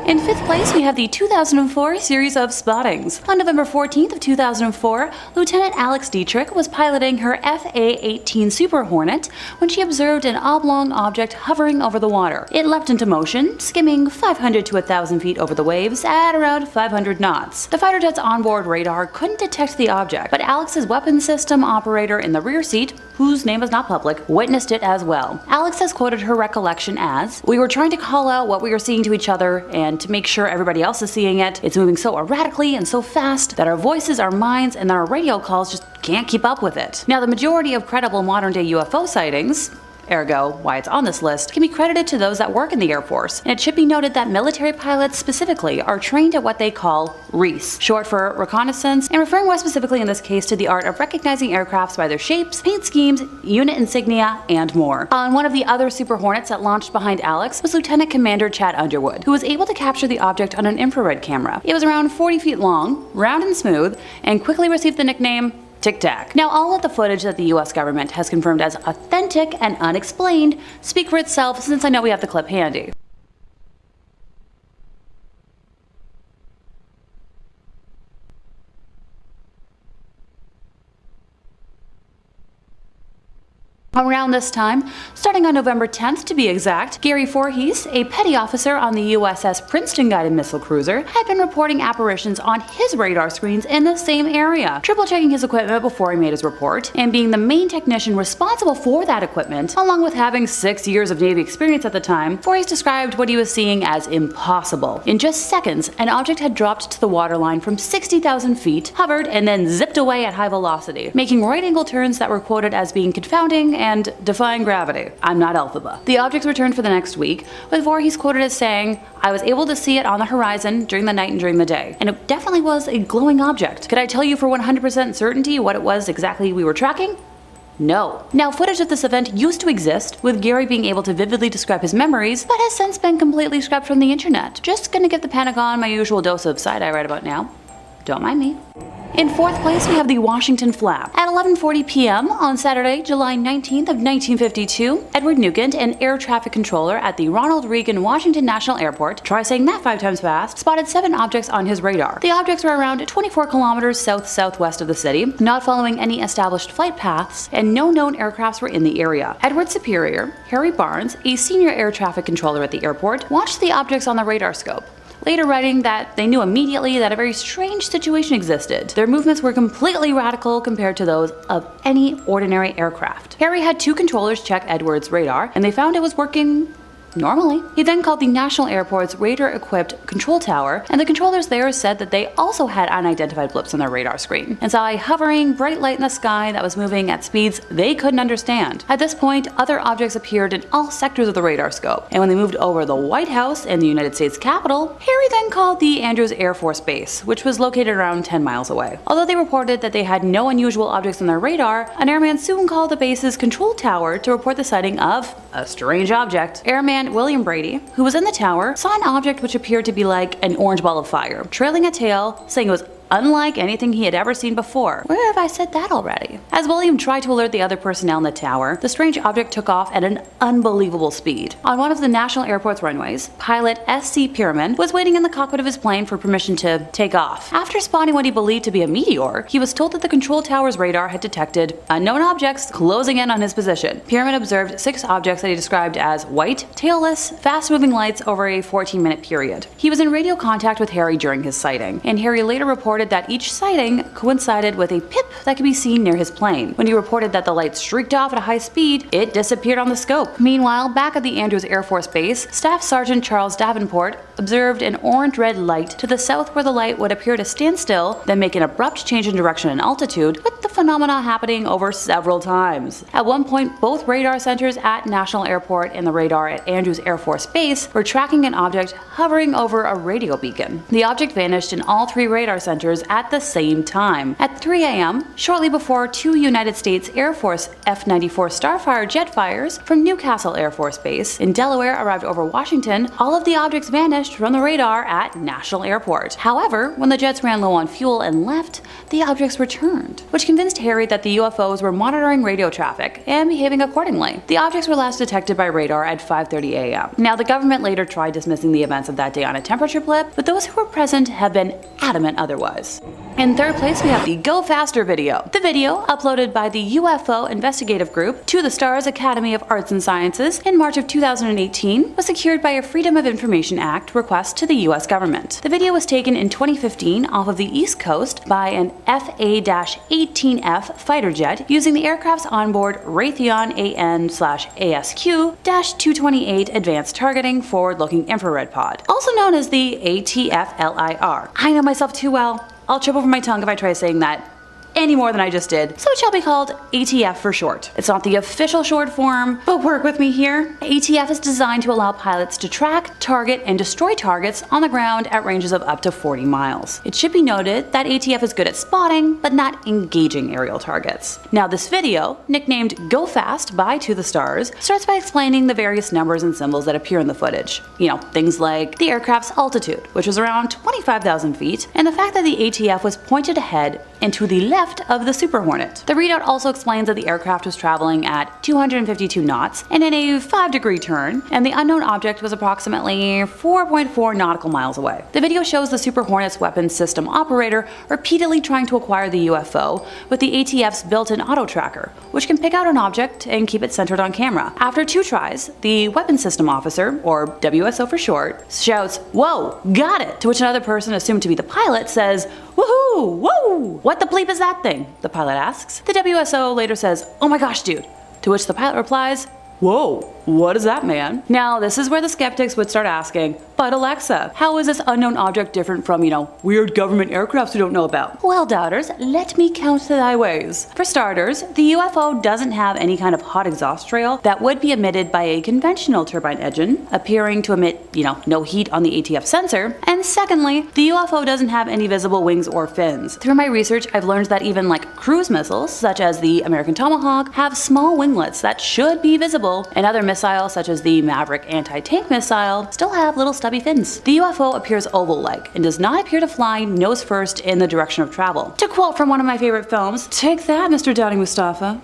In 5th place, we have the 2004 series of spottings. On November 14th of 2004, Lieutenant Alex Dietrich was piloting her FA-18 Super Hornet when she observed an oblong object hovering over the water. It leapt into motion, skimming 500 to 1,000 feet over the waves at around 500 knots. The fighter jet's onboard radar couldn't detect the object, but Alex's weapons system operator in the rear seat, whose name is not public, witnessed it as well. Alex has quoted her recollection as, "We were trying to call out what we were seeing to each other, and to make sure everybody else is seeing it, it's moving so erratically and so fast that our voices, our minds, and our radio calls just can't keep up with it." Now, the majority of credible modern-day UFO sightings, ergo why it's on this list, can be credited to those that work in the Air Force, and it should be noted that military pilots specifically are trained at what they call REAS, short for reconnaissance, and referring more specifically in this case to the art of recognizing aircrafts by their shapes, paint schemes, unit insignia, and more. On one of the other Super Hornets that launched behind Alex was Lieutenant Commander Chad Underwood, who was able to capture the object on an infrared camera. It was around 40 feet long, round and smooth, and quickly received the nickname Tic Tac. Now, all of the footage that the US government has confirmed as authentic and unexplained speak for itself, since I know we have the clip handy. Around this time, starting on November 10th to be exact, Gary Voorhees, a petty officer on the USS Princeton guided missile cruiser, had been reporting apparitions on his radar screens in the same area, triple-checking his equipment before he made his report, and being the main technician responsible for that equipment, along with having 6 years of Navy experience at the time. Voorhees described what he was seeing as impossible. In just seconds, an object had dropped to the waterline from 60,000 feet, hovered, and then zipped away at high velocity, making right-angle turns that were quoted as being confounding and defying gravity. I'm not Elphaba. The objects returned for the next week, with Voorhees quoted as saying, "I was able to see it on the horizon during the night and during the day, and it definitely was a glowing object. Could I tell you for 100% certainty what it was exactly we were tracking? No." Now, footage of this event used to exist, with Gary being able to vividly describe his memories, but has since been completely scrubbed from the internet. Just gonna give the Pentagon my usual dose of side-eye right about now. Don't mind me. In 4th place, we have the Washington Flap. At 11:40 p.m. on Saturday, July 19th of 1952, Edward Nugent, an air traffic controller at the Ronald Reagan Washington National Airport, try saying that 5 times fast, spotted 7 objects on his radar. The objects were around 24 kilometers south-southwest of the city, not following any established flight paths, and no known aircrafts were in the area. Edward's superior, Harry Barnes, a senior air traffic controller at the airport, watched the objects on the radar scope, later writing that they knew immediately that a very strange situation existed. Their movements were completely radical compared to those of any ordinary aircraft. Harry had 2 controllers check Edward's radar, and they found it was working normally. He then called the National Airport's radar-equipped control tower, and the controllers there said that they also had unidentified blips on their radar screen, and saw a hovering bright light in the sky that was moving at speeds they couldn't understand. At this point, other objects appeared in all sectors of the radar scope, and when they moved over the White House and the United States Capitol, Harry then called the Andrews Air Force Base, which was located around 10 miles away. Although they reported that they had no unusual objects on their radar, an airman soon called the base's control tower to report the sighting of a strange object. Airman William Brady, who was in the tower, saw an object which appeared to be like an orange ball of fire, trailing a tail, saying it was unlike anything he had ever seen before. Where have I said that already? As William tried to alert the other personnel in the tower, the strange object took off at an unbelievable speed. On one of the National Airport's runways, pilot S.C. Pierman was waiting in the cockpit of his plane for permission to take off. After spotting what he believed to be a meteor, he was told that the control tower's radar had detected unknown objects closing in on his position. Pierman observed 6 objects that he described as white, tailless, fast-moving lights over a 14-minute period. He was in radio contact with Harry during his sighting, and Harry later reported that each sighting coincided with a pip that could be seen near his plane. When he reported that the light streaked off at a high speed, it disappeared on the scope. Meanwhile, back at the Andrews Air Force Base, Staff Sergeant Charles Davenport observed an orange-red light to the south where the light would appear to stand still, then make an abrupt change in direction and altitude, with the phenomena happening over several times. At one point, both radar centers at National Airport and the radar at Andrews Air Force Base were tracking an object hovering over a radio beacon. The object vanished in all 3 radar centers centers at the same time. At 3 a.m., shortly before two United States Air Force F-94 Starfire jet fires from Newcastle Air Force Base in Delaware arrived over Washington, all of the objects vanished from the radar at National Airport. However, when the jets ran low on fuel and left, the objects returned, which convinced Harry that the UFOs were monitoring radio traffic and behaving accordingly. The objects were last detected by radar at 5:30 a.m. Now, the government later tried dismissing the events of that day on a temperature blip, but those who were present have been adamant otherwise. In third place, we have the Go Faster video. The video, uploaded by the UFO investigative group to the STARS Academy of Arts and Sciences in March of 2018, was secured by a Freedom of Information Act request to the US government. The video was taken in 2015 off of the East Coast by an FA-18F fighter jet using the aircraft's onboard Raytheon AN/ASQ-228 Advanced Targeting Forward-Looking Infrared Pod, also known as the ATF-LIR. I know myself too well. I'll trip over my tongue if I try saying that any more than I just did, so it shall be called ATF for short. It's not the official short form, but work with me here. ATF is designed to allow pilots to track, target, and destroy targets on the ground at ranges of up to 40 miles. It should be noted that ATF is good at spotting, but not engaging aerial targets. Now, this video, nicknamed Go Fast by To The Stars, starts by explaining the various numbers and symbols that appear in the footage. You know, things like the aircraft's altitude, which was around 25,000 feet, and the fact that the ATF was pointed ahead and to the left of the Super Hornet. The readout also explains that the aircraft was traveling at 252 knots and in a 5-degree turn, and the unknown object was approximately 4.4 nautical miles away. The video shows the Super Hornet's weapons system operator repeatedly trying to acquire the UFO with the ATF's built-in auto tracker, which can pick out an object and keep it centered on camera. After 2 tries, the weapons system officer, or WSO for short, shouts, "Whoa, got it!" To which another person, assumed to be the pilot, says, "Woohoo! Whoa! What the bleep is that thing?" The pilot asks. The WSO later says, "Oh my gosh, dude." To which the pilot replies, "Whoa, what is that, man?" Now, this is where the skeptics would start asking, "But Alexa, how is this unknown object different from, weird government aircrafts we don't know about?" Well, doubters, let me count thy ways. For starters, the UFO doesn't have any kind of hot exhaust trail that would be emitted by a conventional turbine engine, appearing to emit, no heat on the ATF sensor. And secondly, the UFO doesn't have any visible wings or fins. Through my research, I've learned that even cruise missiles, such as the American Tomahawk, have small winglets that should be visible, and other missiles, such as the Maverick anti-tank missile, still have little stubby fins. The UFO appears oval-like and does not appear to fly nose first in the direction of travel. To quote from one of my favorite films, "Take that, Mr. Doubting Mustafa."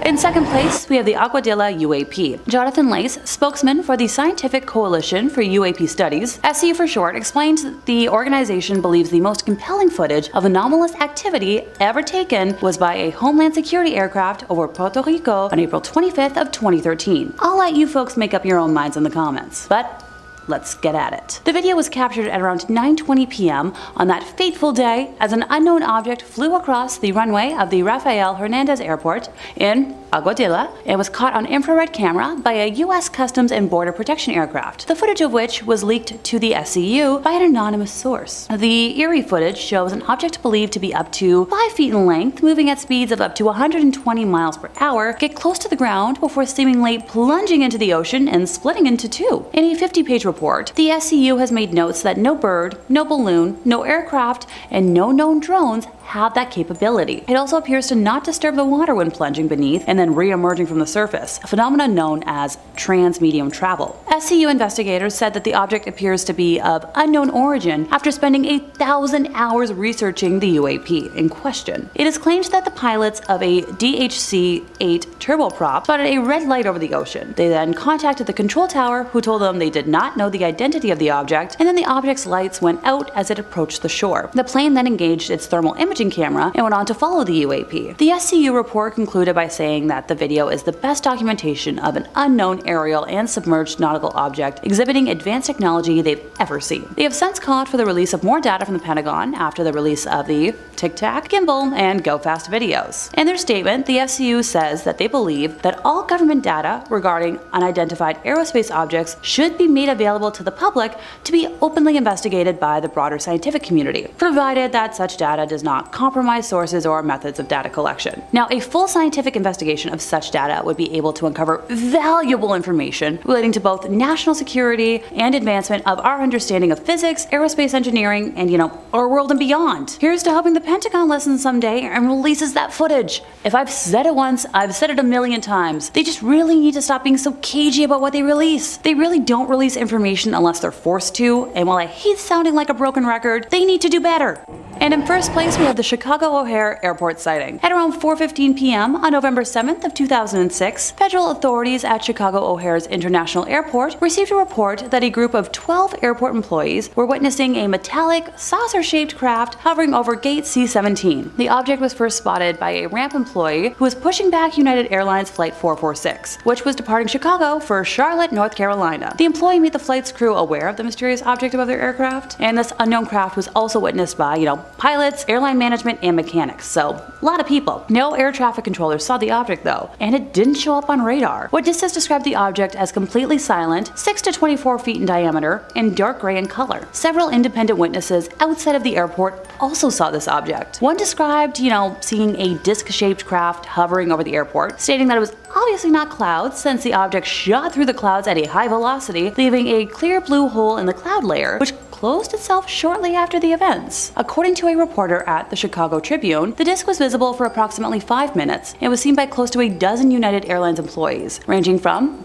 In second place, we have the Aguadilla UAP. Jonathan Lace, spokesman for the Scientific Coalition for UAP Studies, SCU for short, explained the organization believes the most compelling footage of anomalous activity ever taken was by a Homeland Security aircraft over Puerto Rico on April 25th of 2013. I'll let you folks make up your own minds in the comments, but let's get at it. The video was captured at around 9:20 p.m. on that fateful day as an unknown object flew across the runway of the Rafael Hernandez Airport in Aguadilla and was caught on infrared camera by a U.S. Customs and Border Protection aircraft, the footage of which was leaked to the SCU by an anonymous source. The eerie footage shows an object believed to be up to 5 feet in length, moving at speeds of up to 120 miles per hour, get close to the ground before seemingly plunging into the ocean and splitting into two. In a 50-page report, the SCU has made notes that no bird, no balloon, no aircraft, and no known drones have that capability. It also appears to not disturb the water when plunging beneath and then re-emerging from the surface, a phenomenon known as transmedium travel. SCU investigators said that the object appears to be of unknown origin after spending 1,000 hours researching the UAP in question. It is claimed that the pilots of a DHC-8 turboprop spotted a red light over the ocean. They then contacted the control tower, who told them they did not know the identity of the object, and then the object's lights went out as it approached the shore. The plane then engaged its thermal imaging camera and went on to follow the UAP. The SCU report concluded by saying that the video is the best documentation of an unknown aerial and submerged nautical object exhibiting advanced technology they've ever seen. They have since called for the release of more data from the Pentagon after the release of the Tic Tac, Gimbal, and Go Fast videos. In their statement, the SCU says that they believe that all government data regarding unidentified aerospace objects should be made available to the public to be openly investigated by the broader scientific community, provided that such data does not not compromise sources or methods of data collection. Now, a full scientific investigation of such data would be able to uncover valuable information relating to both national security and advancement of our understanding of physics, aerospace engineering, and our world and beyond. Here's to hoping the Pentagon listens someday and releases that footage. If I've said it once, I've said it a million times. They just really need to stop being so cagey about what they release. They really don't release information unless they're forced to, and while I hate sounding like a broken record, they need to do better. And in first place, we have the Chicago O'Hare Airport sighting. At around 4:15 p.m. on November 7th of 2006, federal authorities at Chicago O'Hare's International Airport received a report that a group of 12 airport employees were witnessing a metallic, saucer-shaped craft hovering over gate C-17. The object was first spotted by a ramp employee who was pushing back United Airlines Flight 446, which was departing Chicago for Charlotte, North Carolina. The employee made the flight's crew aware of the mysterious object above their aircraft, and this unknown craft was also witnessed by, pilots, airline management, and mechanics, so a lot of people. No air traffic controllers saw the object though, and it didn't show up on radar. Witnesses described the object as completely silent, 6 to 24 feet in diameter, and dark gray in color. Several independent witnesses outside of the airport also saw this object. One described, seeing a disc-shaped craft hovering over the airport, stating that it was obviously not clouds since the object shot through the clouds at a high velocity, leaving a clear blue hole in the cloud layer, which closed itself shortly after the events. According to a reporter at the Chicago Tribune, the disc was visible for approximately 5 minutes and was seen by close to a dozen United Airlines employees, ranging from,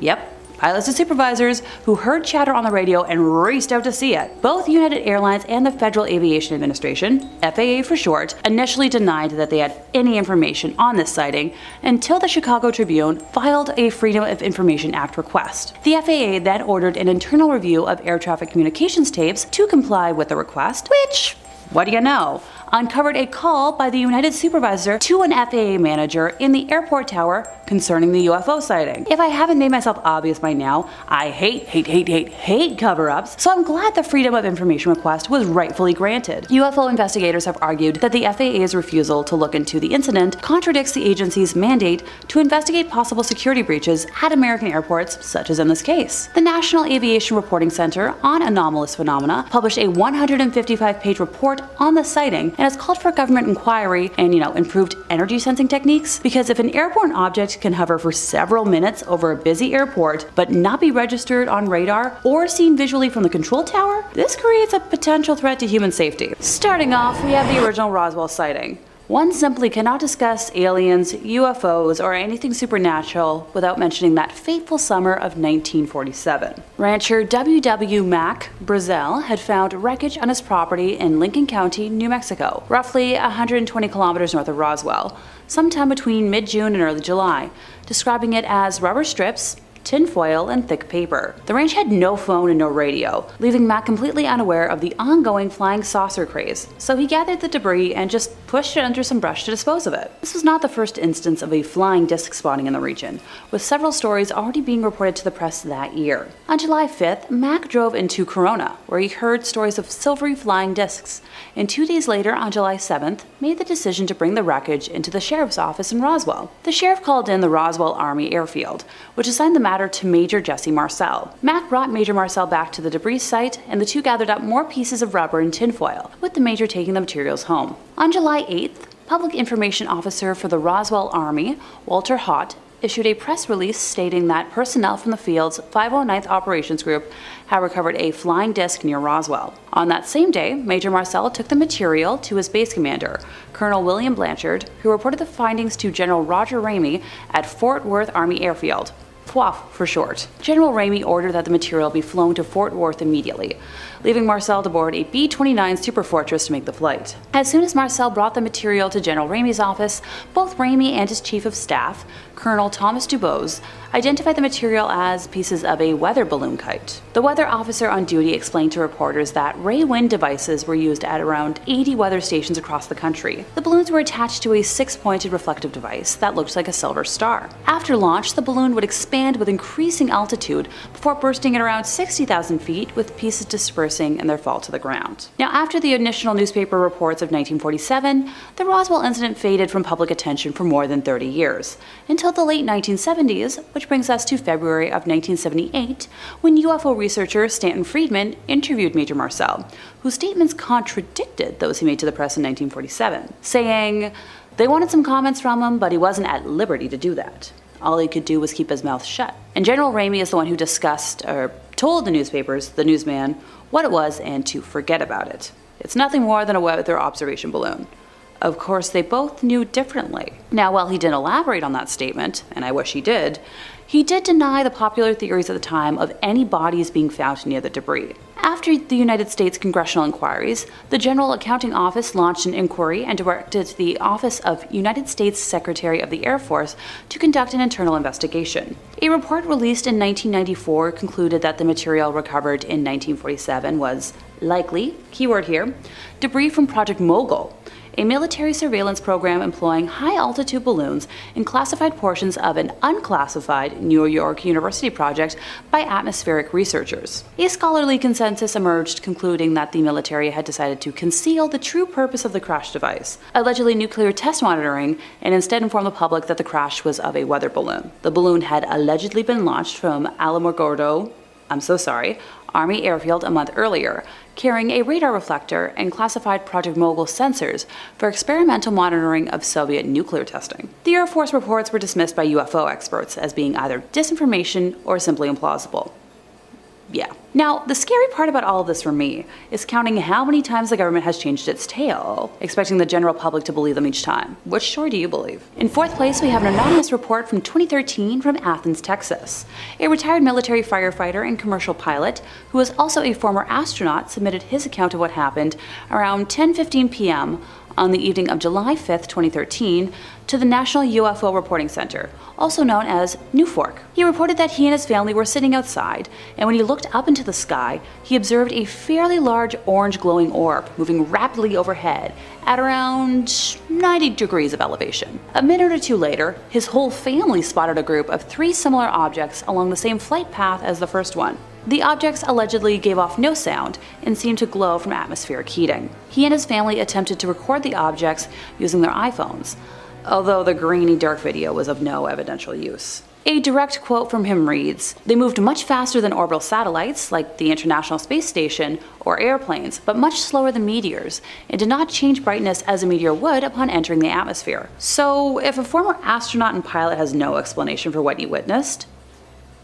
pilots and supervisors who heard chatter on the radio and raced out to see it. Both United Airlines and the Federal Aviation Administration, FAA for short, initially denied that they had any information on this sighting until the Chicago Tribune filed a Freedom of Information Act request. The FAA then ordered an internal review of air traffic communications tapes to comply with the request, which, what do you know, uncovered a call by the United supervisor to an FAA manager in the airport tower concerning the UFO sighting. If I haven't made myself obvious by now, I hate cover-ups, so I'm glad the Freedom of Information request was rightfully granted. UFO investigators have argued that the FAA's refusal to look into the incident contradicts the agency's mandate to investigate possible security breaches at American airports, such as in this case. The National Aviation Reporting Center on Anomalous Phenomena published a 155-page report on the sighting and has called for a government inquiry and, improved energy sensing techniques, because if an airborne object can hover for several minutes over a busy airport but not be registered on radar or seen visually from the control tower, this creates a potential threat to human safety. Starting off, we have the original Roswell sighting. One simply cannot discuss aliens, UFOs, or anything supernatural without mentioning that fateful summer of 1947. Rancher W.W. Mack Brazel had found wreckage on his property in Lincoln County, New Mexico, roughly 120 kilometers north of Roswell, sometime between mid-June and early July, describing it as rubber strips, tinfoil, and thick paper. The ranch had no phone and no radio, leaving Matt completely unaware of the ongoing flying saucer craze, so he gathered the debris and just pushed it under some brush to dispose of it. This was not the first instance of a flying disc spotting in the region, with several stories already being reported to the press that year. On July 5th, Mack drove into Corona, where he heard stories of silvery flying discs, and 2 days later, on July 7th, made the decision to bring the wreckage into the sheriff's office in Roswell. The sheriff called in the Roswell Army Airfield, which assigned the matter to Major Jesse Marcel. Mack brought Major Marcel back to the debris site, and the two gathered up more pieces of rubber and tinfoil, with the Major taking the materials home. On July 8th, Public Information Officer for the Roswell Army, Walter Hott, issued a press release stating that personnel from the field's 509th Operations Group had recovered a flying disc near Roswell. On that same day, Major Marcel took the material to his base commander, Colonel William Blanchard, who reported the findings to General Roger Ramey at Fort Worth Army Airfield, FWAF for short. General Ramey ordered that the material be flown to Fort Worth immediately, leaving Marcel to board a B-29 Superfortress to make the flight. As soon as Marcel brought the material to General Ramey's office, both Ramey and his chief of staff, Colonel Thomas Dubose, identified the material as pieces of a weather balloon kite. The weather officer on duty explained to reporters that ray wind devices were used at around 80 weather stations across the country. The balloons were attached to a 6-pointed reflective device that looked like a silver star. After launch, the balloon would expand land with increasing altitude before bursting at around 60,000 feet, with pieces dispersing in their fall to the ground. Now, after the initial newspaper reports of 1947, the Roswell incident faded from public attention for more than 30 years, until the late 1970s, which brings us to February of 1978, when UFO researcher Stanton Friedman interviewed Major Marcel, whose statements contradicted those he made to the press in 1947, saying they wanted some comments from him, but he wasn't at liberty to do that. All he could do was keep his mouth shut. And General Ramey is the one who told the newspapers, the newsman, what it was and to forget about it. It's nothing more than a weather observation balloon. Of course, they both knew differently. Now, while he didn't elaborate on that statement, and I wish he did deny the popular theories at the time of any bodies being found near the debris. After the United States congressional inquiries, the General Accounting Office launched an inquiry and directed the Office of United States Secretary of the Air Force to conduct an internal investigation. A report released in 1994 concluded that the material recovered in 1947 was likely, keyword here, debris from Project Mogul, a military surveillance program employing high-altitude balloons in classified portions of an unclassified New York University project by atmospheric researchers. A scholarly consensus emerged concluding that the military had decided to conceal the true purpose of the crash device, allegedly nuclear test monitoring, and instead inform the public that the crash was of a weather balloon. The balloon had allegedly been launched from Alamogordo, Army Airfield a month earlier, carrying a radar reflector and classified Project Mogul sensors for experimental monitoring of Soviet nuclear testing. The Air Force reports were dismissed by UFO experts as being either disinformation or simply implausible. Yeah. Now, the scary part about all of this for me is counting how many times the government has changed its tale, expecting the general public to believe them each time. Which story do you believe? In fourth place, we have an anonymous report from 2013 from Athens, Texas. A retired military firefighter and commercial pilot, who was also a former astronaut, submitted his account of what happened around 10:15 p.m. on the evening of July 5, 2013, to the National UFO Reporting Center, also known as NUFORC. He reported that he and his family were sitting outside, and when he looked up into the sky, he observed a fairly large orange glowing orb moving rapidly overhead at around 90 degrees of elevation. A minute or two later, his whole family spotted a group of 3 similar objects along the same flight path as the first one. The objects allegedly gave off no sound and seemed to glow from atmospheric heating. He and his family attempted to record the objects using their iPhones, although the grainy dark video was of no evidential use. A direct quote from him reads, "They moved much faster than orbital satellites, like the International Space Station or airplanes, but much slower than meteors, and did not change brightness as a meteor would upon entering the atmosphere." So, if a former astronaut and pilot has no explanation for what he witnessed,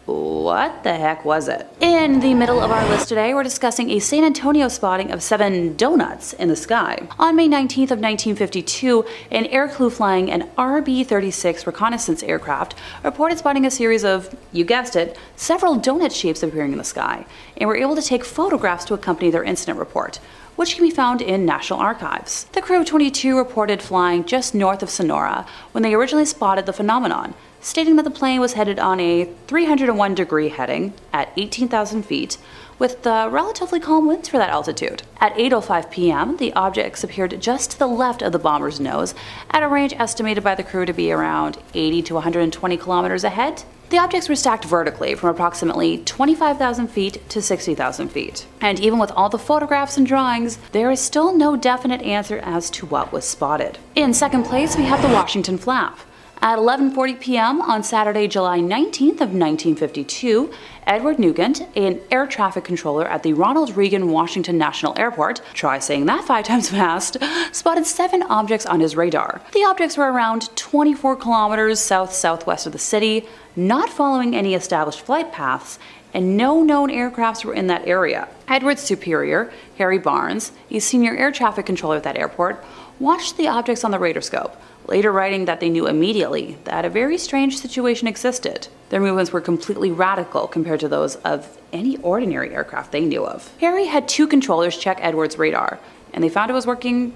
what the heck was it? In the middle of our list today, we're discussing a San Antonio spotting of 7 donuts in the sky. On May 19th of 1952, an air crew flying an RB-36 reconnaissance aircraft reported spotting a series of, you guessed it, several donut shapes appearing in the sky, and were able to take photographs to accompany their incident report, which can be found in National Archives. The crew of 22 reported flying just north of Sonora when they originally spotted the phenomenon, stating that the plane was headed on a 301-degree heading at 18,000 feet, with relatively calm winds for that altitude. At 8:05 p.m., the objects appeared just to the left of the bomber's nose, at a range estimated by the crew to be around 80 to 120 kilometers ahead. The objects were stacked vertically from approximately 25,000 feet to 60,000 feet. And even with all the photographs and drawings, there is still no definite answer as to what was spotted. In second place, we have the Washington Flap. At 11:40 p.m. on Saturday, July 19th of 1952, Edward Nugent, an air traffic controller at the Ronald Reagan Washington National Airport, try saying that 5 times fast, spotted 7 objects on his radar. The objects were around 24 kilometers south-southwest of the city, not following any established flight paths, and no known aircrafts were in that area. Edward's superior, Harry Barnes, a senior air traffic controller at that airport, watched the objects on the radarscope, later writing that they knew immediately that a very strange situation existed. Their movements were completely radical compared to those of any ordinary aircraft they knew of. Harry had 2 controllers check Edward's radar, and they found it was working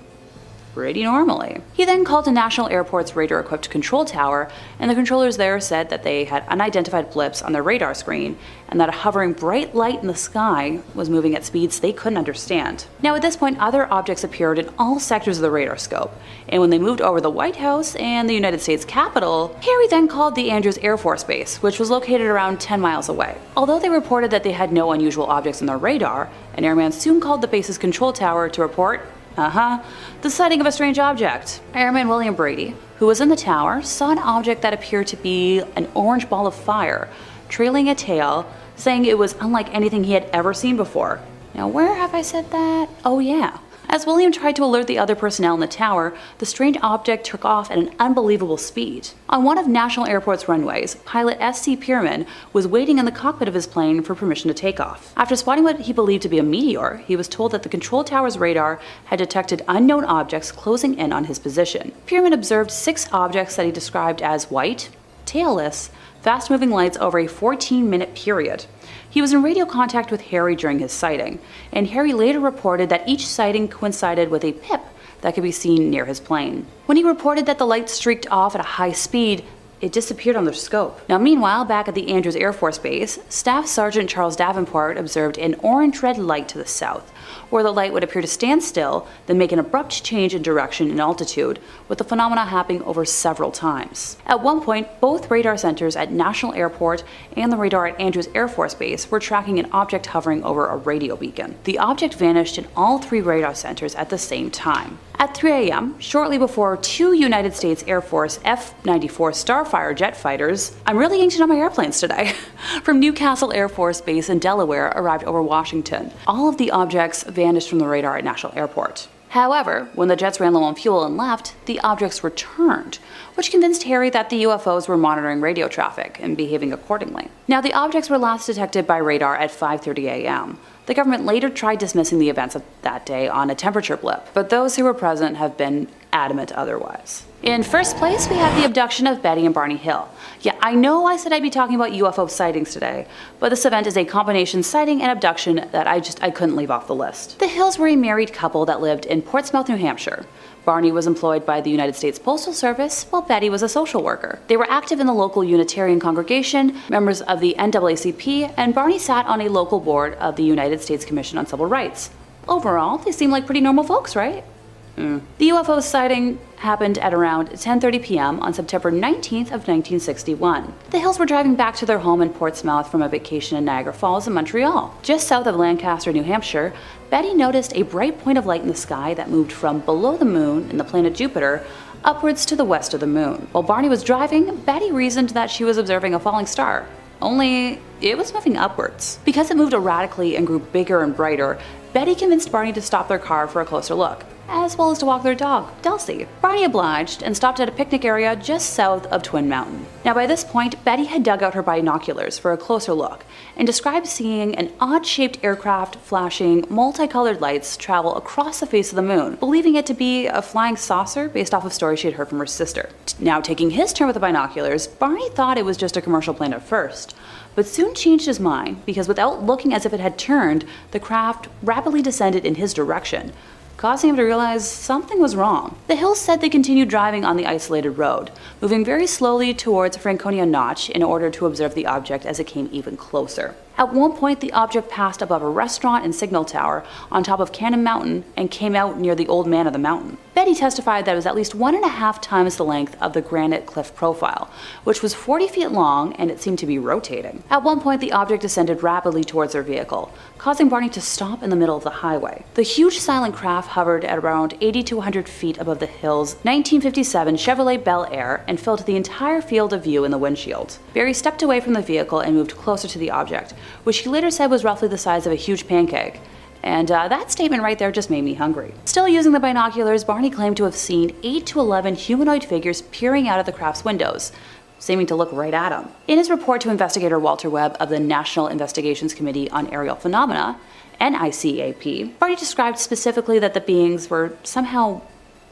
pretty normally. He then called the National Airport's radar-equipped control tower, and the controllers there said that they had unidentified blips on their radar screen and that a hovering bright light in the sky was moving at speeds they couldn't understand. Now at this point, other objects appeared in all sectors of the radar scope, and when they moved over the White House and the United States Capitol, Harry then called the Andrews Air Force Base, which was located around 10 miles away. Although they reported that they had no unusual objects on their radar, an airman soon called the base's control tower to report the sighting of a strange object. Airman William Brady, who was in the tower, saw an object that appeared to be an orange ball of fire, trailing a tail, saying it was unlike anything he had ever seen before. Now, where have I said that? Oh yeah. As William tried to alert the other personnel in the tower, the strange object took off at an unbelievable speed. On one of National Airport's runways, pilot S.C. Pierman was waiting in the cockpit of his plane for permission to take off. After spotting what he believed to be a meteor, he was told that the control tower's radar had detected unknown objects closing in on his position. Pierman observed 6 objects that he described as white, tailless, fast-moving lights over a 14-minute period. He was in radio contact with Harry during his sighting, and Harry later reported that each sighting coincided with a pip that could be seen near his plane. When he reported that the lights streaked off at a high speed, it disappeared on their scope. Now meanwhile, back at the Andrews Air Force Base, Staff Sergeant Charles Davenport observed an orange-red light to the south, where the light would appear to stand still, then make an abrupt change in direction and altitude, with the phenomena happening over several times. At one point, both radar centers at National Airport and the radar at Andrews Air Force Base were tracking an object hovering over a radio beacon. The object vanished in all 3 radar centers at the same time. At 3 a.m., shortly before 2 United States Air Force F-94 Starfire jet fighters, I'm really ancient on my airplanes today, from Newcastle Air Force Base in Delaware arrived over Washington. All of the objects vanished from the radar at National Airport. However, when the jets ran low on fuel and left, the objects returned, which convinced Harry that the UFOs were monitoring radio traffic and behaving accordingly. Now, the objects were last detected by radar at 5:30 a.m. The government later tried dismissing the events of that day on a temperature blip, but those who were present have been adamant otherwise. In first place, we have the abduction of Betty and Barney Hill. Yeah, I know I said I'd be talking about UFO sightings today, but this event is a combination sighting and abduction that I couldn't leave off the list. The Hills were a married couple that lived in Portsmouth, New Hampshire. Barney was employed by the United States Postal Service, while Betty was a social worker. They were active in the local Unitarian congregation, members of the NAACP, and Barney sat on a local board of the United States Commission on Civil Rights. Overall, they seem like pretty normal folks, right? The UFO sighting happened at around 10:30 p.m. on September 19th of 1961. The Hills were driving back to their home in Portsmouth from a vacation in Niagara Falls in Montreal. Just south of Lancaster, New Hampshire, Betty noticed a bright point of light in the sky that moved from below the moon in the planet Jupiter upwards to the west of the moon. While Barney was driving, Betty reasoned that she was observing a falling star. Only, it was moving upwards. Because it moved erratically and grew bigger and brighter, Betty convinced Barney to stop their car for a closer look, as well as to walk their dog, Dulcie. Barney obliged and stopped at a picnic area just south of Twin Mountain. Now by this point, Betty had dug out her binoculars for a closer look and described seeing an odd-shaped aircraft flashing multicolored lights travel across the face of the moon, believing it to be a flying saucer based off of stories she had heard from her sister. Now taking his turn with the binoculars, Barney thought it was just a commercial plane at first, but soon changed his mind because without looking as if it had turned, the craft rapidly descended in his direction, causing him to realize something was wrong. The Hills said they continued driving on the isolated road, moving very slowly towards Franconia Notch in order to observe the object as it came even closer. At one point, the object passed above a restaurant and signal tower on top of Cannon Mountain and came out near the Old Man of the Mountain. Betty testified that it was at least 1.5 times the length of the granite cliff profile, which was 40 feet long, and it seemed to be rotating. At one point, the object descended rapidly towards their vehicle, causing Barney to stop in the middle of the highway. The huge silent craft hovered at around 80 to 100 feet above the Hills' 1957 Chevrolet Bel Air and filled the entire field of view in the windshield. Barry stepped away from the vehicle and moved closer to the object, which he later said was roughly the size of a huge pancake. And that statement right there just made me hungry. Still using the binoculars, Barney claimed to have seen 8 to 11 humanoid figures peering out of the craft's windows, seeming to look right at him. In his report to investigator Walter Webb of the National Investigations Committee on Aerial Phenomena, NICAP, Barney described specifically that the beings were somehow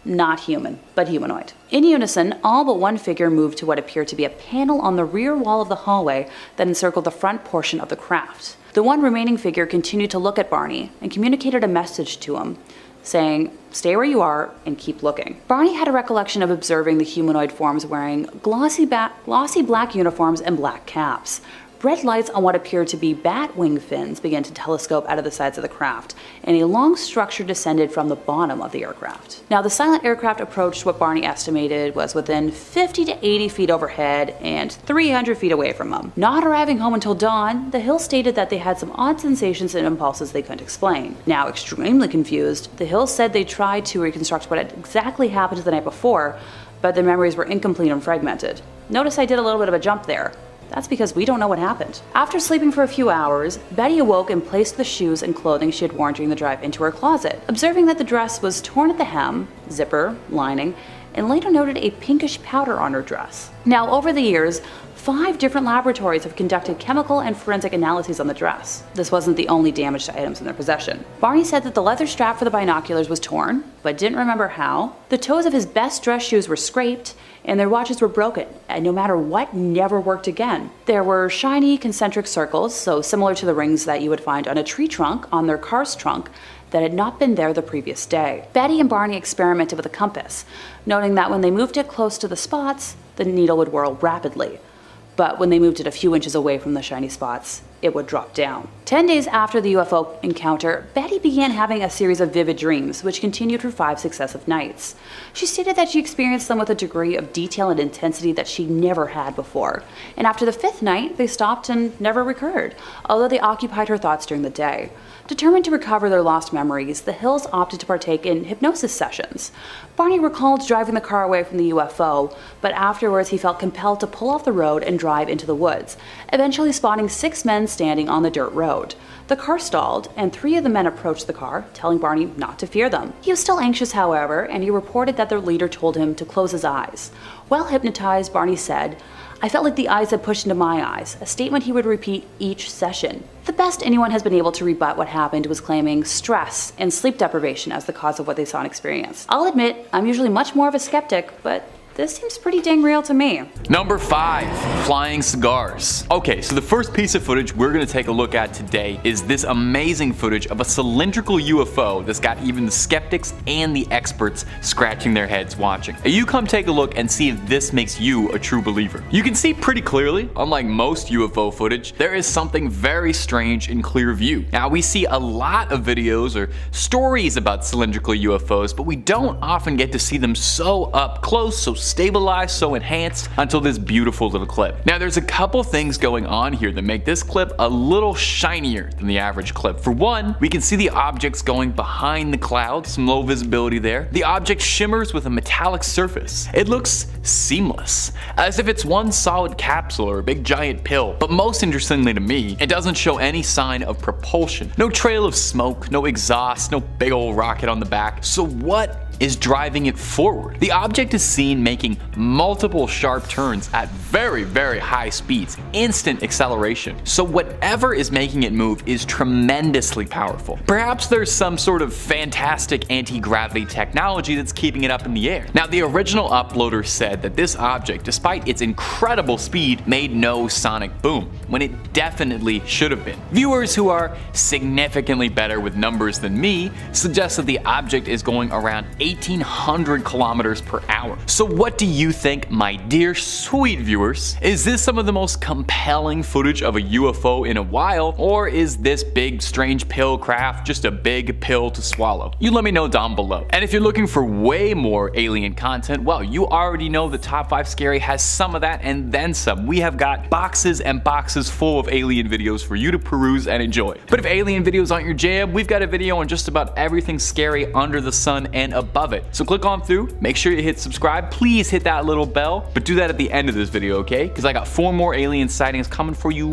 not human, but humanoid. In unison, all but one figure moved to what appeared to be a panel on the rear wall of the hallway that encircled the front portion of the craft. The one remaining figure continued to look at Barney and communicated a message to him, saying, "Stay where you are and keep looking." Barney had a recollection of observing the humanoid forms wearing glossy black uniforms and black caps. Red lights on what appeared to be bat wing fins began to telescope out of the sides of the craft, and a long structure descended from the bottom of the aircraft. Now, the silent aircraft approached what Barney estimated was within 50 to 80 feet overhead and 300 feet away from him. Not arriving home until dawn, the Hill stated that they had some odd sensations and impulses they couldn't explain. Now, extremely confused, the Hill said they tried to reconstruct what had exactly happened the night before, but their memories were incomplete and fragmented. Notice I did a little bit of a jump there. That's because we don't know what happened. After sleeping for a few hours, Betty awoke and placed the shoes and clothing she had worn during the drive into her closet, observing that the dress was torn at the hem, zipper, lining, and later noted a pinkish powder on her dress. Now, over the years, 5 different laboratories have conducted chemical and forensic analyses on the dress. This wasn't the only damaged items in their possession. Barney said that the leather strap for the binoculars was torn, but didn't remember how. The toes of his best dress shoes were scraped, and their watches were broken, and no matter what, never worked again. There were shiny concentric circles, so similar to the rings that you would find on a tree trunk on their car's trunk, that had not been there the previous day. Betty and Barney experimented with a compass, noting that when they moved it close to the spots, the needle would whirl rapidly. But when they moved it a few inches away from the shiny spots, it would drop down. 10 days after the UFO encounter, Betty began having a series of vivid dreams, which continued for 5 successive nights. She stated that she experienced them with a degree of detail and intensity that she never had before, and after the 5th night, they stopped and never recurred, although they occupied her thoughts during the day. Determined to recover their lost memories, the Hills opted to partake in hypnosis sessions. Barney recalled driving the car away from the UFO, but afterwards he felt compelled to pull off the road and drive into the woods, eventually spotting 6 men standing on the dirt road. The car stalled, and 3 of the men approached the car, telling Barney not to fear them. He was still anxious, however, and he reported that their leader told him to close his eyes. While hypnotized, Barney said, "I felt like the eyes had pushed into my eyes," a statement he would repeat each session. The best anyone has been able to rebut what happened was claiming stress and sleep deprivation as the cause of what they saw and experienced. I'll admit, I'm usually much more of a skeptic, but this seems pretty dang real to me. Number 5. Flying cigars. Okay, so the first piece of footage we're going to take a look at today is this amazing footage of a cylindrical UFO that's got even the skeptics and the experts scratching their heads watching. Now, you come take a look and see if this makes you a true believer. You can see pretty clearly, unlike most UFO footage, there is something very strange in clear view. Now, we see a lot of videos or stories about cylindrical UFOs, but we don't often get to see them so up close, so stabilized, so enhanced until this beautiful little clip. Now, there's a couple things going on here that make this clip a little shinier than the average clip. For one, we can see the objects going behind the clouds, some low visibility there. The object shimmers with a metallic surface. It looks seamless, as if it's one solid capsule or a big giant pill. But most interestingly to me, it doesn't show any sign of propulsion. No trail of smoke, no exhaust, no big old rocket on the back. So what is driving it forward? The object is seen making multiple sharp turns at very, very high speeds, instant acceleration. So whatever is making it move is tremendously powerful. Perhaps there's some sort of fantastic anti-gravity technology that's keeping it up in the air. Now, the original uploader said that this object, despite its incredible speed, made no sonic boom, when it definitely should have been. Viewers who are significantly better with numbers than me suggest that the object is going around 1,800 kilometers per hour. So what do you think, my dear sweet viewers? Is this some of the most compelling footage of a UFO in a while, or is this big strange pill craft just a big pill to swallow? You let me know down below. And if you're looking for way more alien content, well, you already know the Top 5 Scary has some of that and then some. We have got boxes and boxes full of alien videos for you to peruse and enjoy. But if alien videos aren't your jam, we've got a video on just about everything scary under the sun and above it. So click on through, make sure you hit subscribe, please hit that little bell, but do that at the end of this video, okay? Because I got 4 more alien sightings coming for you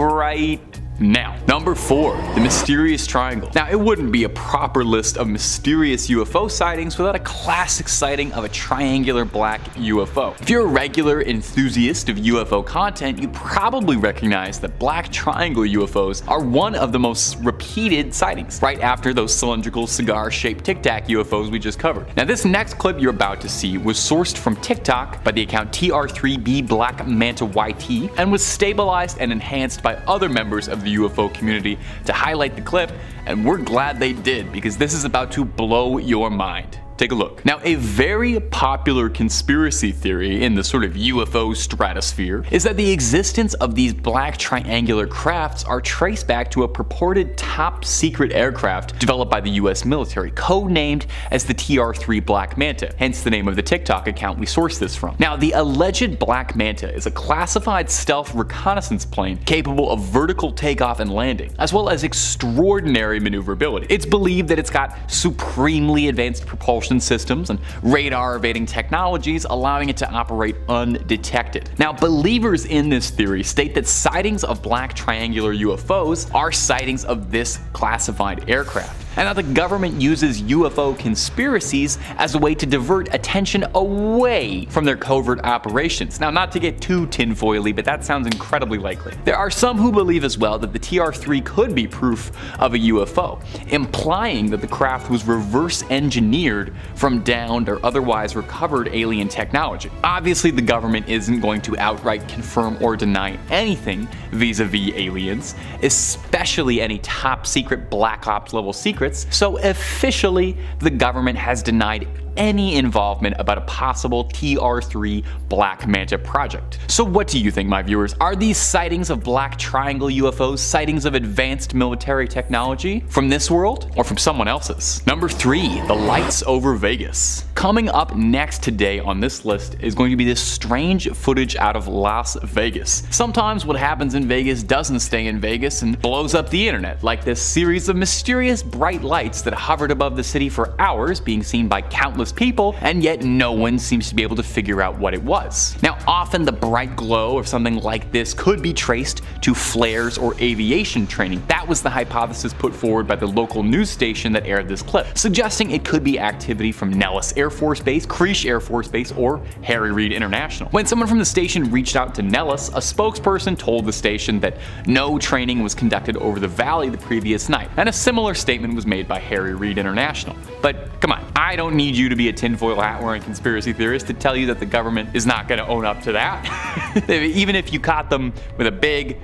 right now. Number 4, the mysterious triangle. Now, it wouldn't be a proper list of mysterious UFO sightings without a classic sighting of a triangular black UFO. If you're a regular enthusiast of UFO content, you probably recognize that black triangle UFOs are one of the most repeated sightings, right after those cylindrical cigar-shaped Tic Tac UFOs we just covered. Now, this next clip you're about to see was sourced from TikTok by the account TR3B Black Manta YT and was stabilized and enhanced by other members of the UFO community to highlight the clip, and we're glad they did because this is about to blow your mind. Take a look. Now, a very popular conspiracy theory in the sort of UFO stratosphere is that the existence of these black triangular crafts are traced back to a purported top secret aircraft developed by the US military, codenamed as the TR-3 Black Manta, hence the name of the TikTok account we sourced this from. Now, the alleged Black Manta is a classified stealth reconnaissance plane capable of vertical takeoff and landing, as well as extraordinary maneuverability. It's believed that it's got supremely advanced propulsion systems and radar evading technologies, allowing it to operate undetected. Now, believers in this theory state that sightings of black triangular UFOs are sightings of this classified aircraft, and that the government uses UFO conspiracies as a way to divert attention away from their covert operations. Now, not to get too tinfoily, but that sounds incredibly likely. There are some who believe as well that the TR-3 could be proof of a UFO, implying that the craft was reverse engineered from downed or otherwise recovered alien technology. Obviously, the government isn't going to outright confirm or deny anything vis-a-vis aliens, especially any top secret black ops level secrets, so officially the government has denied any involvement about a possible TR-3 Black Manta project. So what do you think, my viewers? Are these sightings of black triangle UFOs sightings of advanced military technology from this world or from someone else's? Number 3, the lights over Vegas. Coming up next today on this list is going to be this strange footage out of Las Vegas. Sometimes what happens in Vegas doesn't stay in Vegas and blows up the internet, like this series of mysterious bright lights that hovered above the city for hours, being seen by countless people, and yet no one seems to be able to figure out what it was. Now, often the bright glow of something like this could be traced to flares or aviation training. That was the hypothesis put forward by the local news station that aired this clip, suggesting it could be activity from Nellis Air Force Base, Creech Air Force Base, or Harry Reid International. When someone from the station reached out to Nellis, a spokesperson told the station that no training was conducted over the valley the previous night, and a similar statement was made by Harry Reid International. But come on, I don't need you to be a tinfoil hat wearing conspiracy theorist to tell you that the government is not going to own up to that. Even if you caught them with a big,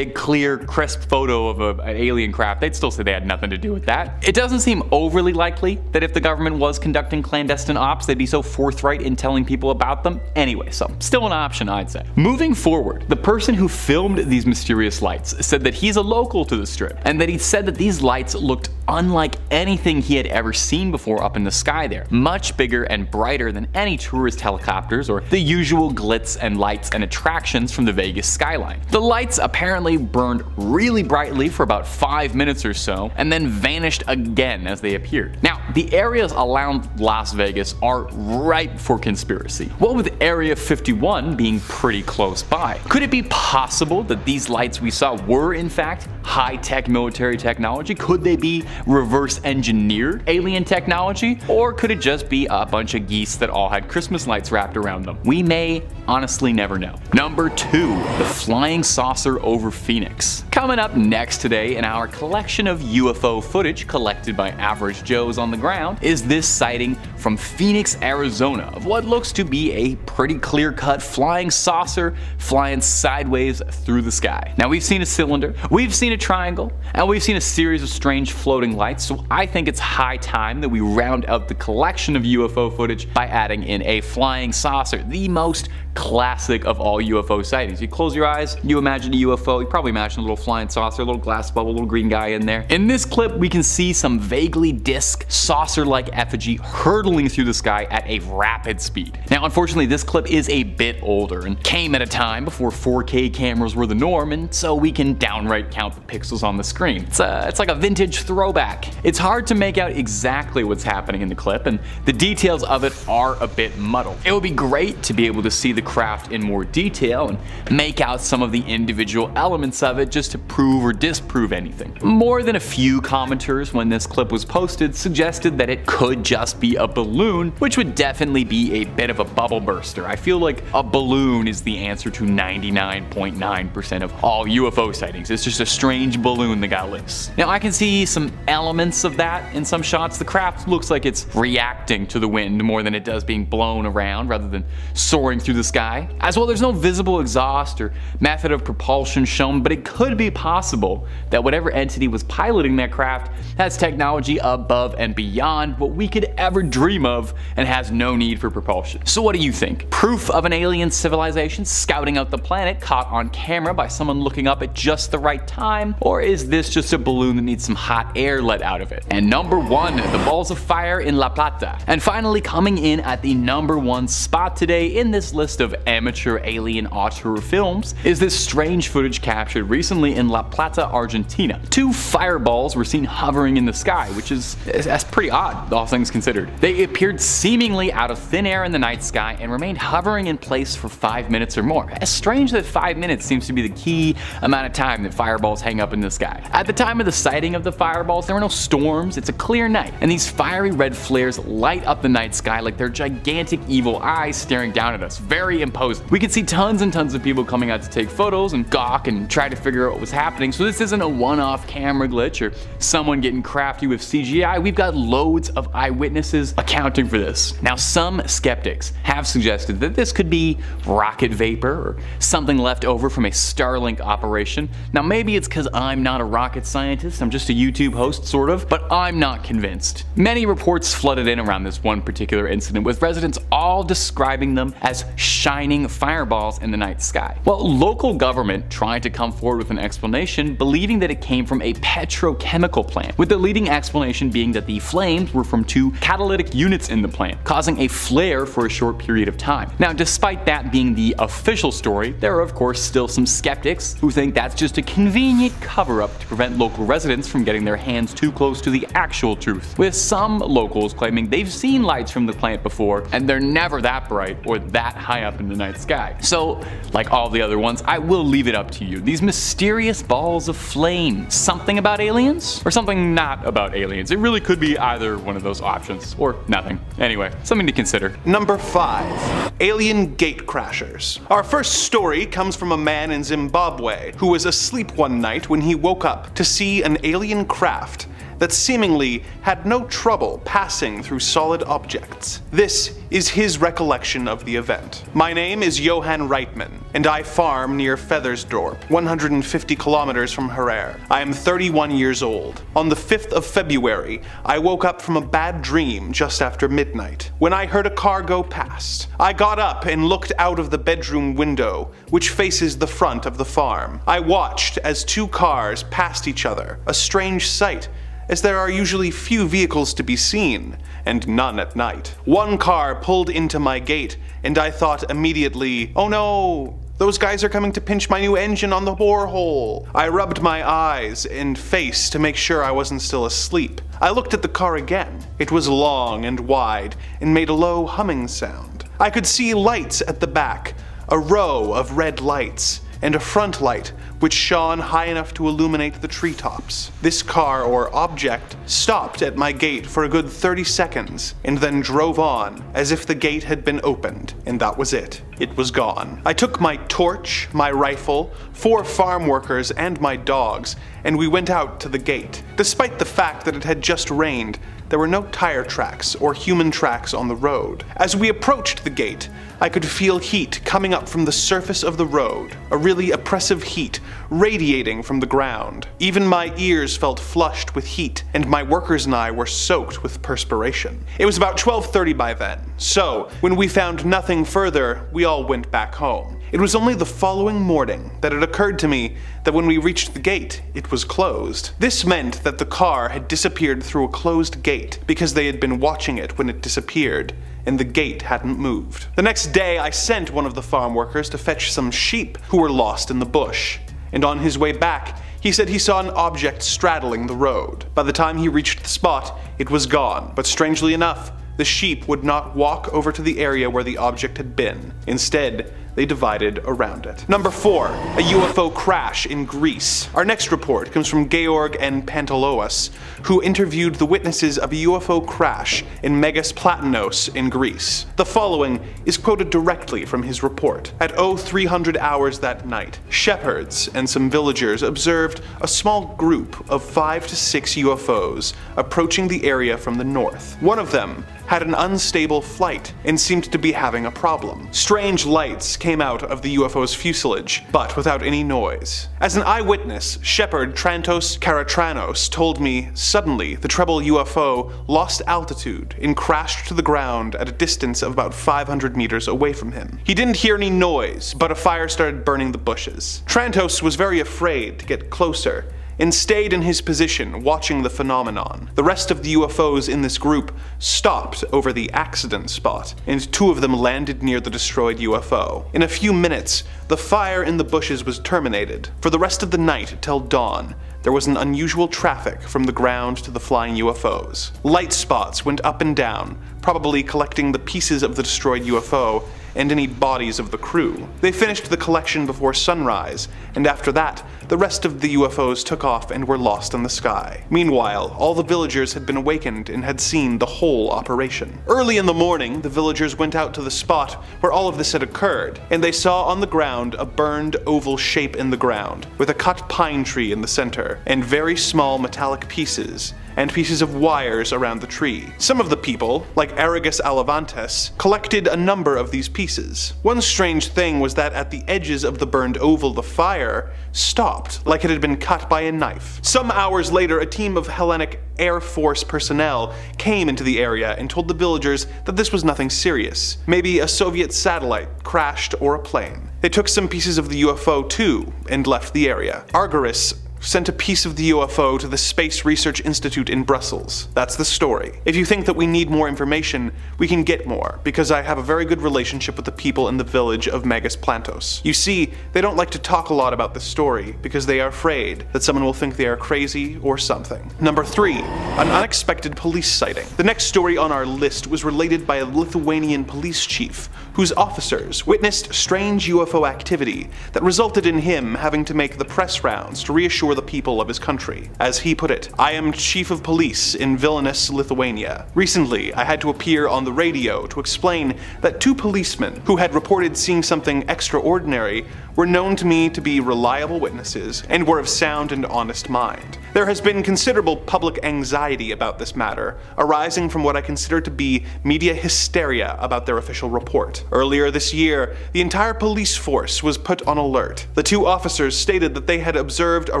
clear, crisp photo of an alien craft, they'd still say they had nothing to do with that. It doesn't seem overly likely that if the government was conducting clandestine ops, they'd be so forthright in telling people about them anyway, so still an option, I'd say. Moving forward, the person who filmed these mysterious lights said that he's a local to the strip, and that he said that these lights looked unlike anything he had ever seen before up in the sky there. Much bigger and brighter than any tourist helicopters or the usual glitz and lights and attractions from the Vegas skyline. The lights apparently burned really brightly for about 5 minutes or so, and then vanished again as they appeared. Now, the areas around Las Vegas are ripe for conspiracy, what with Area 51 being pretty close by. Could it be possible that these lights we saw were in fact high-tech military technology? Could they be reverse engineered alien technology? Or could it just be a bunch of geese that all had Christmas lights wrapped around them? We may honestly never know. Number 2, the flying saucer over Phoenix. Coming up next today in our collection of UFO footage collected by average Joes on the ground is this sighting from Phoenix, Arizona of what looks to be a pretty clear-cut flying saucer flying sideways through the sky. Now, we've seen a cylinder, we've seen a triangle, and we've seen a series of strange floating lights, so I think it's high time that we round out the collection of UFO footage by adding in a flying saucer, the most classic of all UFO sightings. You close your eyes, you imagine a UFO, you probably imagine a little flying saucer, a little glass bubble, a little green guy in there. In this clip, we can see some vaguely disc, saucer-like effigy hurtling through the sky at a rapid speed. Now, unfortunately, this clip is a bit older and came at a time before 4K cameras were the norm, and so we can downright count the pixels on the screen. It's like a vintage throwback. It's hard to make out exactly what's happening in the clip, and the details of it are a bit muddled. It would be great to be able to see the craft in more detail and make out some of the individual elements of it just to prove or disprove anything. More than a few commenters when this clip was posted suggested that it could just be a balloon, which would definitely be a bit of a bubble burster. I feel like a balloon is the answer to 99.9% of all UFO sightings. It's just a strange balloon that got loose. Now, I can see some elements of that in some shots. The craft looks like it's reacting to the wind more than it does being blown around rather than soaring through the sky. As well, there's no visible exhaust or method of propulsion shown, but it could be possible that whatever entity was piloting that craft has technology above and beyond what we could ever dream of and has no need for propulsion. So what do you think? Proof of an alien civilization scouting out the planet caught on camera by someone looking up at just the right time? Or is this just a balloon that needs some hot air let out of it? And number 1, the balls of fire in La Plata. And finally, coming in at the number 1 spot today in this list of amateur alien auteur films is this strange footage captured recently in La Plata, Argentina. 2 fireballs were seen hovering in the sky, which is that's pretty odd, all things considered. They appeared seemingly out of thin air in the night sky and remained hovering in place for 5 minutes or more. It's strange that 5 minutes seems to be the key amount of time that fireballs hang up in the sky. At the time of the sighting of the fireballs, there were no storms, it's a clear night, and these fiery red flares light up the night sky like they're gigantic evil eyes staring down at us. Very imposing. We could see tons and tons of people coming out to take photos and gawk and try to figure out what was happening, so this isn't a one-off camera glitch or someone getting crafty with CGI. We've got loads of eyewitnesses accounting for this. Now, some skeptics have suggested that this could be rocket vapor or something left over from a Starlink operation. Now, maybe it's because I'm not a rocket scientist, I'm just a YouTube host, sort of, but I'm not convinced. Many reports flooded in around this one particular incident, with residents all describing them as shining fireballs in the night sky. Well, local government tried to come forward with an explanation, believing that it came from a petrochemical plant, with the leading explanation being that the flames were from 2 catalytic units in the plant, causing a flare for a short period of time. Now, despite that being the official story, there are of course still some skeptics who think that's just a convenient cover-up to prevent local residents from getting their hands too close to the actual truth, with some locals claiming they've seen lights from the plant before and they're never that bright or that high up in the night sky. So, like all the other ones, I will leave it up to you. These mysterious balls of flame, something about aliens or something not about aliens? It really could be either one of those options or nothing. Anyway, something to consider. Number 5. Alien gate crashers. Our first story comes from a man in Zimbabwe who was asleep one night when he woke up to see an alien craft that seemingly had no trouble passing through solid objects. This is his recollection of the event. My name is Johan Reitman, and I farm near Feathersdorp, 150 kilometers from Harar. I am 31 years old. On the 5th of February, I woke up from a bad dream just after midnight, when I heard a car go past. I got up and looked out of the bedroom window, which faces the front of the farm. I watched as 2 cars passed each other, a strange sight, as there are usually few vehicles to be seen, and none at night. One car pulled into my gate, and I thought immediately, oh no, those guys are coming to pinch my new engine on the borehole. I rubbed my eyes and face to make sure I wasn't still asleep. I looked at the car again. It was long and wide, and made a low humming sound. I could see lights at the back, a row of red lights, and a front light which shone high enough to illuminate the treetops. This car or object stopped at my gate for a good 30 seconds and then drove on as if the gate had been opened, and that was it. It was gone. I took my torch, my rifle, 4 farm workers, and my dogs, and we went out to the gate. Despite the fact that it had just rained, there were no tire tracks or human tracks on the road. As we approached the gate, I could feel heat coming up from the surface of the road, a really oppressive heat radiating from the ground. Even my ears felt flushed with heat, and my workers and I were soaked with perspiration. It was about 12:30 by then, so when we found nothing further, we all went back home. It was only the following morning that it occurred to me that when we reached the gate, it was closed. This meant that the car had disappeared through a closed gate because they had been watching it when it disappeared, and the gate hadn't moved. The next day, I sent one of the farm workers to fetch some sheep who were lost in the bush, and on his way back, he said he saw an object straddling the road. By the time he reached the spot, it was gone, but strangely enough, the sheep would not walk over to the area where the object had been. Instead, they divided around it. Number 4, a UFO crash in Greece. Our next report comes from Georg and Panteloas, who interviewed the witnesses of a UFO crash in Megas Platanos in Greece. The following is quoted directly from his report. At 0300 hours that night, shepherds and some villagers observed a small group of 5 to 6 UFOs approaching the area from the north. One of them, had an unstable flight and seemed to be having a problem. Strange lights came out of the UFO's fuselage, but without any noise. As an eyewitness, Shepherd Trantos Karatranos told me suddenly the treble UFO lost altitude and crashed to the ground at a distance of about 500 meters away from him. He didn't hear any noise, but a fire started burning the bushes. Trantos was very afraid to get closer and stayed in his position watching the phenomenon. The rest of the UFOs in this group stopped over the accident spot, and 2 of them landed near the destroyed UFO. In a few minutes, the fire in the bushes was terminated. For the rest of the night till dawn, there was an unusual traffic from the ground to the flying UFOs. Light spots went up and down, probably collecting the pieces of the destroyed UFO and any bodies of the crew. They finished the collection before sunrise, and after that, the rest of the UFOs took off and were lost in the sky. Meanwhile, all the villagers had been awakened and had seen the whole operation. Early in the morning, the villagers went out to the spot where all of this had occurred, and they saw on the ground a burned oval shape in the ground, with a cut pine tree in the center, and very small metallic pieces, and pieces of wires around the tree. Some of the people, like Aragus Alavantes, collected a number of these pieces. One strange thing was that at the edges of the burned oval, the fire stopped, like it had been cut by a knife. Some hours later, a team of Hellenic Air Force personnel came into the area and told the villagers that this was nothing serious. Maybe a Soviet satellite crashed or a plane. They took some pieces of the UFO too and left the area. Argyris sent a piece of the UFO to the Space Research Institute in Brussels. That's the story. If you think that we need more information, we can get more, because I have a very good relationship with the people in the village of Megas Plantos. You see, they don't like to talk a lot about the story, because they are afraid that someone will think they are crazy or something. Number 3. An unexpected police sighting. The next story on our list was related by a Lithuanian police chief, whose officers witnessed strange UFO activity that resulted in him having to make the press rounds to reassure the people of his country. As he put it, "I am chief of police in Vilnius, Lithuania. Recently, I had to appear on the radio to explain that 2 policemen who had reported seeing something extraordinary were known to me to be reliable witnesses and were of sound and honest mind. There has been considerable public anxiety about this matter, arising from what I consider to be media hysteria about their official report. Earlier this year, the entire police force was put on alert. The 2 officers stated that they had observed a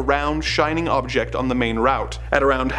round shining object on the main route at around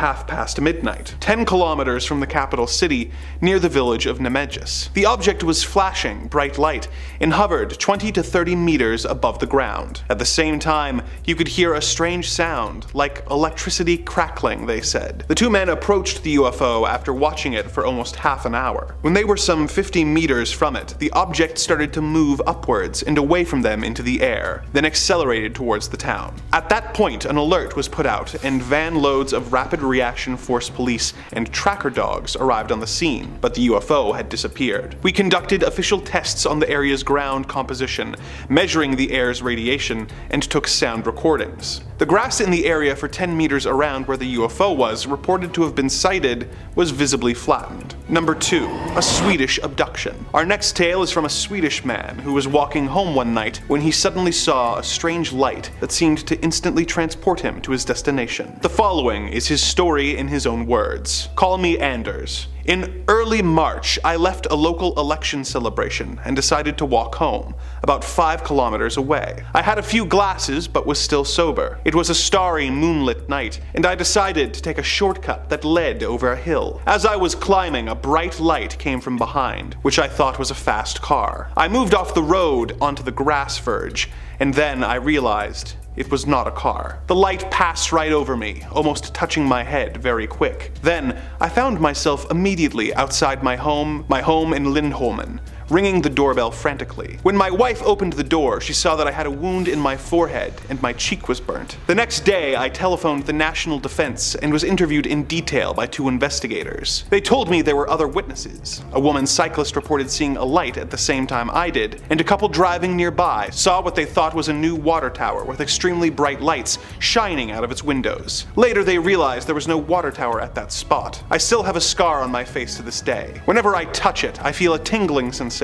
midnight, 10 kilometers from the capital city, near the village of Nemegis. The object was flashing bright light and hovered 20 to 30 meters above the ground. At the same time, you could hear a strange sound, like electricity crackling, they said. The 2 men approached the UFO after watching it for almost half an hour. When they were some 50 meters from it, the object started to move upwards and away from them into the air, then accelerated towards the town. At that point, an alert was put out, and van loads of Rapid Reaction Force police and tracker dogs arrived on the scene, but the UFO had disappeared. We conducted official tests on the area's ground composition, measuring the air's radiation, and took sound recordings. The grass in the area for 10 meters around where the UFO was reported to have been sighted was visibly flattened. Number 2. A Swedish abduction. Our next tale is from a Swedish man who was walking home one night when he suddenly saw a strange light that seemed to instantly transport him to his destination. The following is his story in his own words. Call me Anders. In early March, I left a local election celebration and decided to walk home, about 5 kilometers away. I had a few glasses but was still sober. It was a starry, moonlit night, and I decided to take a shortcut that led over a hill. As I was climbing, a bright light came from behind, which I thought was a fast car. I moved off the road onto the grass verge, and then I realized it was not a car. The light passed right over me, almost touching my head very quick. Then, I found myself immediately outside my home in Lindholmen, ringing the doorbell frantically. When my wife opened the door, she saw that I had a wound in my forehead and my cheek was burnt. The next day, I telephoned the National Defense and was interviewed in detail by 2 investigators. They told me there were other witnesses. A woman cyclist reported seeing a light at the same time I did, and a couple driving nearby saw what they thought was a new water tower with extremely bright lights shining out of its windows. Later, they realized there was no water tower at that spot. I still have a scar on my face to this day. Whenever I touch it, I feel a tingling sensation,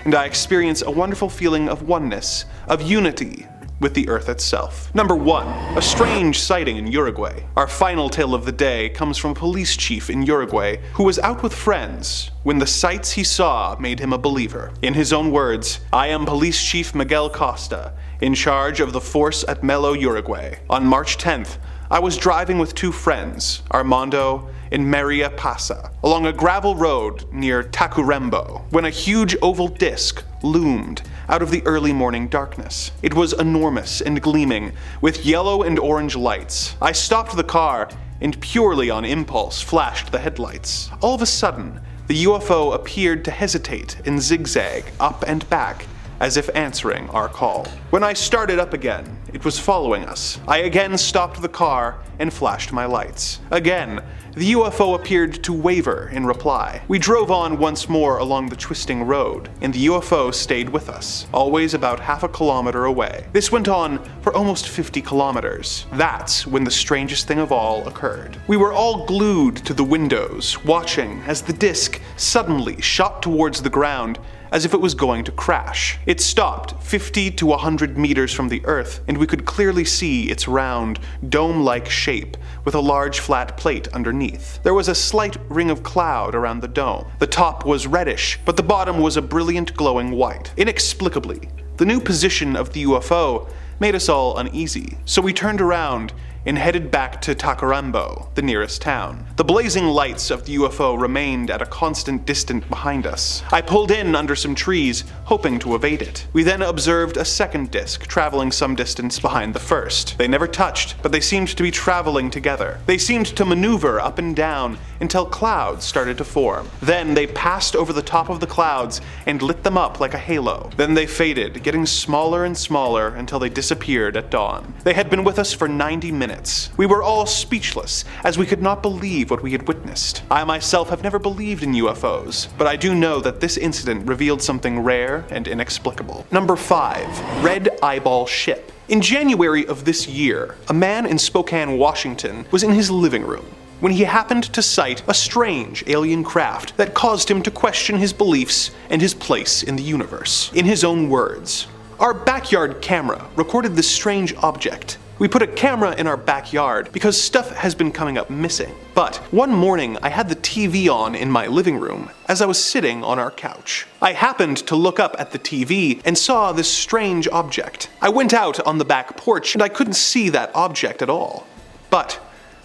and I experience a wonderful feeling of oneness, of unity, with the Earth itself. Number 1. A strange sighting in Uruguay. Our final tale of the day comes from a police chief in Uruguay who was out with friends when the sights he saw made him a believer. In his own words, "I am Police Chief Miguel Costa, in charge of the force at Melo, Uruguay. On March 10th, I was driving with 2 friends, Armando and Maria Pasa, along a gravel road near Tacuarembó, when a huge oval disc loomed out of the early morning darkness. It was enormous and gleaming, with yellow and orange lights. I stopped the car and purely on impulse flashed the headlights. All of a sudden, the UFO appeared to hesitate and zigzag up and back, as if answering our call. When I started up again, it was following us. I again stopped the car and flashed my lights. Again, the UFO appeared to waver in reply. We drove on once more along the twisting road, and the UFO stayed with us, always about half a kilometer away. This went on for almost 50 kilometers. That's when the strangest thing of all occurred. We were all glued to the windows, watching as the disc suddenly shot towards the ground as if it was going to crash. It stopped 50 to 100 meters from the Earth, and we could clearly see its round, dome-like shape with a large flat plate underneath. There was a slight ring of cloud around the dome. The top was reddish, but the bottom was a brilliant glowing white. Inexplicably, the new position of the UFO made us all uneasy, so we turned around and headed back to Tacuarembó, the nearest town. The blazing lights of the UFO remained at a constant distance behind us. I pulled in under some trees, hoping to evade it. We then observed a second disc traveling some distance behind the first. They never touched, but they seemed to be traveling together. They seemed to maneuver up and down until clouds started to form. Then they passed over the top of the clouds and lit them up like a halo. Then they faded, getting smaller and smaller until they disappeared at dawn. They had been with us for 90 minutes. We were all speechless, as we could not believe what we had witnessed. I myself have never believed in UFOs, but I do know that this incident revealed something rare and inexplicable. Number 5. Red Eyeball Ship. In January of this year, a man in Spokane, Washington was in his living room when he happened to sight a strange alien craft that caused him to question his beliefs and his place in the universe. In his own words, "Our backyard camera recorded this strange object. We put a camera in our backyard because stuff has been coming up missing. But one morning I had the TV on in my living room as I was sitting on our couch. I happened to look up at the TV and saw this strange object. I went out on the back porch and I couldn't see that object at all. But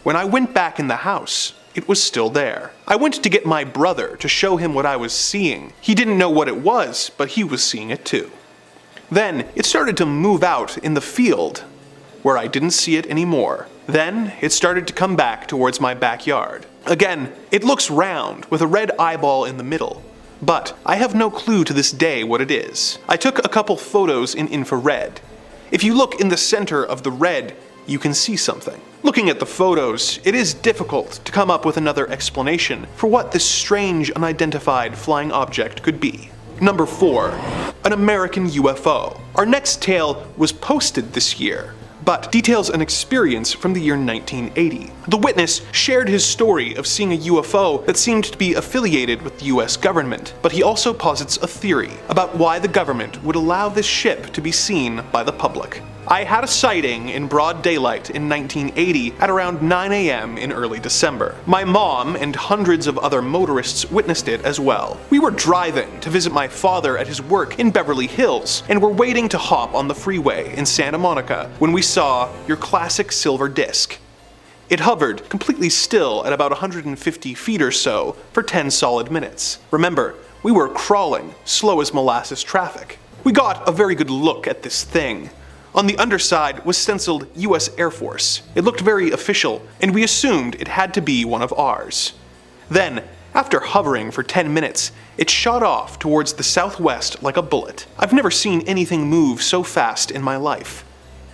when I went back in the house, it was still there. I went to get my brother to show him what I was seeing. He didn't know what it was, but he was seeing it too. Then it started to move out in the field, where I didn't see it anymore. Then it started to come back towards my backyard. Again, it looks round with a red eyeball in the middle, but I have no clue to this day what it is. I took a couple photos in infrared. If you look in the center of the red, you can see something. Looking at the photos, it is difficult to come up with another explanation for what this strange unidentified flying object could be. Number 4. An American UFO. Our next tale was posted this year, but details an experience from the year 1980. The witness shared his story of seeing a UFO that seemed to be affiliated with the US government, but he also posits a theory about why the government would allow this ship to be seen by the public. I had a sighting in broad daylight in 1980 at around 9 a.m. in early December. My mom and hundreds of other motorists witnessed it as well. We were driving to visit my father at his work in Beverly Hills and were waiting to hop on the freeway in Santa Monica when we saw your classic silver disc. It hovered completely still at about 150 feet or so for 10 solid minutes. Remember, we were crawling, slow as molasses traffic. We got a very good look at this thing. On the underside was stenciled US Air Force. It looked very official, and we assumed it had to be one of ours. Then, after hovering for 10 minutes, it shot off towards the southwest like a bullet. I've never seen anything move so fast in my life.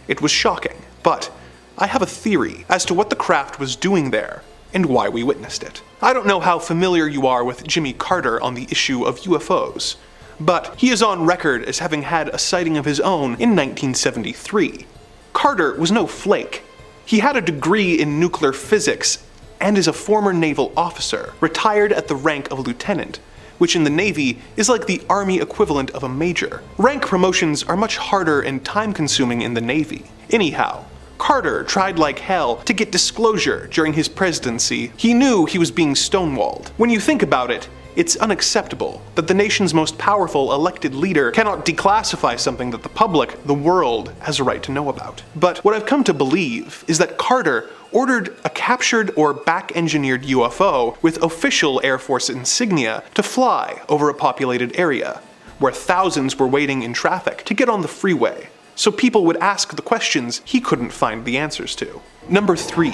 It was shocking, but I have a theory as to what the craft was doing there and why we witnessed it. I don't know how familiar you are with Jimmy Carter on the issue of UFOs, but he is on record as having had a sighting of his own in 1973. Carter was no flake. He had a degree in nuclear physics and is a former naval officer, retired at the rank of lieutenant, which in the Navy is like the Army equivalent of a major. Rank promotions are much harder and time-consuming in the Navy. Anyhow, Carter tried like hell to get disclosure during his presidency. He knew he was being stonewalled. When you think about it, it's unacceptable that the nation's most powerful elected leader cannot declassify something that the public, the world, has a right to know about. But what I've come to believe is that Carter ordered a captured or back-engineered UFO with official Air Force insignia to fly over a populated area, where thousands were waiting in traffic to get on the freeway, so people would ask the questions he couldn't find the answers to. Number 3.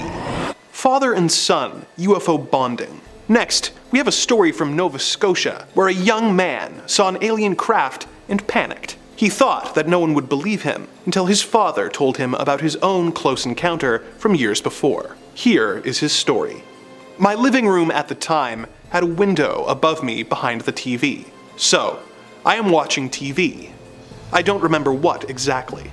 Father and son UFO bonding. Next, we have a story from Nova Scotia, where a young man saw an alien craft and panicked. He thought that no one would believe him until his father told him about his own close encounter from years before. Here is his story. My living room at the time had a window above me behind the TV. So, I am watching TV. I don't remember what exactly.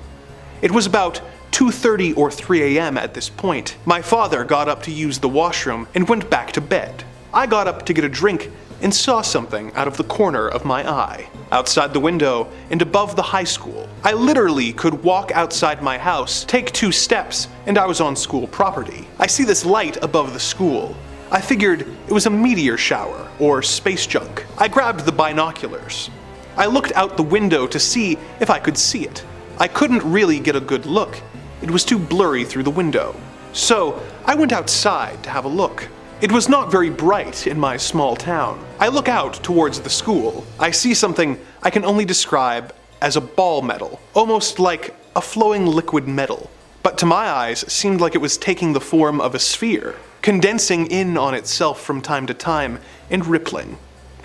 It was about 2:30 or 3 a.m. at this point. My father got up to use the washroom and went back to bed. I got up to get a drink and saw something out of the corner of my eye, outside the window and above the high school. I literally could walk outside my house, take 2 steps, and I was on school property. I see this light above the school. I figured it was a meteor shower or space junk. I grabbed the binoculars. I looked out the window to see if I could see it. I couldn't really get a good look. It was too blurry through the window. So I went outside to have a look. It was not very bright in my small town. I look out towards the school. I see something I can only describe as a ball metal, almost like a flowing liquid metal. But to my eyes, it seemed like it was taking the form of a sphere, condensing in on itself from time to time and rippling.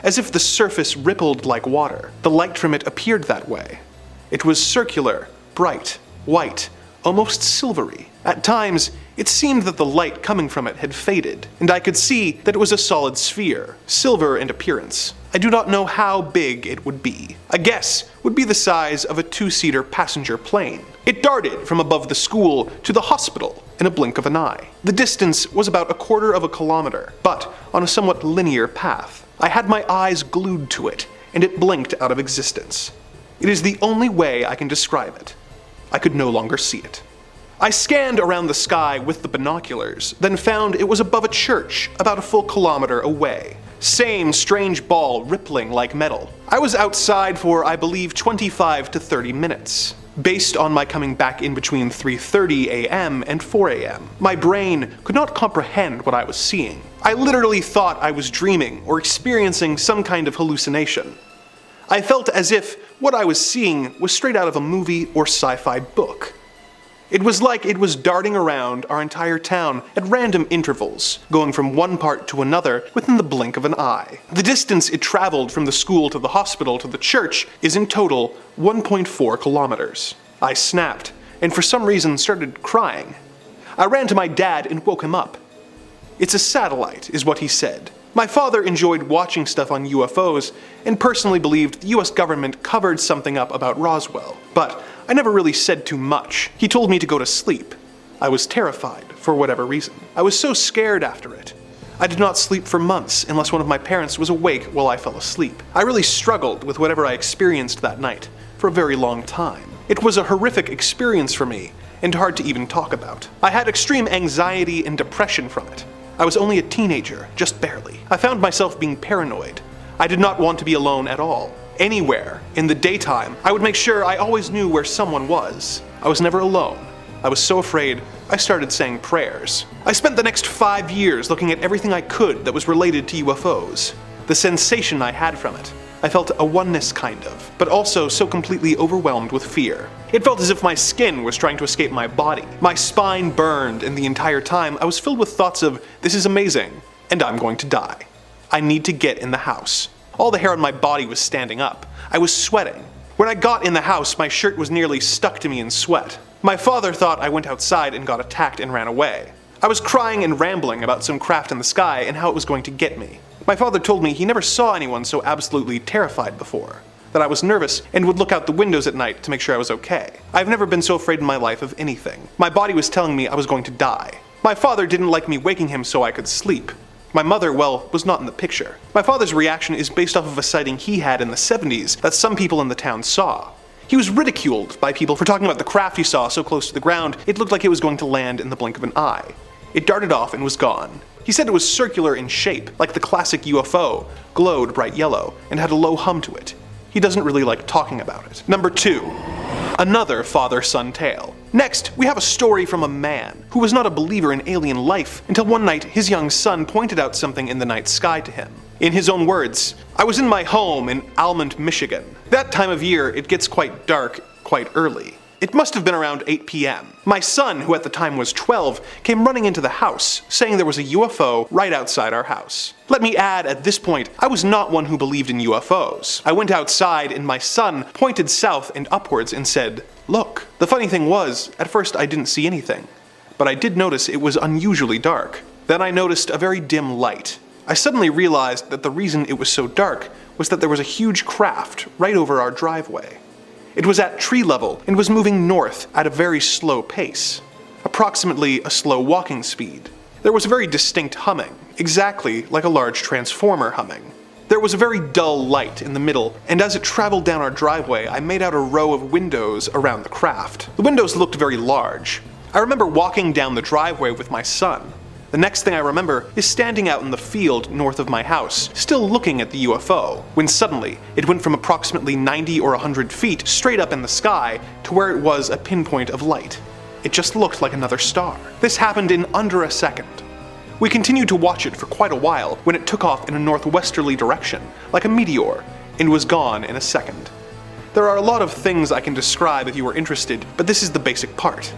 As if the surface rippled like water. The light from it appeared that way. It was circular, bright, white, almost silvery. At times, it seemed that the light coming from it had faded, and I could see that it was a solid sphere, silver in appearance. I do not know how big it would be. A guess would be the size of a 2-seater passenger plane. It darted from above the school to the hospital in a blink of an eye. The distance was about 1/4 of a kilometer, but on a somewhat linear path. I had my eyes glued to it, and it blinked out of existence. It is the only way I can describe it. I could no longer see it. I scanned around the sky with the binoculars, then found it was above a church about a full kilometer away. Same strange ball rippling like metal. I was outside for, I believe, 25 to 30 minutes. Based on my coming back in between 3:30 a.m. and 4 a.m., my brain could not comprehend what I was seeing. I literally thought I was dreaming or experiencing some kind of hallucination. I felt as if what I was seeing was straight out of a movie or sci-fi book. It was like it was darting around our entire town at random intervals, going from one part to another within the blink of an eye. The distance it traveled from the school to the hospital to the church is in total 1.4 kilometers. I snapped, and for some reason started crying. I ran to my dad and woke him up. "It's a satellite," is what he said. My father enjoyed watching stuff on UFOs and personally believed the US government covered something up about Roswell, but I never really said too much. He told me to go to sleep. I was terrified, for whatever reason. I was so scared after it. I did not sleep for months unless one of my parents was awake while I fell asleep. I really struggled with whatever I experienced that night for a very long time. It was a horrific experience for me and hard to even talk about. I had extreme anxiety and depression from it. I was only a teenager, just barely. I found myself being paranoid. I did not want to be alone at all. Anywhere, in the daytime, I would make sure I always knew where someone was. I was never alone. I was so afraid, I started saying prayers. I spent the next 5 years looking at everything I could that was related to UFOs. The sensation I had from it. I felt a oneness kind of, but also so completely overwhelmed with fear. It felt as if my skin was trying to escape my body. My spine burned, and the entire time I was filled with thoughts of, this is amazing, and I'm going to die. I need to get in the house. All the hair on my body was standing up. I was sweating. When I got in the house, my shirt was nearly stuck to me in sweat. My father thought I went outside and got attacked and ran away. I was crying and rambling about some craft in the sky and how it was going to get me. My father told me he never saw anyone so absolutely terrified before, that I was nervous and would look out the windows at night to make sure I was okay. I've never been so afraid in my life of anything. My body was telling me I was going to die. My father didn't like me waking him so I could sleep. My mother, well, was not in the picture. My father's reaction is based off of a sighting he had in the 70s that some people in the town saw. He was ridiculed by people for talking about the craft he saw so close to the ground it looked like it was going to land in the blink of an eye. It darted off and was gone. He said it was circular in shape, like the classic UFO, glowed bright yellow, and had a low hum to it. He doesn't really like talking about it. Number 2. Another father-son tale. Next, we have a story from a man who was not a believer in alien life until one night his young son pointed out something in the night sky to him. In his own words, "I was in my home in Almond, Michigan. That time of year it gets quite dark quite early. It must have been around 8 p.m. My son, who at the time was 12, came running into the house, saying there was a UFO right outside our house. Let me add, at this point, I was not one who believed in UFOs. I went outside and my son pointed south and upwards and said, 'Look.' The funny thing was, at first I didn't see anything, but I did notice it was unusually dark. Then I noticed a very dim light. I suddenly realized that the reason it was so dark was that there was a huge craft right over our driveway. It was at tree level and was moving north at a very slow pace, approximately a slow walking speed. There was a very distinct humming, exactly like a large transformer humming. There was a very dull light in the middle, and as it traveled down our driveway, I made out a row of windows around the craft. The windows looked very large. I remember walking down the driveway with my son. The next thing I remember is standing out in the field north of my house, still looking at the UFO, when suddenly it went from approximately 90 or 100 feet straight up in the sky to where it was a pinpoint of light. It just looked like another star. This happened in under a second. We continued to watch it for quite a while when it took off in a northwesterly direction, like a meteor, and was gone in a second. There are a lot of things I can describe if you are interested, but this is the basic part.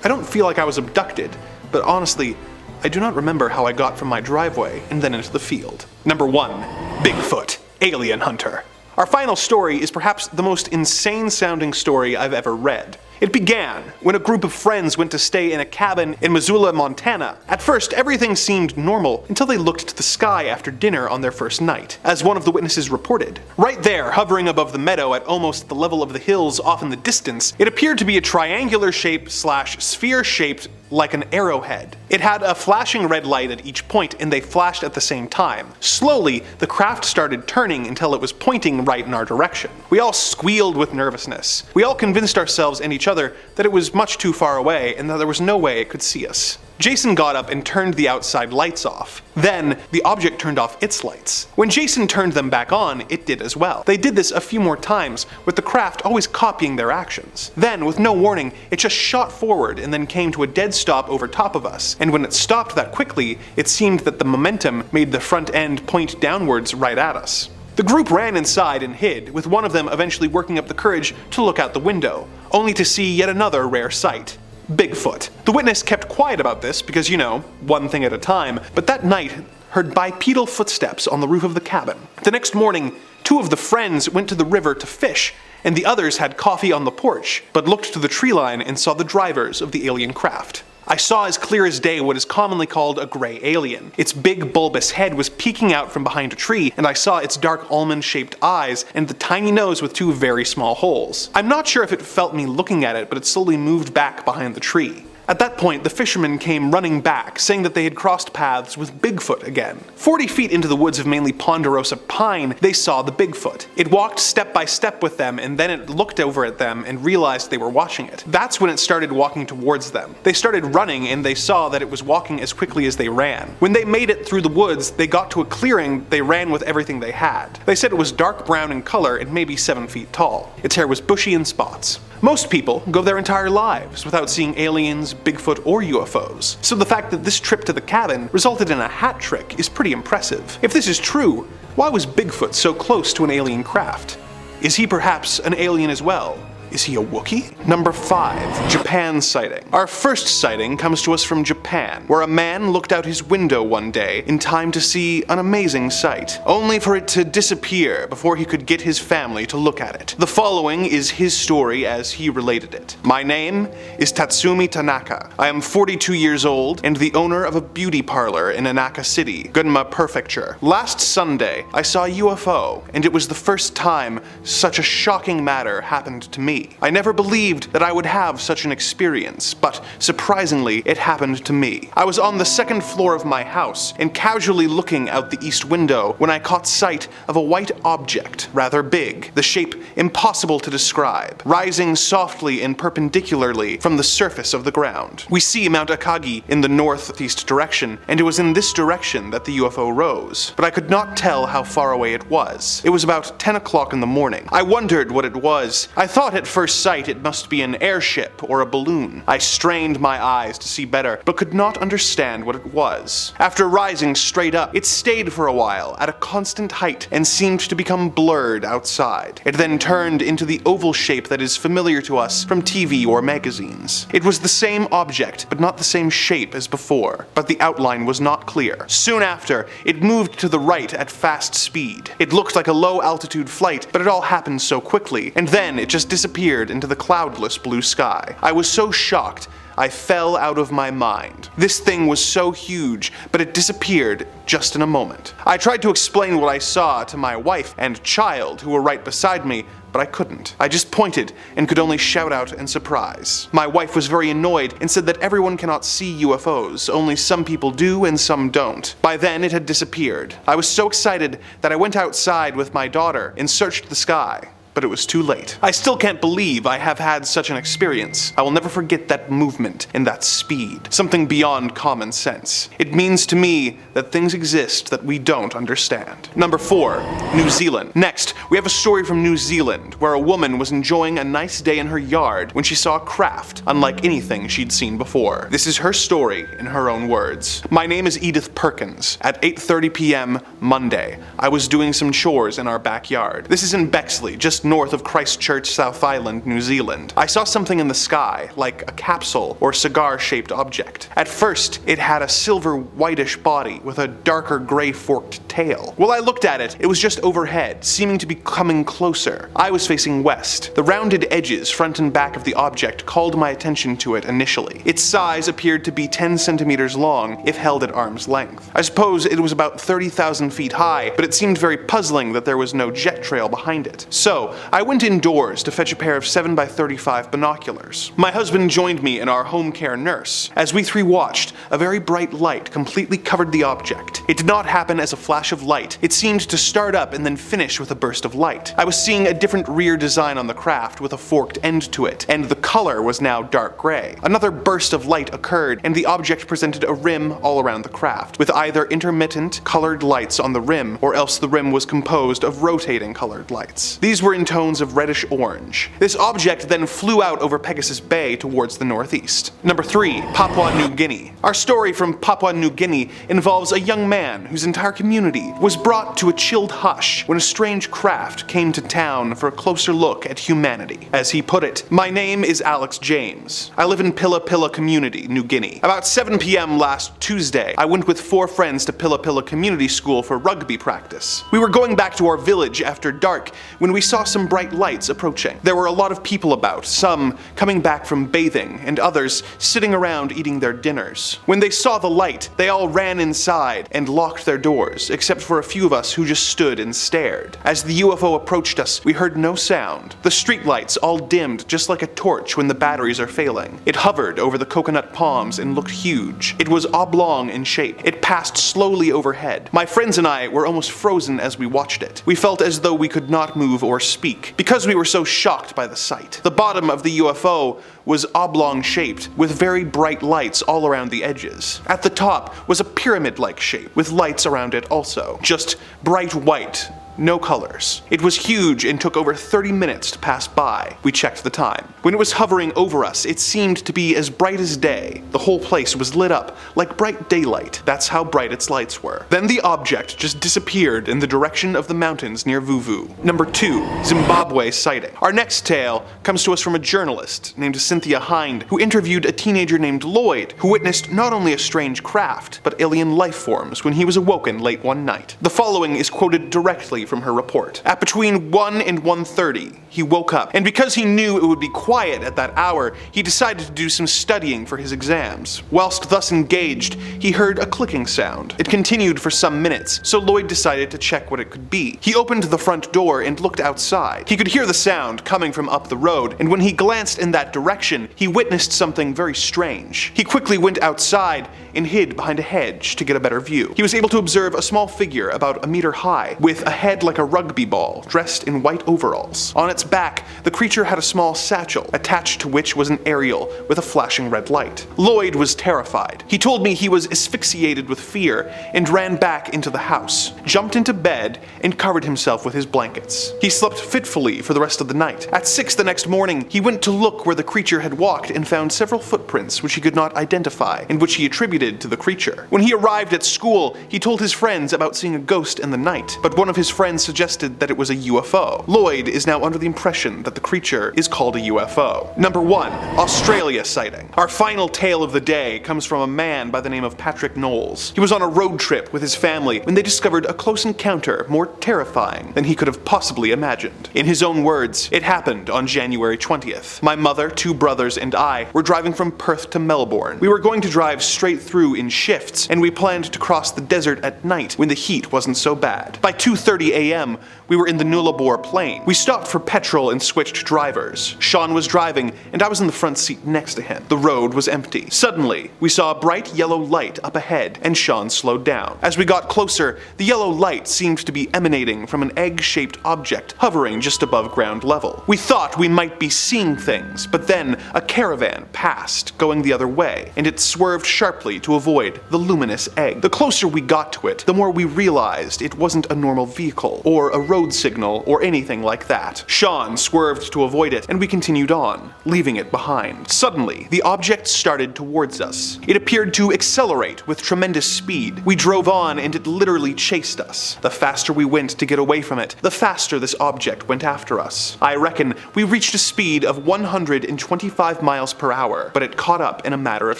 I don't feel like I was abducted, but honestly, I do not remember how I got from my driveway and then into the field. Number 1. Bigfoot, Alien Hunter. Our final story is perhaps the most insane sounding story I've ever read. It began when a group of friends went to stay in a cabin in Missoula, Montana. At first, everything seemed normal until they looked to the sky after dinner on their first night, as one of the witnesses reported. Right there, hovering above the meadow at almost the level of the hills off in the distance, it appeared to be a triangular shape / sphere shaped like an arrowhead. It had a flashing red light at each point and they flashed at the same time. Slowly, the craft started turning until it was pointing right in our direction. We all squealed with nervousness. We all convinced ourselves and each other that it was much too far away and that there was no way it could see us. Jason got up and turned the outside lights off. Then, the object turned off its lights. When Jason turned them back on, it did as well. They did this a few more times, with the craft always copying their actions. Then, with no warning, it just shot forward and then came to a dead stop over top of us, and when it stopped that quickly, it seemed that the momentum made the front end point downwards right at us. The group ran inside and hid, with one of them eventually working up the courage to look out the window, only to see yet another rare sight. Bigfoot. The witness kept quiet about this because, you know, one thing at a time, but that night heard bipedal footsteps on the roof of the cabin. The next morning, 2 of the friends went to the river to fish, and the others had coffee on the porch, but looked to the tree line and saw the drivers of the alien craft. I saw as clear as day what is commonly called a gray alien. Its big bulbous head was peeking out from behind a tree, and I saw its dark almond-shaped eyes and the tiny nose with 2 very small holes. I'm not sure if it felt me looking at it, but it slowly moved back behind the tree. At that point, the fishermen came running back, saying that they had crossed paths with Bigfoot again. 40 feet into the woods of mainly ponderosa pine, they saw the Bigfoot. It walked step by step with them, and then it looked over at them and realized they were watching it. That's when it started walking towards them. They started running, and they saw that it was walking as quickly as they ran. When they made it through the woods, they got to a clearing. They ran with everything they had. They said it was dark brown in color and maybe 7 feet tall. Its hair was bushy in spots. Most people go their entire lives without seeing aliens, Bigfoot, or UFOs, so the fact that this trip to the cabin resulted in a hat trick is pretty impressive. If this is true, why was Bigfoot so close to an alien craft? Is he perhaps an alien as well? Is he a Wookiee? Number 5. Japan sighting. Our first sighting comes to us from Japan, where a man looked out his window one day in time to see an amazing sight, only for it to disappear before he could get his family to look at it. The following is his story as he related it. My name is Tatsumi Tanaka. I am 42 years old and the owner of a beauty parlor in Inaka City, Gunma Prefecture. Last Sunday, I saw a UFO, and it was the first time such a shocking matter happened to me. me. I never believed that I would have such an experience, but surprisingly, it happened to me. I was on the second floor of my house and casually looking out the east window when I caught sight of a white object, rather big, the shape impossible to describe, rising softly and perpendicularly from the surface of the ground. We see Mount Akagi in the northeast direction, and it was in this direction that the UFO rose, but I could not tell how far away it was. It was about 10 o'clock in the morning. I wondered what it was. I thought at first sight it must be an airship or a balloon. I strained my eyes to see better, but could not understand what it was. After rising straight up, it stayed for a while at a constant height and seemed to become blurred outside. It then turned into the oval shape that is familiar to us from TV or magazines. It was the same object, but not the same shape as before, but the outline was not clear. Soon after, it moved to the right at fast speed. It looked like a low-altitude flight, but it all happened so quickly, and then it just disappeared into the cloudless blue sky. I was so shocked, I fell out of my mind. This thing was so huge, but it disappeared just in a moment. I tried to explain what I saw to my wife and child who were right beside me, but I couldn't. I just pointed and could only shout out in surprise. My wife was very annoyed and said that everyone cannot see UFOs, only some people do and some don't. By then it had disappeared. I was so excited that I went outside with my daughter and searched the sky. But it was too late. I still can't believe I have had such an experience. I will never forget that movement and that speed. Something beyond common sense. It means to me that things exist that we don't understand. Number 4, New Zealand. Next, we have a story from New Zealand where a woman was enjoying a nice day in her yard when she saw a craft unlike anything she'd seen before. This is her story in her own words. My name is Edith Perkins. At 8:30 p.m. Monday, I was doing some chores in our backyard. This is in Bexley, just north of Christchurch, South Island, New Zealand. I saw something in the sky, like a capsule or cigar-shaped object. At first, it had a silver whitish body with a darker gray forked tail. While I looked at it, it was just overhead, seeming to be coming closer. I was facing west. The rounded edges, front and back of the object, called my attention to it initially. Its size appeared to be 10 centimeters long if held at arm's length. I suppose it was about 30,000 feet high, but it seemed very puzzling that there was no jet trail behind it. So, I went indoors to fetch a pair of 7x35 binoculars. My husband joined me and our home care nurse. As we three watched, a very bright light completely covered the object. It did not happen as a flash of light. It seemed to start up and then finish with a burst of light. I was seeing a different rear design on the craft with a forked end to it, and the color was now dark gray. Another burst of light occurred, and the object presented a rim all around the craft, with either intermittent colored lights on the rim, or else the rim was composed of rotating colored lights. These were in tones of reddish orange. This object then flew out over Pegasus Bay towards the northeast. Number 3, Papua New Guinea. Our story from Papua New Guinea involves a young man whose entire community was brought to a chilled hush when a strange craft came to town for a closer look at humanity. As he put it, "My name is Alex James. I live in Pilla Pilla Community, New Guinea. About 7 p.m. last Tuesday, I went with 4 friends to Pilla Pilla Community School for rugby practice. We were going back to our village after dark when we saw some bright lights approaching. There were a lot of people about, some coming back from bathing, and others sitting around eating their dinners. When they saw the light, they all ran inside and locked their doors, except for a few of us who just stood and stared. As the UFO approached us, we heard no sound. The street lights all dimmed just like a torch when the batteries are failing. It hovered over the coconut palms and looked huge. It was oblong in shape. It passed slowly overhead. My friends and I were almost frozen as we watched it. We felt as though we could not move or speak, because we were so shocked by the sight. The bottom of the UFO was oblong shaped, with very bright lights all around the edges. At the top was a pyramid-like shape, with lights around it also. Just bright white. No colors. It was huge and took over 30 minutes to pass by. We checked the time. When it was hovering over us, it seemed to be as bright as day. The whole place was lit up like bright daylight. That's how bright its lights were. Then the object just disappeared in the direction of the mountains near Vuvu. Number 2, Zimbabwe sighting. Our next tale comes to us from a journalist named Cynthia Hind, who interviewed a teenager named Lloyd, who witnessed not only a strange craft, but alien life forms when he was awoken late one night. The following is quoted directly clearly from her report. At between 1 and 1:30, he woke up, and because he knew it would be quiet at that hour, he decided to do some studying for his exams. Whilst thus engaged, he heard a clicking sound. It continued for some minutes, so Lloyd decided to check what it could be. He opened the front door and looked outside. He could hear the sound coming from up the road, and when he glanced in that direction, he witnessed something very strange. He quickly went outside and hid behind a hedge to get a better view. He was able to observe a small figure about a meter high, with a head like a rugby ball, dressed in white overalls. On its back, the creature had a small satchel, attached to which was an aerial with a flashing red light. Lloyd was terrified. He told me he was asphyxiated with fear and ran back into the house, jumped into bed, and covered himself with his blankets. He slept fitfully for the rest of the night. At 6 the next morning, he went to look where the creature had walked and found several footprints which he could not identify and which he attributed to the creature. When he arrived at school, he told his friends about seeing a ghost in the night, but one of his friends suggested that it was a UFO. Lloyd is now under the impression that the creature is called a UFO. Number 1. Australia sighting. Our final tale of the day comes from a man by the name of Patrick Knowles. He was on a road trip with his family when they discovered a close encounter more terrifying than he could have possibly imagined. In his own words, it happened on January 20th. My mother, 2 brothers, and I were driving from Perth to Melbourne. We were going to drive straight through in shifts, and we planned to cross the desert at night when the heat wasn't so bad. By 2:30 a.m., we were in the Nullarbor Plain. We stopped for petrol and switched drivers. Sean was driving, and I was in the front seat next to him. The road was empty. Suddenly, we saw a bright yellow light up ahead, and Sean slowed down. As we got closer, the yellow light seemed to be emanating from an egg-shaped object hovering just above ground level. We thought we might be seeing things, but then a caravan passed, going the other way, and it swerved sharply to avoid the luminous egg. The closer we got to it, the more we realized it wasn't a normal vehicle, or a road signal, or anything like that. Sean swerved to avoid it, and we continued on, leaving it behind. Suddenly, the object started towards us. It appeared to accelerate with tremendous speed. We drove on, and it literally chased us. The faster we went to get away from it, the faster this object went after us. I reckon we reached a speed of 125 miles per hour, but it caught up in a matter of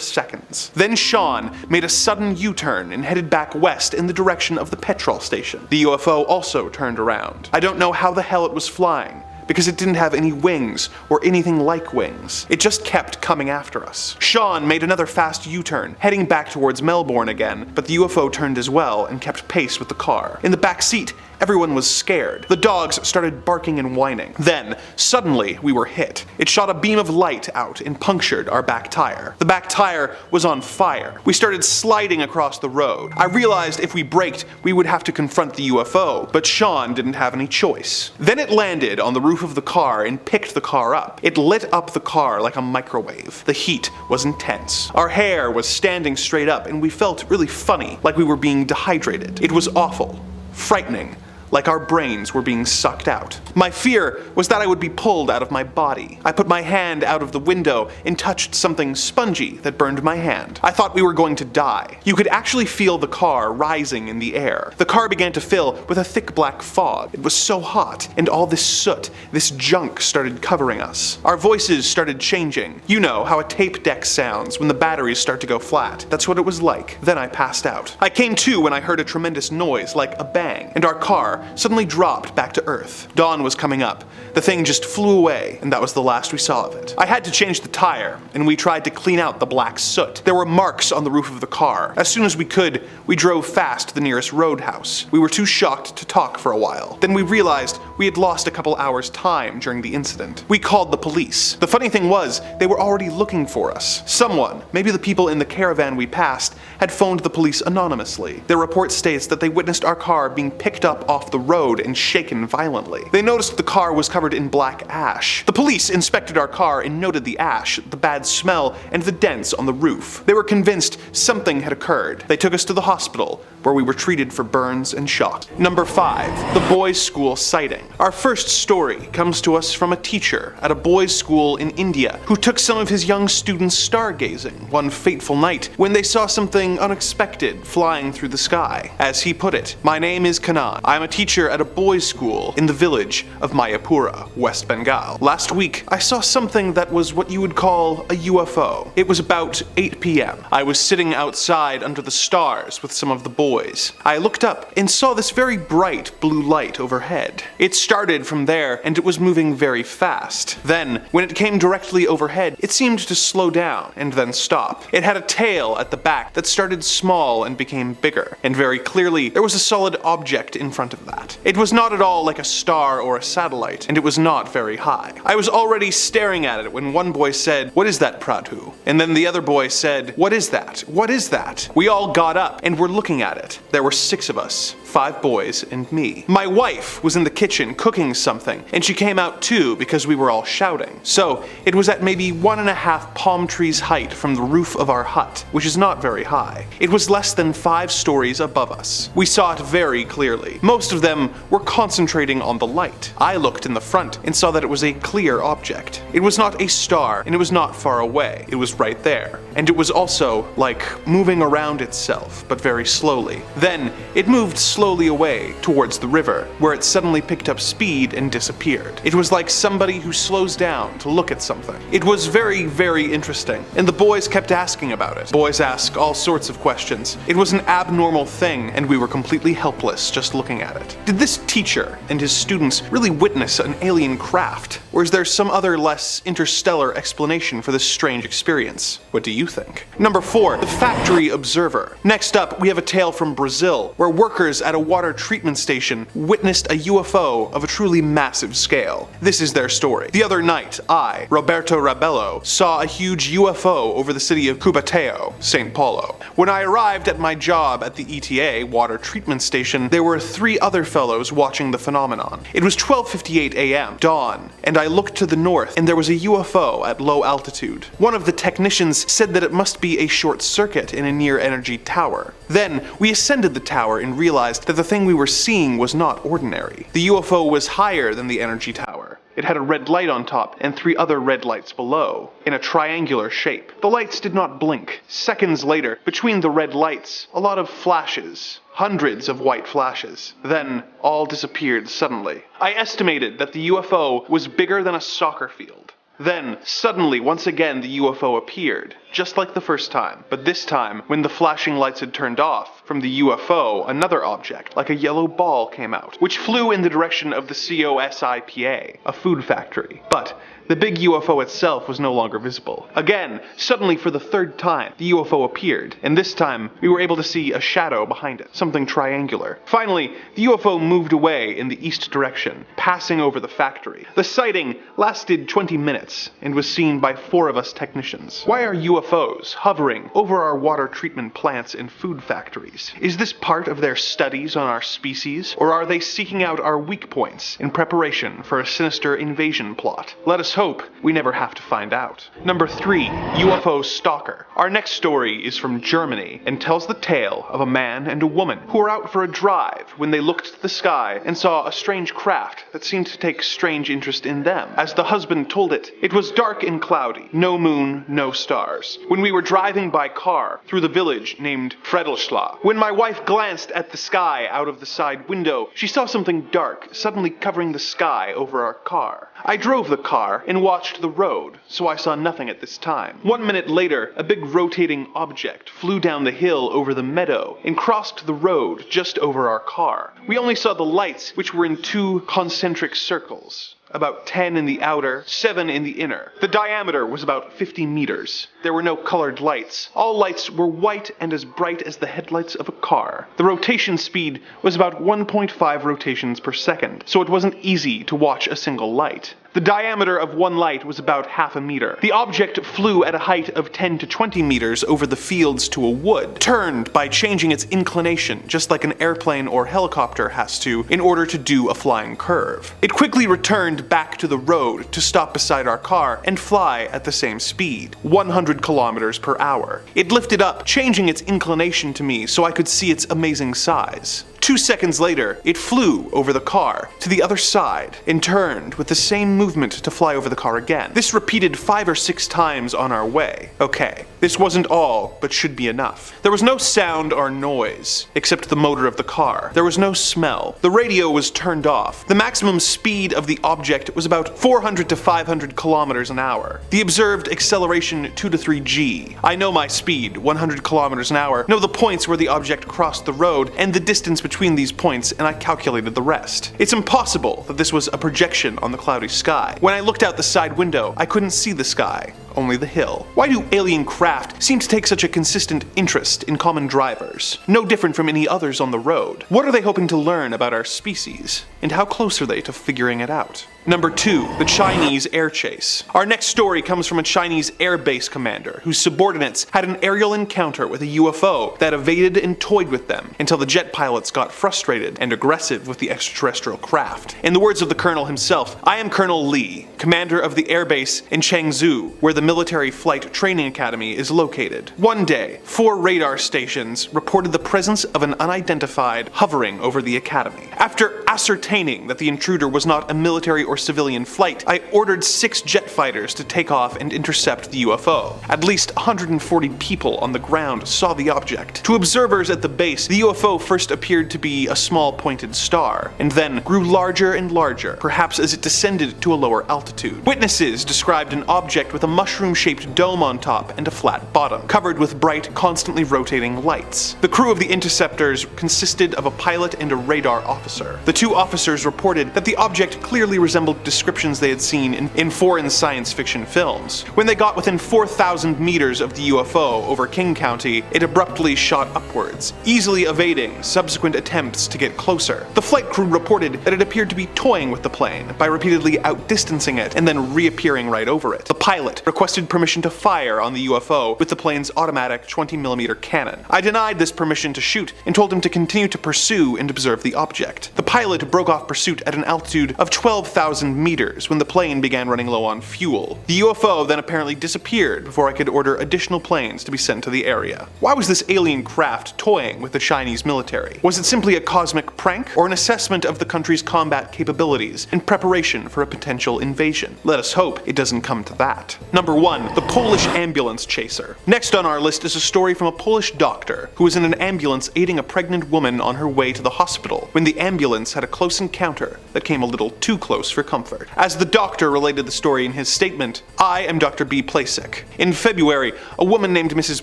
seconds. Then Sean made a sudden U-turn and headed back west in the direction of the petrol station. The UFO also turned around. I don't know how the hell it was flying, because it didn't have any wings or anything like wings. It just kept coming after us. Sean made another fast U-turn, heading back towards Melbourne again, but the UFO turned as well and kept pace with the car. In the back seat, everyone was scared. The dogs started barking and whining. Then, suddenly, we were hit. It shot a beam of light out and punctured our back tire. The back tire was on fire. We started sliding across the road. I realized if we braked, we would have to confront the UFO, but Sean didn't have any choice. Then it landed on the roof of the car and picked the car up. It lit up the car like a microwave. The heat was intense. Our hair was standing straight up, and we felt really funny, like we were being dehydrated. It was awful, frightening, like our brains were being sucked out. My fear was that I would be pulled out of my body. I put my hand out of the window and touched something spongy that burned my hand. I thought we were going to die. You could actually feel the car rising in the air. The car began to fill with a thick black fog. It was so hot, and all this soot, this junk started covering us. Our voices started changing. You know how a tape deck sounds when the batteries start to go flat. That's what it was like. Then I passed out. I came to when I heard a tremendous noise like a bang, and our car suddenly dropped back to Earth. Dawn was coming up. The thing just flew away, and that was the last we saw of it. I had to change the tire, and we tried to clean out the black soot. There were marks on the roof of the car. As soon as we could, we drove fast to the nearest roadhouse. We were too shocked to talk for a while. Then we realized we had lost a couple hours' time during the incident. We called the police. The funny thing was, they were already looking for us. Someone, maybe the people in the caravan we passed, had phoned the police anonymously. Their report states that they witnessed our car being picked up off the road and shaken violently. They noticed the car was covered in black ash. The police inspected our car and noted the ash, the bad smell, and the dents on the roof. They were convinced something had occurred. They took us to the hospital, where we were treated for burns and shock. Number 5. The boys' school sighting. Our first story comes to us from a teacher at a boys' school in India who took some of his young students stargazing one fateful night when they saw something unexpected flying through the sky. As he put it, "My name is Cajon. I'm a teacher at a boys' school in the village of Mayapura, West Bengal. Last week, I saw something that was what you would call a UFO. It was about 8 p.m. I was sitting outside under the stars with some of the boys. I looked up and saw this very bright blue light overhead. It started from there and it was moving very fast. Then, when it came directly overhead, it seemed to slow down and then stop. It had a tail at the back that started small and became bigger, and very clearly there was a solid object in front of that. It was not at all like a star or a satellite, and it was not very high. I was already staring at it when one boy said, "What is that, Pradhu?" And then the other boy said, "What is that? What is that?" We all got up and were looking at it. There were 6 of us, 5 boys and me. My wife was in the kitchen cooking something, and she came out too because we were all shouting. So it was at maybe 1.5 palm trees height from the roof of our hut, which is not very high. It was less than 5 stories above us. We saw it very clearly. Most of them were concentrating on the light. I looked in the front and saw that it was a clear object. It was not a star and it was not far away. It was right there. And it was also, like, moving around itself, but very slowly. Then it moved slowly away towards the river, where it suddenly picked up speed and disappeared. It was like somebody who slows down to look at something. It was very, very interesting, and the boys kept asking about it. Boys ask all sorts of questions. It was an abnormal thing, and we were completely helpless just looking at it. Did this teacher and his students really witness an alien craft? Or is there some other less interstellar explanation for this strange experience? What do you think? Number 4, the factory observer. Next up, we have a tale from Brazil, where workers at a water treatment station witnessed a UFO of a truly massive scale. This is their story. The other night, I, Roberto Rabello, saw a huge UFO over the city of Cubateo, São Paulo. When I arrived at my job at the ETA water treatment station, there were 3 other fellows watching the phenomenon. It was 12:58 a.m., dawn, and I looked to the north and there was a UFO at low altitude. One of the technicians said that it must be a short circuit in a near energy tower. Then we ascended the tower and realized that the thing we were seeing was not ordinary. The UFO was higher than the energy tower. It had a red light on top and 3 other red lights below, in a triangular shape. The lights did not blink. Seconds later, between the red lights, a lot of flashes. Hundreds of white flashes. Then, all disappeared suddenly. I estimated that the UFO was bigger than a soccer field. Then, suddenly, once again, the UFO appeared, just like the first time. But this time, when the flashing lights had turned off, from the UFO, another object, like a yellow ball, came out, which flew in the direction of the COSIPA, a food factory. But the big UFO itself was no longer visible. Again, suddenly for the 3rd time, the UFO appeared, and this time we were able to see a shadow behind it, something triangular. Finally, the UFO moved away in the east direction, passing over the factory. The sighting lasted 20 minutes and was seen by 4 of us technicians. Why are UFOs hovering over our water treatment plants and food factories? Is this part of their studies on our species, or are they seeking out our weak points in preparation for a sinister invasion plot? Let us hope we never have to find out. Number 3, UFO stalker. Our next story is from Germany and tells the tale of a man and a woman who were out for a drive when they looked to the sky and saw a strange craft that seemed to take strange interest in them. As the husband told it, it was dark and cloudy, no moon, no stars. When we were driving by car through the village named Fredelschla, when my wife glanced at the sky out of the side window, she saw something dark suddenly covering the sky over our car. I drove the car and watched the road, so I saw nothing at this time. 1 minute later, a big rotating object flew down the hill over the meadow and crossed the road just over our car. We only saw the lights, which were in 2 concentric circles. About 10 in the outer, 7 in the inner. The diameter was about 50 meters. There were no colored lights. All lights were white and as bright as the headlights of a car. The rotation speed was about 1.5 rotations per second, so it wasn't easy to watch a single light. The diameter of one light was about half a meter. The object flew at a height of 10 to 20 meters over the fields to a wood, turned by changing its inclination, just like an airplane or helicopter has to, in order to do a flying curve. It quickly returned back to the road to stop beside our car and fly at the same speed, 100 kilometers per hour. It lifted up, changing its inclination to me so I could see its amazing size. 2 seconds later, it flew over the car to the other side and turned with the same movement to fly over the car again. This repeated 5 or 6 times on our way. Okay, This wasn't all, but should be enough. There was no sound or noise, except the motor of the car. There was no smell. The radio was turned off. The maximum speed of the object was about 400 to 500 kilometers an hour. The observed acceleration 2 to 3 G. I know my speed, 100 kilometers an hour, know the points where the object crossed the road and the distance between these points, and I calculated the rest. It's impossible that this was a projection on the cloudy sky. When I looked out the side window, I couldn't see the sky, only the hill. Why do alien craft seem to take such a consistent interest in common drivers? No different from any others on the road. What are they hoping to learn about our species? And how close are they to figuring it out? Number 2. The Chinese air chase. Our next story comes from a Chinese air base commander whose subordinates had an aerial encounter with a UFO that evaded and toyed with them until the jet pilots got frustrated and aggressive with the extraterrestrial craft. In the words of the colonel himself, "I am Colonel Lee, commander of the air base in Changzhou, where the Military Flight Training Academy is located. One day, 4 radar stations reported the presence of an unidentified hovering over the academy. After ascertaining that the intruder was not a military or civilian flight, I ordered 6 jet fighters to take off and intercept the UFO. At least 140 people on the ground saw the object. To observers at the base, the UFO first appeared to be a small pointed star, and then grew larger and larger, perhaps as it descended to a lower altitude. Witnesses described an object with a mushroom-shaped dome on top and a flat bottom, covered with bright, constantly rotating lights. The crew of the interceptors consisted of a pilot and a radar officer. The 2 officers reported that the object clearly resembled descriptions they had seen in foreign science fiction films. When they got within 4,000 meters of the UFO over King County, it abruptly shot upwards, easily evading subsequent attempts to get closer. The flight crew reported that it appeared to be toying with the plane by repeatedly outdistancing it and then reappearing right over it. The pilot requested permission to fire on the UFO with the plane's automatic 20mm cannon. I denied this permission to shoot and told him to continue to pursue and observe the object. The pilot broke off pursuit at an altitude of 12,000 meters when the plane began running low on fuel. The UFO then apparently disappeared before I could order additional planes to be sent to the area. Why was this alien craft toying with the Chinese military? Was it simply a cosmic prank, or an assessment of the country's combat capabilities in preparation for a potential invasion? Let us hope it doesn't come to that. Number 1. The Polish ambulance chaser. Next on our list is a story from a Polish doctor who was in an ambulance aiding a pregnant woman on her way to the hospital when the ambulance had a close encounter that came a little too close for comfort. As the doctor related the story in his statement, "I am Dr. B. Plasek. In February, a woman named Mrs.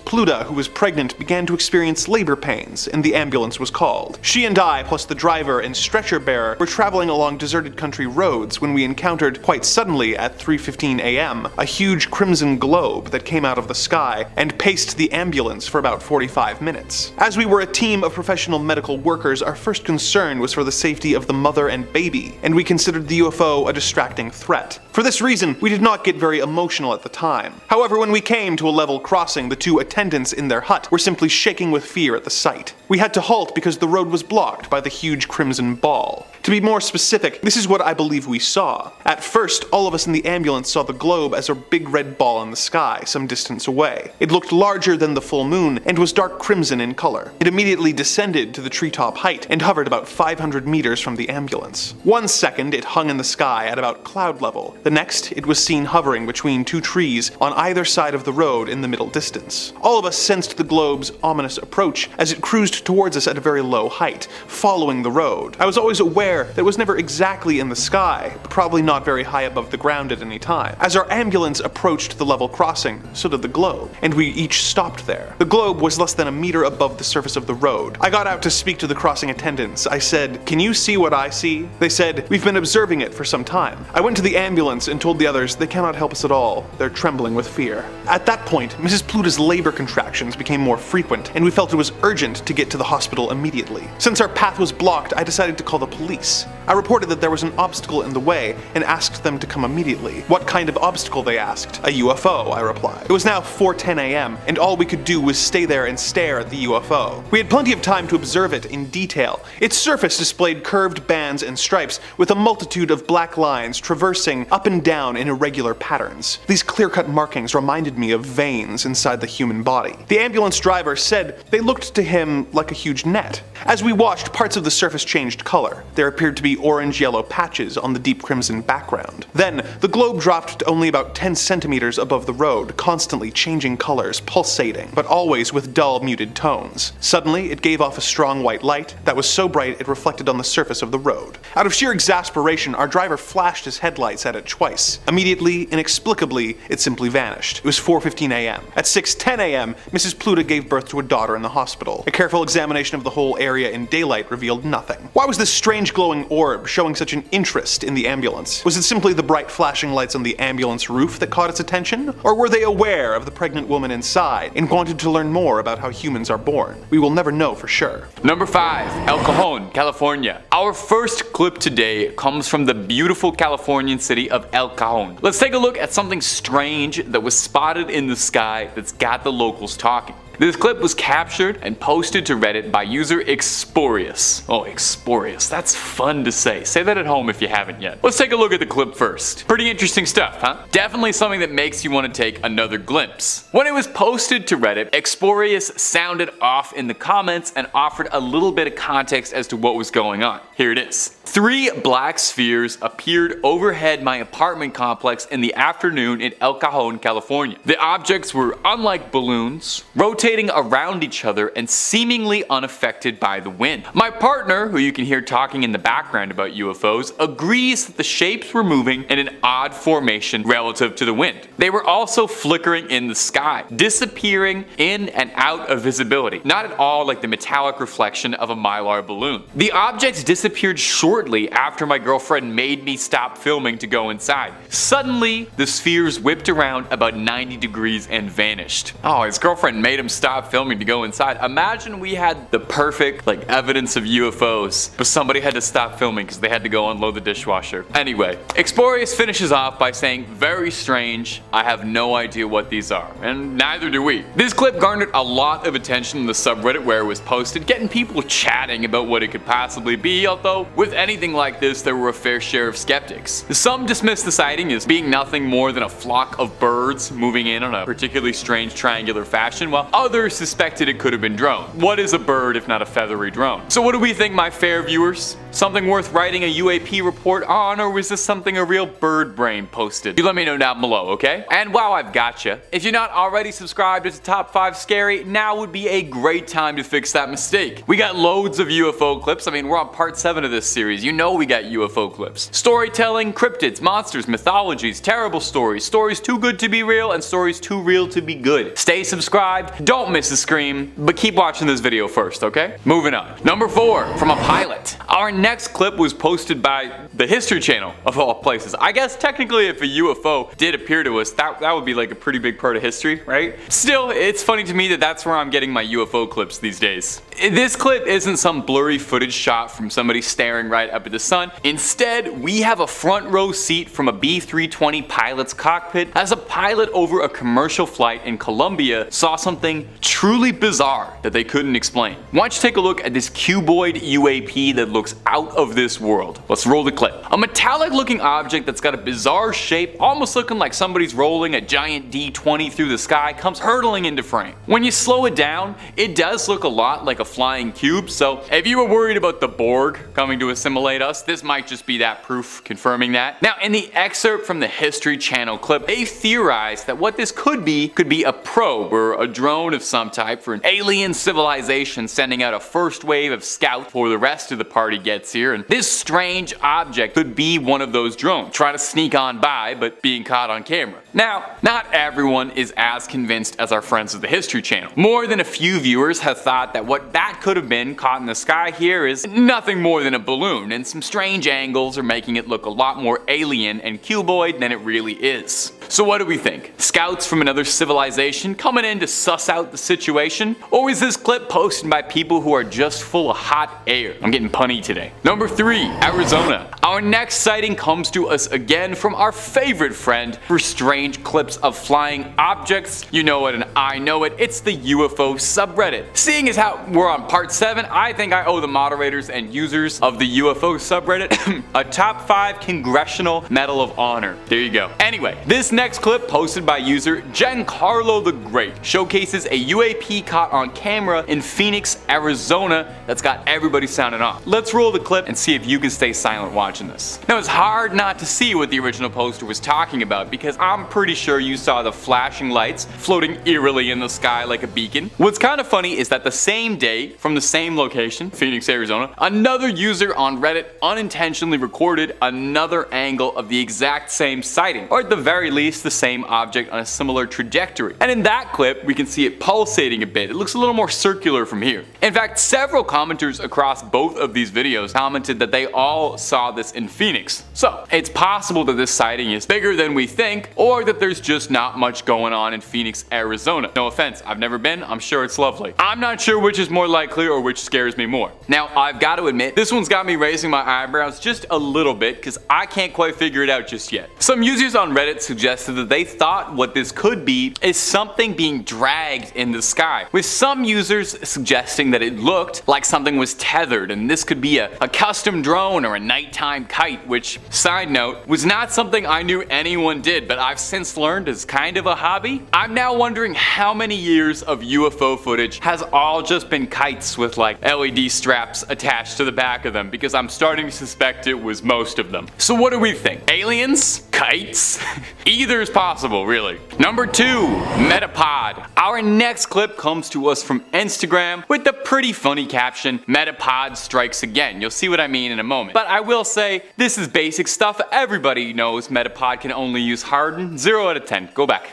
Pluta, who was pregnant, began to experience labor pains, and the ambulance was called. She and I, plus the driver and stretcher bearer, were traveling along deserted country roads when we encountered, quite suddenly at 3:15 a.m., a huge crimson globe that came out of the sky and paced the ambulance for about 45 minutes. As we were a team of professional medical workers, our first concern was for the safety of the mother and baby, and we considered the UFO a distracting threat. For this reason, we did not get very emotional at the time. However, when we came to a level crossing, the 2 attendants in their hut were simply shaking with fear at the sight. We had to halt because the road was blocked by the huge crimson ball. To be more specific, this is what I believe we saw. At first, all of us in the ambulance saw the globe as a big red ball in the sky, some distance away. It looked larger than the full moon and was dark crimson in color. It immediately descended to the treetop height and hovered about 500 meters from the ambulance. 1 second, it hung in the sky at about cloud level. The next, it was seen hovering between 2 trees on either side of the road in the middle distance. All of us sensed the globe's ominous approach as it cruised towards us at a very low height, following the road. I was always aware that it was never exactly in the sky, but probably not very high above the ground at any time. As our ambulance approached the level crossing, so did the globe, and we each stopped there. The globe was less than a meter above the surface of the road. I got out to speak to the crossing attendants. I said, "Can you see what I see?" They said, "We've been observing it for some time." I went to the ambulance and told the others they cannot help us at all. They're trembling with fear. At that point, Mrs. Pluta's labor contractions became more frequent, and we felt it was urgent to get to the hospital immediately. Since our path was blocked, I decided to call the police. I reported that there was an obstacle in the way and asked them to come immediately. What kind of obstacle, they asked. A UFO, I replied. It was now 4:10 a.m., and all we could do was stay there and stare at the UFO. We had plenty of time to observe it in detail. Its surface displayed curved bands and stripes with a multitude of black lines traversing up and down in irregular patterns. These clear-cut markings reminded me of veins inside the human body. The ambulance driver said they looked to him like a huge net. As we watched, parts of the surface changed color. There appeared to be orange-yellow patches on the deep crimson background. Then, the globe dropped to only about 10 centimeters above the road, constantly changing colors, pulsating, but always with dull, muted tones. Suddenly, it gave off a strong white light that was so bright it reflected on the surface of the road. Out of sheer exasperation, our driver flashed his headlights at it twice. Immediately, inexplicably, it simply vanished. It was 4:15 a.m. At 6:10 a.m., Mrs. Pluta gave birth to a daughter in the hospital. A careful examination of the whole area in daylight revealed nothing. Why was this strange glowing orb showing such an interest in the ambulance? Was it simply the bright flashing lights on the ambulance roof that caught its attention? Or were they aware of the pregnant woman inside and wanted to learn more about how humans are born? We will never know for sure. Number 5. El Cajon, California. Our first clip today comes from the beautiful Californian city of El Cajon. Let's take a look at something strange that was spotted in the sky that's got the locals talking. This clip was captured and posted to Reddit by user Exporius. Oh, Exporius, that's fun to say. Say that at home if you haven't yet. Let's take a look at the clip first. Pretty interesting stuff, huh? Definitely something that makes you want to take another glimpse. When it was posted to Reddit, Exporius sounded off in the comments and offered a little bit of context as to what was going on. Here it is. 3 black spheres appeared overhead my apartment complex in the afternoon in El Cajon, California. The objects were unlike balloons, rotating around each other and seemingly unaffected by the wind. My partner, who you can hear talking in the background about UFOs, agrees that the shapes were moving in an odd formation relative to the wind. They were also flickering in the sky, disappearing in and out of visibility, not at all like the metallic reflection of a Mylar balloon. The objects disappeared shortly after my girlfriend made me stop filming to go inside. Suddenly, the spheres whipped around about 90 degrees and vanished. Oh, his girlfriend made him stop filming to go inside. Imagine we had the perfect evidence of UFOs, but somebody had to stop filming because they had to go unload the dishwasher. Anyway, Exporius finishes off by saying, "Very strange, I have no idea what these are," and neither do we. This clip garnered a lot of attention in the subreddit where it was posted, getting people chatting about what it could possibly be, although with anything like this there were a fair share of skeptics. Some dismissed the sighting as being nothing more than a flock of birds moving in on a particularly strange triangular fashion, while others suspected it could have been drone. What is a bird if not a feathery drone? So what do we think, my fair viewers? Something worth writing a UAP report on, or was this something a real bird brain posted? You let me know down below, okay? And while I've got you, if you're not already subscribed to Top 5 Scary, now would be a great time to fix that mistake. We got loads of UFO clips. I mean, we're on part 7 of this series. You know we got UFO clips. Storytelling, cryptids, monsters, mythologies, terrible stories, stories too good to be real, and stories too real to be good. Stay subscribed, don't miss a scream, but keep watching this video first, okay? Moving on. Number 4, from a pilot. Our next clip was posted by the History Channel, of all places. I guess technically if a UFO did appear to us, that would be like a pretty big part of history, right? Still, it's funny to me that that's where I'm getting my UFO clips these days. This clip isn't some blurry footage shot from somebody staring right up at the sun. Instead, we have a front row seat from a B-320 pilot's cockpit as a pilot over a commercial flight in Colombia saw something truly bizarre that they couldn't explain. Why don't you take a look at this cuboid UAP that looks out of this world. Let's roll the clip. A metallic looking object that's got a bizarre shape, almost looking like somebody's rolling a giant D20 through the sky, comes hurtling into frame. When you slow it down, it does look a lot like a flying cube, so if you were worried about the Borg coming to assimilate us, this might just be that proof confirming that. Now, in the excerpt from the History Channel clip, they theorized that what this could be a probe or a drone of some type for an alien civilization sending out a first wave of scouts before the rest of the party gets here, and this strange object could be one of those drones, try to sneak on by but being caught on camera. Now, not everyone is as convinced as our friends at the History Channel. More than a few viewers have thought that what that could have been caught in the sky here is nothing more than a balloon, and some strange angles are making it look a lot more alien and cuboid than it really is. So what do we think? Scouts from another civilization coming in to suss out the situation? Or is this clip posted by people who are just full of hot air? I'm getting punny today. Number 3, Arizona. Our next sighting comes to us again from our favorite friend for strange clips of flying objects. You know it and I know it, it's the UFO subreddit. Seeing as how we're on part 7, I think I owe the moderators and users of the UFO subreddit a top 5 Congressional Medal of Honor. There you go. Anyway, this next clip posted by user Giancarlo the Great showcases a UAP caught on camera in Phoenix, Arizona that's got everybody sounding off. Let's roll the clip and see if you can stay silent watching this. Now it's hard not to see what the original poster was talking about because I'm pretty sure you saw the flashing lights floating eerily in the sky like a beacon. What's kind of funny is that the same day, from the same location, Phoenix, Arizona, another user on Reddit unintentionally recorded another angle of the exact same sighting, or at the very least the same object on a similar trajectory. And in that clip we can see it pulsating a bit. It looks a little more circular from here. In fact, several commenters across both of these videos commented that they all saw this in Phoenix. So it's possible that this sighting is bigger than we think, or that there's just not much going on in Phoenix, Arizona. No offense, I've never been, I'm sure it's lovely. I'm not sure which is more likely or which scares me more. Now I've got to admit, this one's got me raising my eyebrows just a little bit because I can't quite figure it out just yet. Some users on Reddit suggested that they thought what this could be is something being dragged in the sky, with some users suggesting that it looked like something was tethered and this could be a custom drone or a nighttime kite, which, side note, was not something I knew anyone did, but I've since learned is kind of a hobby. I'm now wondering how many years of UFO footage has all just been kites with like LED straps attached to the back of them, because I'm starting to suspect it was most of them. So what do we think? Aliens? Kites? Either is possible, really. Number 2, Metapod. Our next clip comes to us from Instagram with the pretty funny caption, "Metapod strikes again." You'll see what I mean in a moment. But I will say, this is basic stuff. Everybody knows Metapod can only use hardened. 0 out of 10. Go back.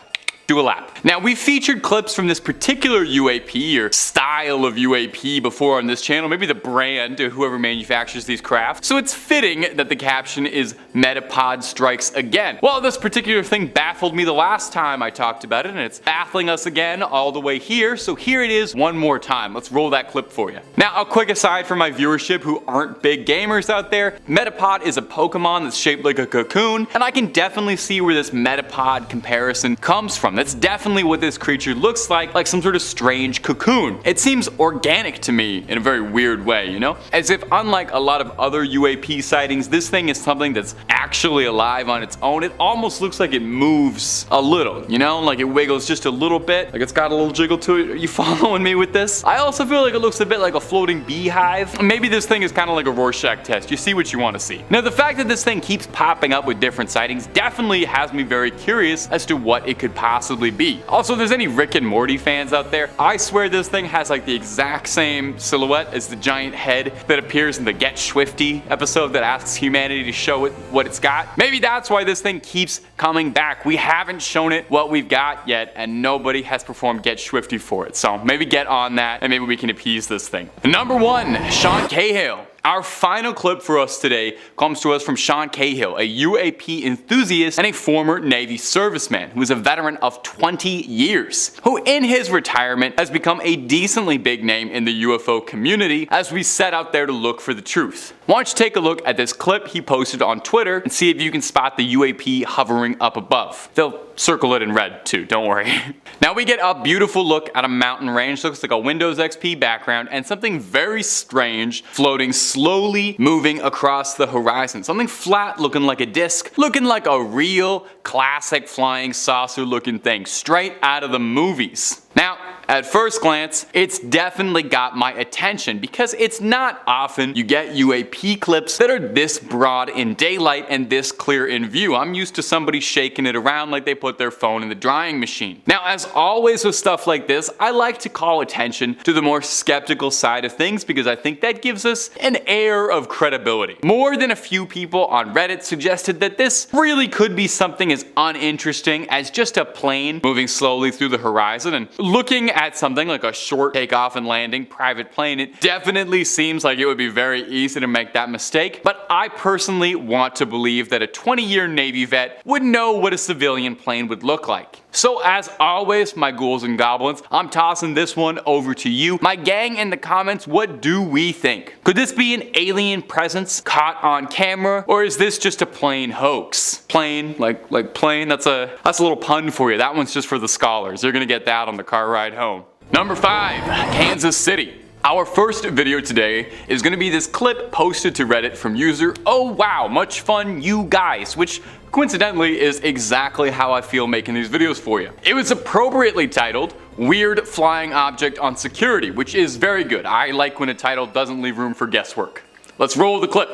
Do a lap. Now, we featured clips from this particular UAP or style of UAP before on this channel, maybe the brand or whoever manufactures these crafts, so it's fitting that the caption is "Metapod strikes again." Well, this particular thing baffled me the last time I talked about it, and it's baffling us again all the way here, so here it is one more time. Let's roll that clip for you. Now, a quick aside for my viewership who aren't big gamers out there, Metapod is a Pokemon that's shaped like a cocoon, and I can definitely see where this Metapod comparison comes from. That's definitely what this creature looks like some sort of strange cocoon. It seems organic to me in a very weird way, you know? As if unlike a lot of other UAP sightings, this thing is something that's actually alive on its own. It almost looks like it moves a little, you know? Like it wiggles just a little bit, like it's got a little jiggle to it. Are you following me with this? I also feel like it looks a bit like a floating beehive. Maybe this thing is kind of like a Rorschach test. You see what you want to see. Now, the fact that this thing keeps popping up with different sightings definitely has me very curious as to what it could possibly be. Also, if there's any Rick and Morty fans out there, I swear this thing has like the exact same silhouette as the giant head that appears in the Get Swifty episode that asks humanity to show it what it's got. Maybe that's why this thing keeps coming back. We haven't shown it what we've got yet, and nobody has performed Get Swifty for it. So maybe get on that, and maybe we can appease this thing. Number 1, Sean Cahill. Our final clip for us today comes to us from Sean Cahill, a UAP enthusiast and a former Navy serviceman who is a veteran of 20 years, who in his retirement has become a decently big name in the UFO community as we set out there to look for the truth. Why don't you take a look at this clip he posted on Twitter and see if you can spot the UAP hovering up above. They'll circle it in red too, don't worry. Now we get a beautiful look at a mountain range, looks like a Windows XP background, and something very strange floating slowly moving across the horizon. Something flat looking like a disc, looking like a real classic flying saucer looking thing straight out of the movies. Now, at first glance, it's definitely got my attention because it's not often you get UAP clips that are this broad in daylight and this clear in view. I'm used to somebody shaking it around like they put their phone in the drying machine. Now, as always with stuff like this, I like to call attention to the more skeptical side of things because I think that gives us an air of credibility. More than a few people on Reddit suggested that this really could be something as uninteresting as just a plane moving slowly through the horizon, and looking at something like a short takeoff and landing private plane, it definitely seems like it would be very easy to make that mistake, but I personally want to believe that a 20-year Navy vet would know what a civilian plane would look like. So as always, my ghouls and goblins, I'm tossing this one over to you. My gang in the comments, what do we think? Could this be an alien presence caught on camera, or is this just a plain hoax? Plain, like plain, that's a little pun for you. That one's just for the scholars. You're gonna get that on the car ride home. Number 5, Kansas City. Our first video today is going to be this clip posted to Reddit from user Oh Wow Much Fun You Guys, which coincidentally is exactly how I feel making these videos for you. It was appropriately titled Weird Flying Object on Security, which is very good. I like when a title doesn't leave room for guesswork. Let's roll the clip.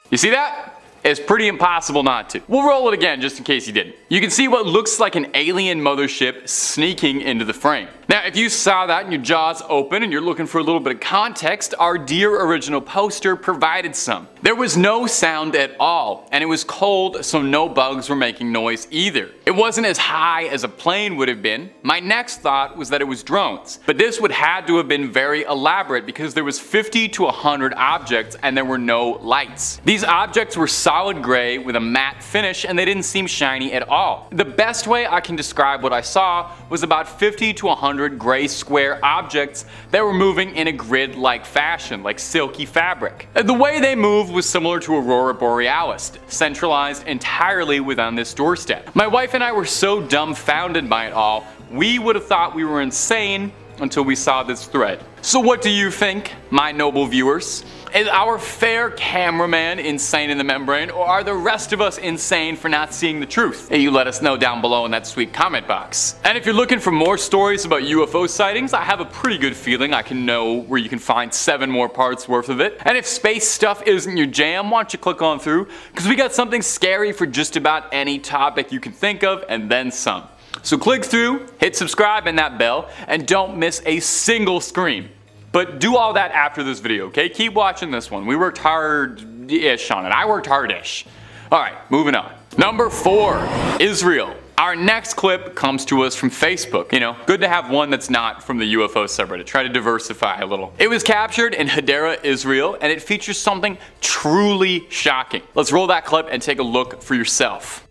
You see that? It's pretty impossible not to. We'll roll it again just in case you didn't. You can see what looks like an alien mothership sneaking into the frame. Now, if you saw that and your jaw's open and you're looking for a little bit of context, our dear original poster provided some. There was no sound at all, and it was cold, so no bugs were making noise either. It wasn't as high as a plane would have been. My next thought was that it was drones, but this would have to have been very elaborate because there was 50 to 100 objects and there were no lights. These objects were solid gray with a matte finish and they didn't seem shiny at all. The best way I can describe what I saw was about 50 to 100 gray square objects that were moving in a grid-like fashion, like silky fabric. The way they moved was similar to Aurora Borealis, centralized entirely within this doorstep. My wife and I were so dumbfounded by it all, we would have thought we were insane until we saw this thread. So what do you think, my noble viewers? Is our fair cameraman insane in the membrane, or are the rest of us insane for not seeing the truth? Hey, you let us know down below in that sweet comment box. And if you're looking for more stories about UFO sightings, I have a pretty good feeling I can know where you can find 7 more parts worth of it. And if space stuff isn't your jam, why don't you click on through, because we got something scary for just about any topic you can think of, and then some. So click through, hit subscribe and that bell, and don't miss a single scream. But do all that after this video, okay? Keep watching this one. We worked hard-ish on it. I worked hard-ish. Alright, moving on. Number 4, Israel. Our next clip comes to us from Facebook. You know, good to have one that's not from the UFO subreddit. Try to diversify a little. It was captured in Hadera, Israel, and it features something truly shocking. Let's roll that clip and take a look for yourself.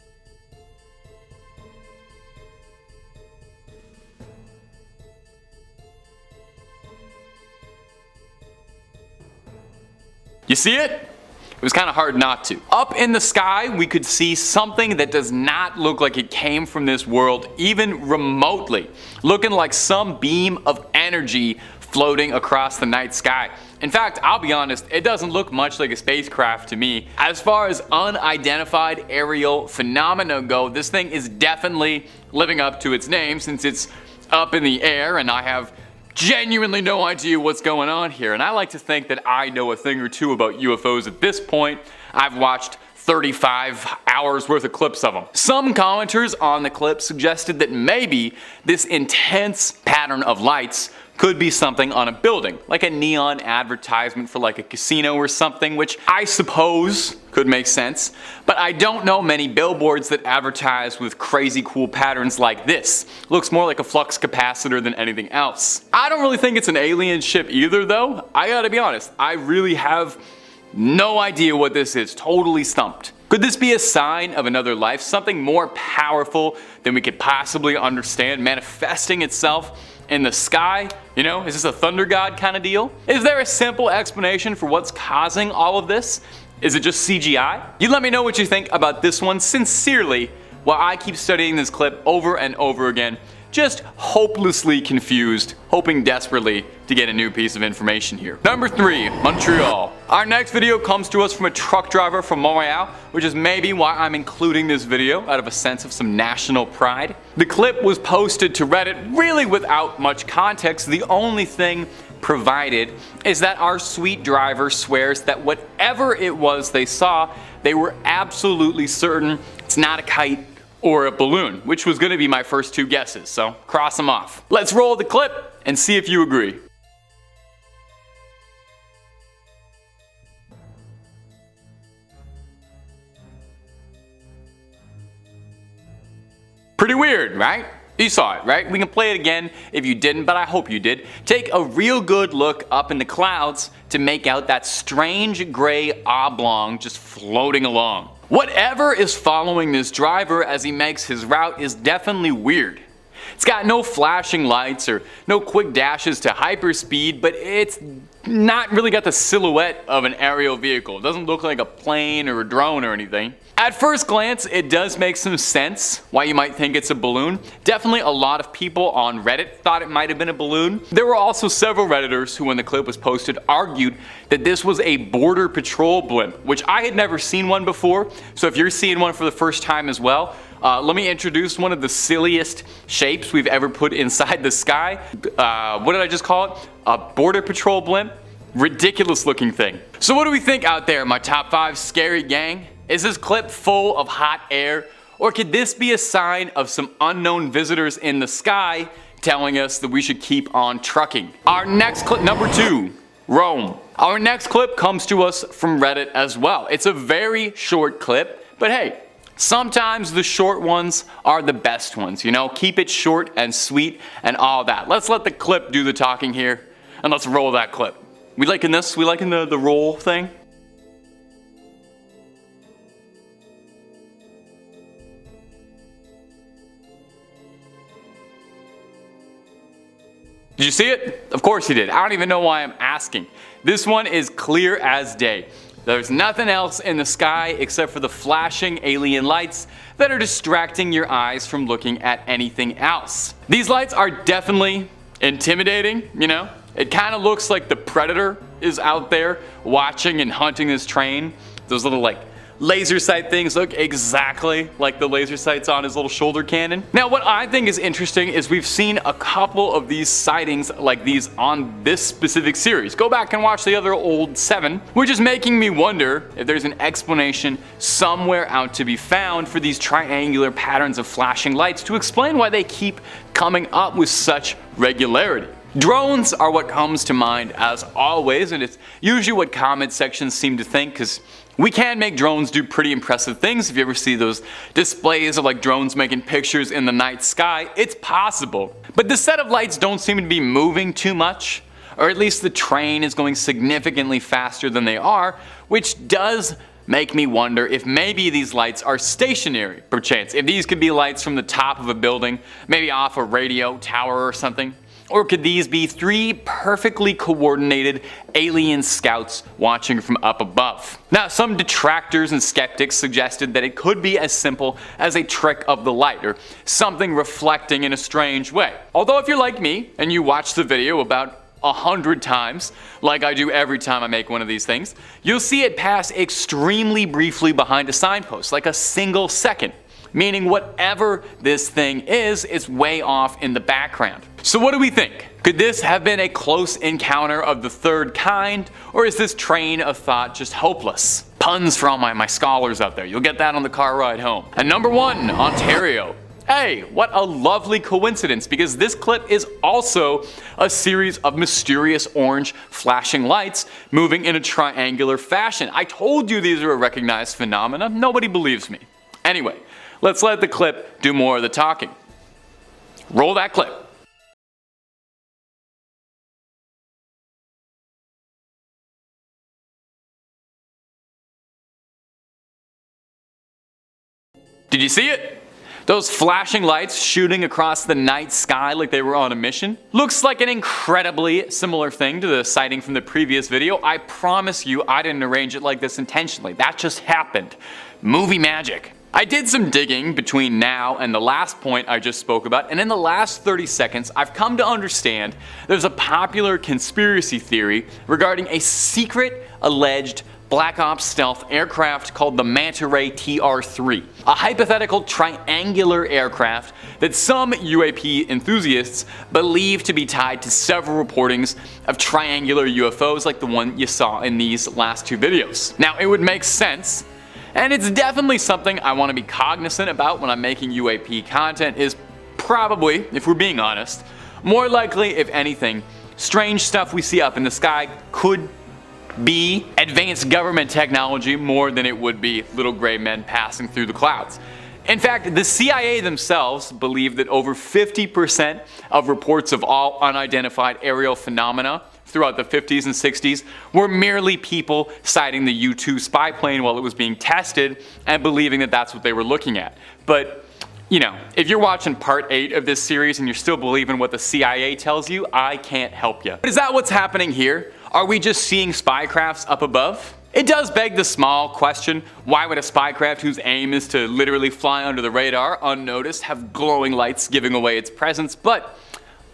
You see it? It was kind of hard not to. Up in the sky, we could see something that does not look like it came from this world, even remotely. Looking like some beam of energy floating across the night sky. In fact, I'll be honest, it doesn't look much like a spacecraft to me. As far as unidentified aerial phenomena go, this thing is definitely living up to its name since it's up in the air and I have genuinely no idea what's going on here, and I like to think that I know a thing or two about UFOs at this point. I've watched 35 hours worth of clips of them. Some commenters on the clip suggested that maybe this intense pattern of lights could be something on a building, like a neon advertisement for like a casino or something, which I suppose could make sense, but I don't know many billboards that advertise with crazy cool patterns like this. Looks more like a flux capacitor than anything else. I don't really think it's an alien ship either though. I gotta be honest, I really have no idea what this is, totally stumped. Could this be a sign of another life, something more powerful than we could possibly understand, manifesting itself in the sky? You know, is this a thunder god kind of deal? Is there a simple explanation for what's causing all of this? Is it just CGI? You let me know what you think about this one sincerely while I keep studying this clip over and over again, just hopelessly confused, hoping desperately to get a new piece of information here. Number 3, Montreal. Our next video comes to us from a truck driver from Montreal, which is maybe why I'm including this video out of a sense of some national pride. The clip was posted to Reddit really without much context. The only thing provided is that our sweet driver swears that whatever it was they saw, they were absolutely certain it's not a kite or a balloon, which was going to be my first 2 guesses, so cross them off. Let's roll the clip and see if you agree. Pretty weird, right? You saw it, right? We can play it again if you didn't, but I hope you did. Take a real good look up in the clouds to make out that strange gray oblong just floating along. Whatever is following this driver as he makes his route is definitely weird. It's got no flashing lights or no quick dashes to hyperspeed, but it's not really got the silhouette of an aerial vehicle. It doesn't look like a plane or a drone or anything. At first glance, it does make some sense why you might think it's a balloon. Definitely a lot of people on Reddit thought it might have been a balloon. There were also several Redditors who, when the clip was posted, argued that this was a border patrol blimp, which I had never seen one before. So if you're seeing one for the first time as well, let me introduce one of the silliest shapes we've ever put inside the sky. What did I just call it? A border patrol blimp? Ridiculous looking thing. So what do we think out there, my top 5 scary gang? Is this clip full of hot air? Or could this be a sign of some unknown visitors in the sky telling us that we should keep on trucking? Our next clip, number 2, Rome. Our next clip comes to us from Reddit as well. It's a very short clip, but hey, sometimes the short ones are the best ones, you know? Keep it short and sweet and all that. Let's let the clip do the talking here, and let's roll that clip. We liking this? We liking the roll thing? Did you see it? Of course you did. I don't even know why I'm asking. This one is clear as day. There's nothing else in the sky except for the flashing alien lights that are distracting your eyes from looking at anything else. These lights are definitely intimidating, you know? It kind of looks like the Predator is out there watching and hunting this train. Those little like laser sight things look exactly like the laser sights on his little shoulder cannon. Now what I think is interesting is we've seen a couple of these sightings like these on this specific series. Go back and watch the other old 7, which is making me wonder if there's an explanation somewhere out to be found for these triangular patterns of flashing lights to explain why they keep coming up with such regularity. Drones are what comes to mind as always, and it's usually what comment sections seem to think, because we can make drones do pretty impressive things. If you ever see those displays of like drones making pictures in the night sky, it's possible. But the set of lights don't seem to be moving too much, or at least the train is going significantly faster than they are, which does make me wonder if maybe these lights are stationary, perchance. If these could be lights from the top of a building, maybe off a radio tower or something. Or could these be 3 perfectly coordinated alien scouts watching from up above? Now, some detractors and skeptics suggested that it could be as simple as a trick of the light, or something reflecting in a strange way. Although if you're like me, and you watch the video about 100 times, like I do every time I make one of these things, you'll see it pass extremely briefly behind a signpost, like a single second. Meaning whatever this thing is, it's way off in the background. So what do we think? Could this have been a close encounter of the third kind, or is this train of thought just hopeless? Puns for all my scholars out there. You'll get that on the car ride home. And number 1, Ontario. Hey, what a lovely coincidence, because this clip is also a series of mysterious orange flashing lights moving in a triangular fashion. I told you these are a recognized phenomena. Nobody believes me. Anyway, let's let the clip do more of the talking. Roll that clip. Did you see it? Those flashing lights shooting across the night sky like they were on a mission? Looks like an incredibly similar thing to the sighting from the previous video. I promise you I didn't arrange it like this intentionally. That just happened. Movie magic. I did some digging between now and the last point I just spoke about, and in the last 30 seconds I've come to understand there's a popular conspiracy theory regarding a secret alleged Black Ops stealth aircraft called the Manta Ray TR-3, a hypothetical triangular aircraft that some UAP enthusiasts believe to be tied to several reportings of triangular UFOs like the one you saw in these last 2 videos. Now it would make sense, and it's definitely something I want to be cognizant about when I'm making UAP content, is probably, if we're being honest, more likely, if anything, strange stuff we see up in the sky could be advanced government technology more than it would be little gray men passing through the clouds. In fact, the CIA themselves believe that over 50% of reports of all unidentified aerial phenomena throughout the 50s and 60s were merely people sighting the U-2 spy plane while it was being tested and believing that that's what they were looking at. But you know, if you're watching part 8 of this series and you're still believing what the CIA tells you, I can't help you. But is that what's happening here? Are we just seeing spy crafts up above? It does beg the small question, why would a spy craft whose aim is to literally fly under the radar unnoticed have glowing lights giving away its presence? But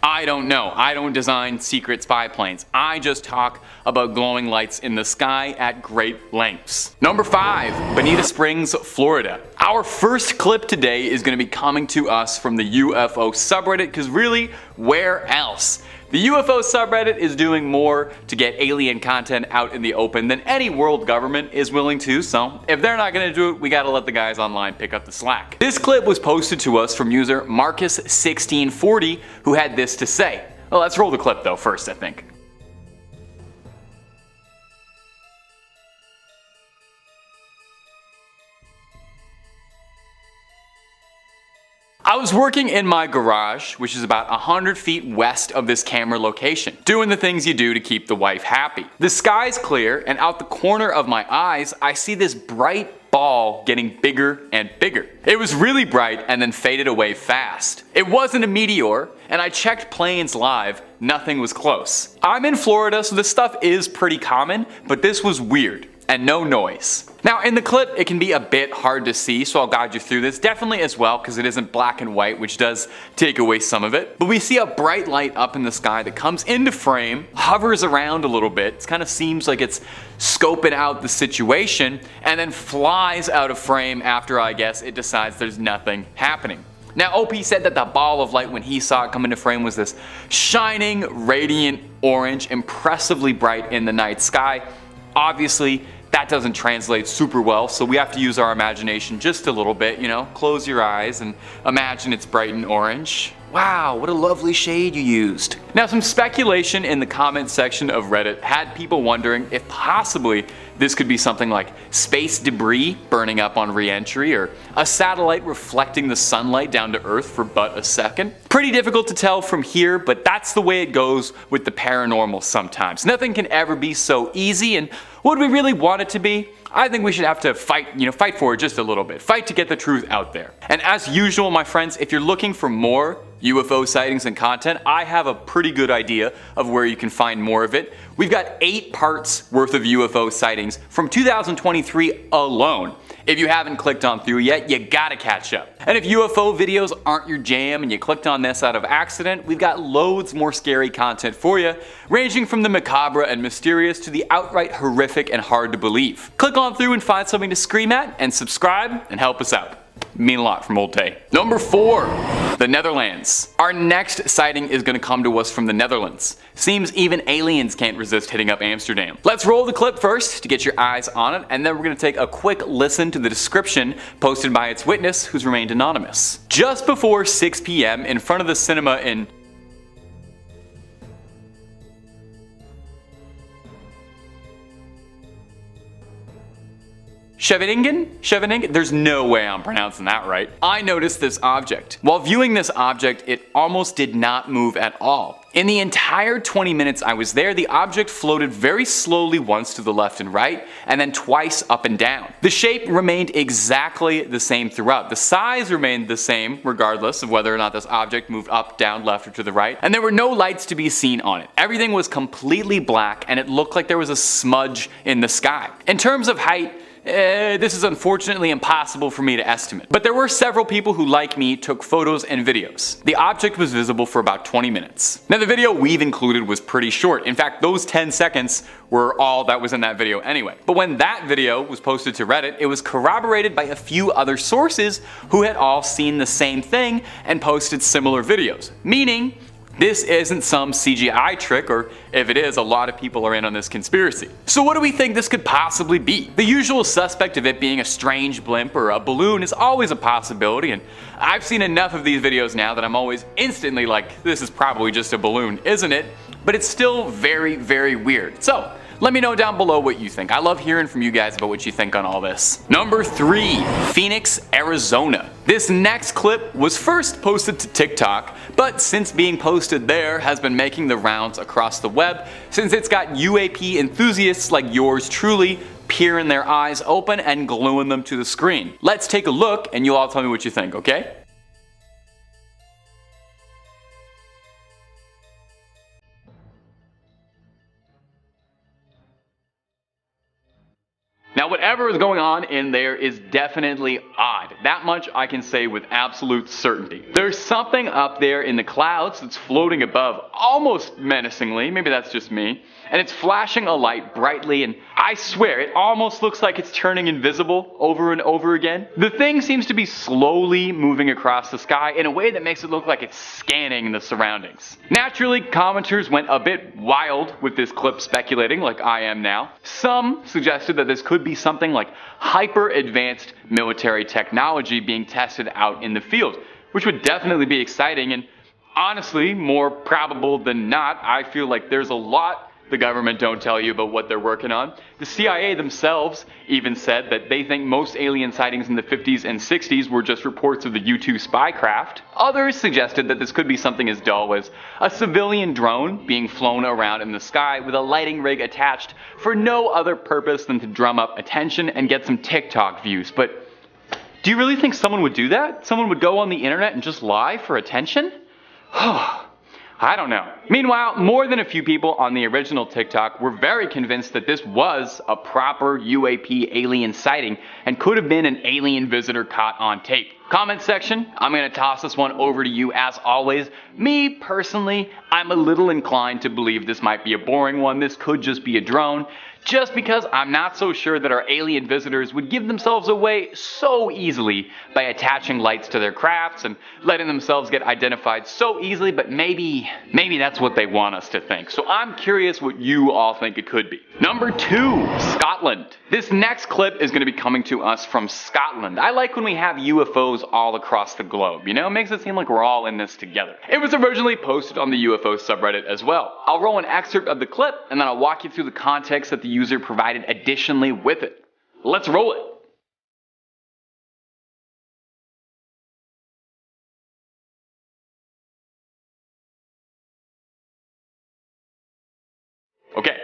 I don't know. I don't design secret spy planes. I just talk about glowing lights in the sky at great lengths. Number 5, Bonita Springs, Florida. Our first clip today is going to be coming to us from the UFO subreddit, because really, where else? The UFO subreddit is doing more to get alien content out in the open than any world government is willing to, so if they're not gonna do it, we gotta let the guys online pick up the slack. This clip was posted to us from user Marcus1640, who had this to say. Well, let's roll the clip though first, I think. I was working in my garage, which is about 100 feet west of this camera location, doing the things you do to keep the wife happy. The sky's clear, and out the corner of my eyes, I see this bright ball getting bigger and bigger. It was really bright and then faded away fast. It wasn't a meteor, and I checked planes live, nothing was close. I'm in Florida, so this stuff is pretty common, but this was weird. And no noise. Now in the clip it can be a bit hard to see, so I'll guide you through this, definitely as well because it isn't black and white, which does take away some of it. But we see a bright light up in the sky that comes into frame, hovers around a little bit, it kind of seems like it's scoping out the situation, and then flies out of frame after, I guess, it decides there's nothing happening. Now OP said that the ball of light when he saw it come into frame was this shining, radiant orange, impressively bright in the night sky. Obviously, that doesn't translate super well, so we have to use our imagination just a little bit, you know, close your eyes and imagine it's bright and orange. Wow, what a lovely shade you used. Now some speculation in the comments section of Reddit had people wondering if possibly this could be something like space debris burning up on re-entry, or a satellite reflecting the sunlight down to Earth for but a second. Pretty difficult to tell from here, but that's the way it goes with the paranormal sometimes. Nothing can ever be so easy, and would we really want it to be? I think we should have to fight for it just a little bit. Fight to get the truth out there. And as usual, my friends, if you're looking for more UFO sightings and content, I have a pretty good idea of where you can find more of it. We've got 8 parts worth of UFO sightings from 2023 alone. If you haven't clicked on through yet, you gotta catch up. And if UFO videos aren't your jam and you clicked on this out of accident, we've got loads more scary content for you, ranging from the macabre and mysterious to the outright horrific and hard to believe. Click on through and find something to scream at, and subscribe and help us out. Mean a lot from Old Tay. Number 4, the Netherlands. Our next sighting is going to come to us from the Netherlands. Seems even aliens can't resist hitting up Amsterdam. Let's roll the clip first to get your eyes on it, and then we're going to take a quick listen to the description posted by its witness, who's remained anonymous. Just before 6 p.m. in front of the cinema in Scheveningen? There's no way I'm pronouncing that right. I noticed this object. While viewing this object, it almost did not move at all. In the entire 20 minutes I was there, the object floated very slowly once to the left and right, and then twice up and down. The shape remained exactly the same throughout. The size remained the same regardless of whether or not this object moved up, down, left, or to the right, and there were no lights to be seen on it. Everything was completely black, and it looked like there was a smudge in the sky. In terms of height, this is unfortunately impossible for me to estimate. But there were several people who, like me, took photos and videos. The object was visible for about 20 minutes. Now the video we've included was pretty short. In fact, those 10 seconds were all that was in that video anyway. But when that video was posted to Reddit, it was corroborated by a few other sources who had all seen the same thing and posted similar videos. Meaning, this isn't some CGI trick, or if it is, a lot of people are in on this conspiracy. So what do we think this could possibly be? The usual suspect of it being a strange blimp or a balloon is always a possibility, and I've seen enough of these videos now that I'm always instantly like, this is probably just a balloon, isn't it? But it's still very, very weird. So let me know down below what you think. I love hearing from you guys about what you think on all this. Number 3, Phoenix, Arizona. This next clip was first posted to TikTok, but since being posted there has been making the rounds across the web since it's got UAP enthusiasts like yours truly peering their eyes open and gluing them to the screen. Let's take a look and you all tell me what you think, okay? Now whatever is going on in there is definitely odd. That much I can say with absolute certainty. There's something up there in the clouds that's floating above almost menacingly, maybe that's just me, and it's flashing a light brightly, and I swear it almost looks like it's turning invisible over and over again. The thing seems to be slowly moving across the sky in a way that makes it look like it's scanning the surroundings. Naturally, commenters went a bit wild with this clip, speculating like I am now. Some suggested that this could be something like hyper advanced military technology being tested out in the field, which would definitely be exciting, and honestly, more probable than not, I feel like there's a lot the government don't tell you about what they're working on. The CIA themselves even said that they think most alien sightings in the 50s and 60s were just reports of the U-2 spy craft. Others suggested that this could be something as dull as a civilian drone being flown around in the sky with a lighting rig attached for no other purpose than to drum up attention and get some TikTok views. But do you really think someone would do that? Someone would go on the internet and just lie for attention? I don't know. Meanwhile, more than a few people on the original TikTok were very convinced that this was a proper UAP alien sighting and could have been an alien visitor caught on tape. Comment section, I'm going to toss this one over to you as always. Me, personally, I'm a little inclined to believe this might be a boring one. This could just be a drone. Just because I'm not so sure that our alien visitors would give themselves away so easily by attaching lights to their crafts and letting themselves get identified so easily, but maybe that's what they want us to think. So I'm curious what you all think it could be. Number 2, Scotland. This next clip is going to be coming to us from Scotland. I like when we have UFOs all across the globe, you know? It makes it seem like we're all in this together. It was originally posted on the UFO subreddit as well. I'll roll an excerpt of the clip and then I'll walk you through the context that the user provided additionally with it. Let's roll it. Okay,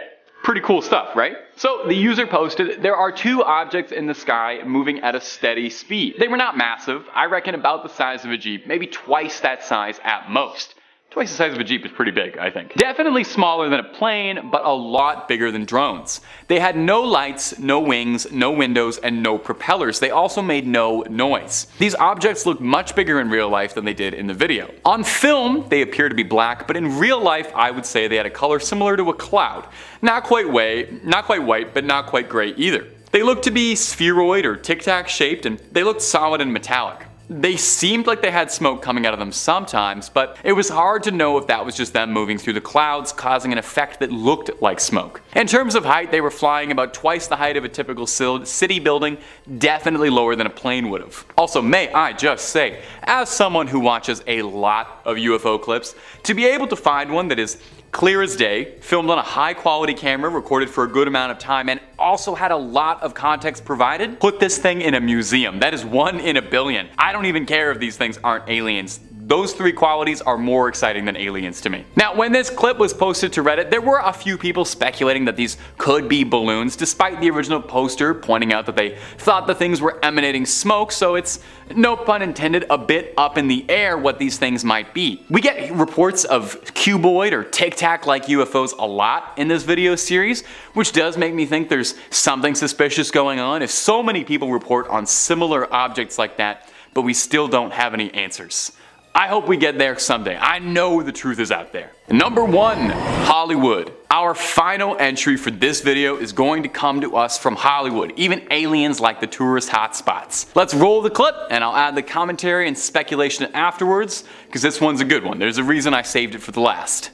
pretty cool stuff, right? So the user posted, there are 2 objects in the sky moving at a steady speed. They were not massive, I reckon about the size of a Jeep, maybe twice that size at most. Twice the size of a Jeep is pretty big, I think. Definitely smaller than a plane, but a lot bigger than drones. They had no lights, no wings, no windows, and no propellers. They also made no noise. These objects look much bigger in real life than they did in the video. On film, they appear to be black, but in real life, I would say they had a color similar to a cloud. Not quite white, but not quite gray either. They looked to be spheroid or tic-tac shaped, and they looked solid and metallic. They seemed like they had smoke coming out of them sometimes, but it was hard to know if that was just them moving through the clouds, causing an effect that looked like smoke. In terms of height, they were flying about twice the height of a typical city building, definitely lower than a plane would have. Also, may I just say, as someone who watches a lot of UFO clips, to be able to find one that is clear as day, filmed on a high quality camera, recorded for a good amount of time, and also had a lot of context provided, put this thing in a museum. That is 1 in a billion. I don't even care if these things aren't aliens. Those 3 qualities are more exciting than aliens to me. Now, when this clip was posted to Reddit, there were a few people speculating that these could be balloons, despite the original poster pointing out that they thought the things were emanating smoke, so it's, no pun intended, a bit up in the air what these things might be. We get reports of cuboid or tic-tac like UFOs a lot in this video series, which does make me think there's something suspicious going on if so many people report on similar objects like that, but we still don't have any answers. I hope we get there someday. I know the truth is out there. Number 1, Hollywood. Our final entry for this video is going to come to us from Hollywood. Even aliens like the tourist hotspots. Let's roll the clip and I'll add the commentary and speculation afterwards, because this one's a good one. There's a reason I saved it for the last.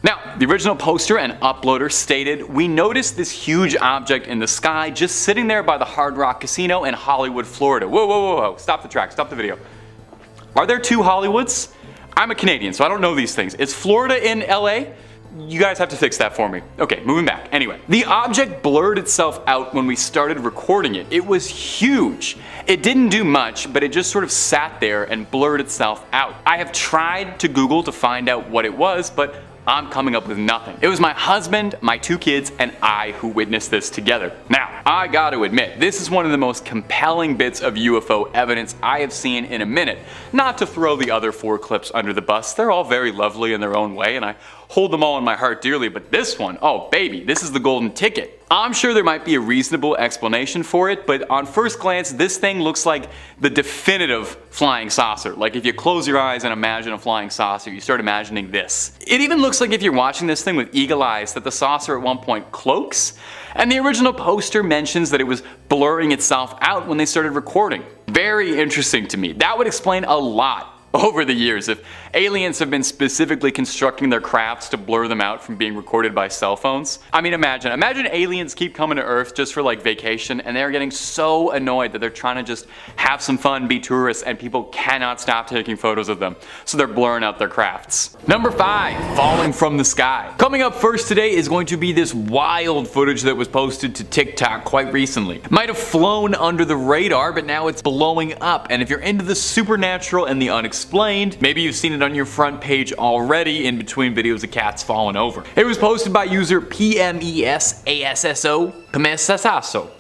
Now, the original poster and uploader stated, "We noticed this huge object in the sky just sitting there by the Hard Rock Casino in Hollywood, Florida." Whoa, whoa, whoa, whoa, stop the track, stop the video. Are there 2 Hollywoods? I'm a Canadian, so I don't know these things. Is Florida in LA? You guys have to fix that for me. Okay, moving back. Anyway, the object blurred itself out when we started recording it. It was huge. It didn't do much, but it just sort of sat there and blurred itself out. I have tried to Google to find out what it was, but I'm coming up with nothing. It was my husband, my 2 kids, and I who witnessed this together. Now, I gotta admit, this is one of the most compelling bits of UFO evidence I have seen in a minute. Not to throw the other 4 clips under the bus, they're all very lovely in their own way, and I hold them all in my heart dearly, but this one, oh baby, this is the golden ticket. I'm sure there might be a reasonable explanation for it, but on first glance, this thing looks like the definitive flying saucer. Like if you close your eyes and imagine a flying saucer, you start imagining this. It even looks like if you're watching this thing with eagle eyes that the saucer at one point cloaks, and the original poster mentions that it was blurring itself out when they started recording. Very interesting to me. That would explain a lot over the years if aliens have been specifically constructing their crafts to blur them out from being recorded by cell phones. I mean, imagine aliens keep coming to Earth just for like vacation, and they're getting so annoyed that they're trying to just have some fun, be tourists, and people cannot stop taking photos of them, so they're blurring out their crafts. Number 5, falling from the sky. Coming up first today is going to be this wild footage that was posted to TikTok quite recently. It might have flown under the radar, but now it's blowing up, and if you're into the supernatural and the unexplained, maybe you've seen it on your front page already in between videos of cats falling over. It was posted by user PMESASSO,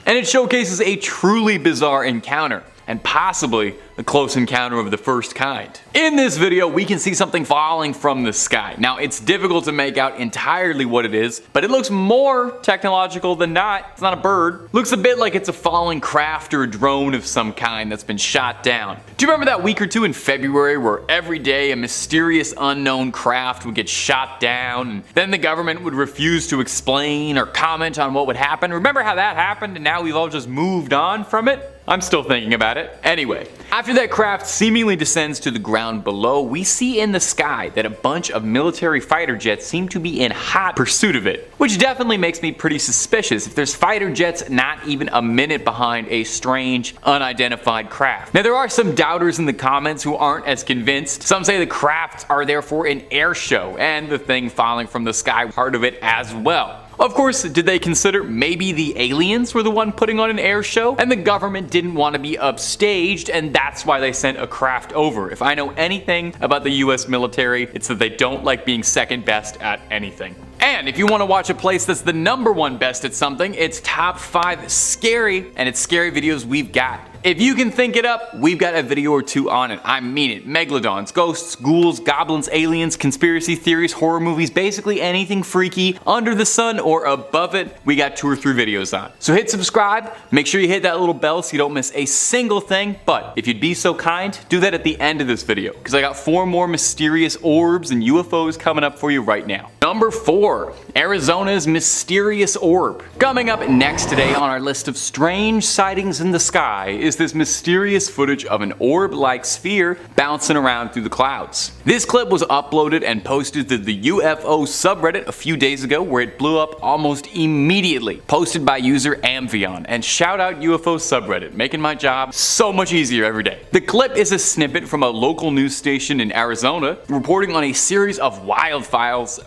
and it showcases a truly bizarre encounter, and possibly a close encounter of the first kind. In this video, we can see something falling from the sky. Now, it's difficult to make out entirely what it is, but it looks more technological than not. It's not a bird. Looks a bit like it's a falling craft or a drone of some kind that's been shot down. Do you remember that week or two in February where every day a mysterious unknown craft would get shot down, and then the government would refuse to explain or comment on what would happen? Remember how that happened and now we've all just moved on from it? I'm still thinking about it. Anyway, after that craft seemingly descends to the ground below, we see in the sky that a bunch of military fighter jets seem to be in hot pursuit of it, which definitely makes me pretty suspicious if there's fighter jets not even a minute behind a strange, unidentified craft. Now, there are some doubters in the comments who aren't as convinced. Some say the crafts are therefore an air show, and the thing falling from the sky part of it as well. Of course, did they consider maybe the aliens were the one putting on an air show and the government didn't want to be upstaged and that's why they sent a craft over? If I know anything about the US military, it's that they don't like being second best at anything. And if you want to watch a place that's the #1 best at something, it's top 5 scary, and it's scary videos we've got. If you can think it up, we've got a video or 2 on it. I mean it. Megalodons, ghosts, ghouls, goblins, aliens, conspiracy theories, horror movies, basically anything freaky under the sun or above it, we got 2 or 3 videos on. So hit subscribe, make sure you hit that little bell so you don't miss a single thing, but if you'd be so kind, do that at the end of this video, because I got 4 more mysterious orbs and UFOs coming up for you right now. Number 4, Arizona's mysterious orb. Coming up next today on our list of strange sightings in the sky is this mysterious footage of an orb-like sphere bouncing around through the clouds. This clip was uploaded and posted to the UFO subreddit a few days ago, where it blew up almost immediately. Posted by user Amphion, and shout out UFO subreddit, making my job so much easier every day. The clip is a snippet from a local news station in Arizona reporting on a series of wildfires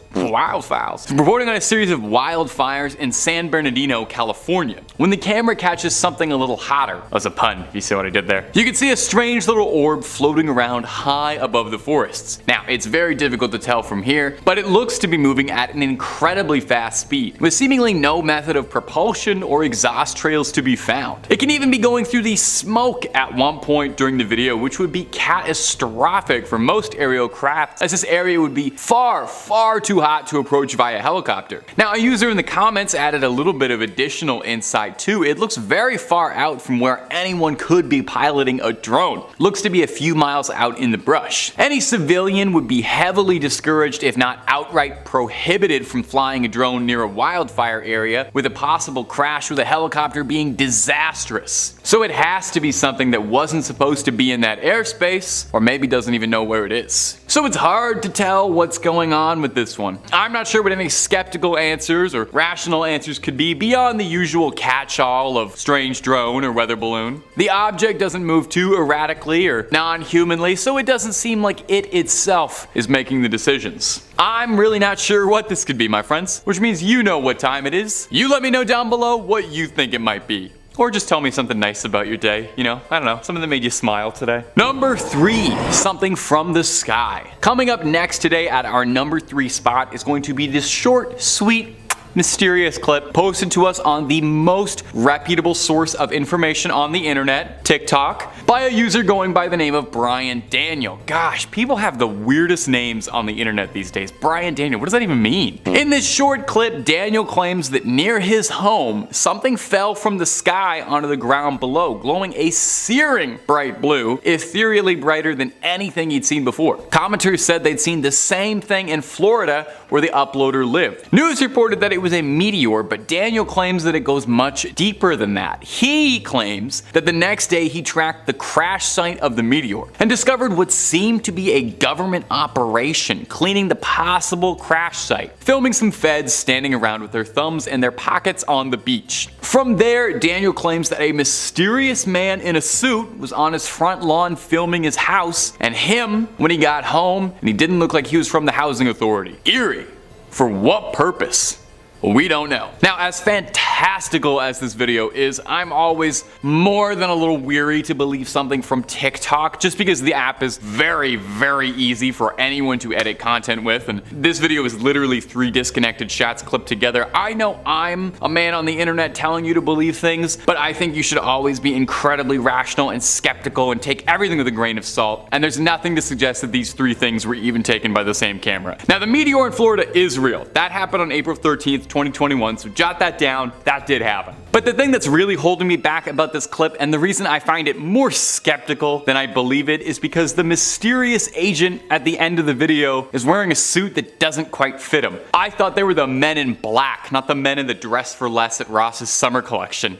in San Bernardino, California. When the camera catches something a little hotter, as a pun, if you see what I did there, you can see a strange little orb floating around high above the forests. Now, it's very difficult to tell from here, but it looks to be moving at an incredibly fast speed, with seemingly no method of propulsion or exhaust trails to be found. It can even be going through the smoke at one point during the video, which would be catastrophic for most aerial craft, as this area would be far, far too hot to approach via helicopter. Now, a user in the comments added a little bit of additional insight too. It looks very far out from where anyone could be piloting a drone. Looks to be a few miles out in the brush. Any civilian would be heavily discouraged, if not outright prohibited, from flying a drone near a wildfire area, with a possible crash with a helicopter being disastrous. So it has to be something that wasn't supposed to be in that airspace, or maybe doesn't even know where it is. So it's hard to tell what's going on with this one. I'm not sure what any skeptical answers or rational answers could be beyond the usual catch-all of strange drone or weather balloon. The object doesn't move too erratically or non-humanly, so it doesn't seem like it itself is making the decisions. I'm really not sure what this could be, my friends, which means you know what time it is. You let me know down below what you think it might be. Or just tell me something nice about your day, you know, I don't know, something that made you smile today. Number 3, something from the sky. Coming up next today at our number 3 spot is going to be this short, sweet, mysterious clip posted to us on the most reputable source of information on the internet, TikTok, by a user going by the name of Brian Daniel. Gosh, people have the weirdest names on the internet these days. Brian Daniel, what does that even mean? In this short clip, Daniel claims that near his home, something fell from the sky onto the ground below, glowing a searing bright blue, ethereally brighter than anything he'd seen before. Commenters said they'd seen the same thing in Florida, where the uploader lived. News reported that it was a meteor, but Daniel claims that it goes much deeper than that. He claims that the next day he tracked the crash site of the meteor and discovered what seemed to be a government operation cleaning the possible crash site, filming some feds standing around with their thumbs in their pockets on the beach. From there, Daniel claims that a mysterious man in a suit was on his front lawn filming his house, and him when he got home, and he didn't look like he was from the housing authority. Eerie. For what purpose? We don't know. Now, as fantastical as this video is, I'm always more than a little weary to believe something from TikTok, just because the app is very, very easy for anyone to edit content with, and this video is literally 3 disconnected shots clipped together. I know I'm a man on the internet telling you to believe things, but I think you should always be incredibly rational and skeptical and take everything with a grain of salt, and there's nothing to suggest that these 3 things were even taken by the same camera. Now, the meteor in Florida is real. That happened on April 13th, 2021, so jot that down, that did happen. But the thing that's really holding me back about this clip, and the reason I find it more skeptical than I believe it, is because the mysterious agent at the end of the video is wearing a suit that doesn't quite fit him. I thought they were the men in black, not the men in the dress for less at Ross's summer collection.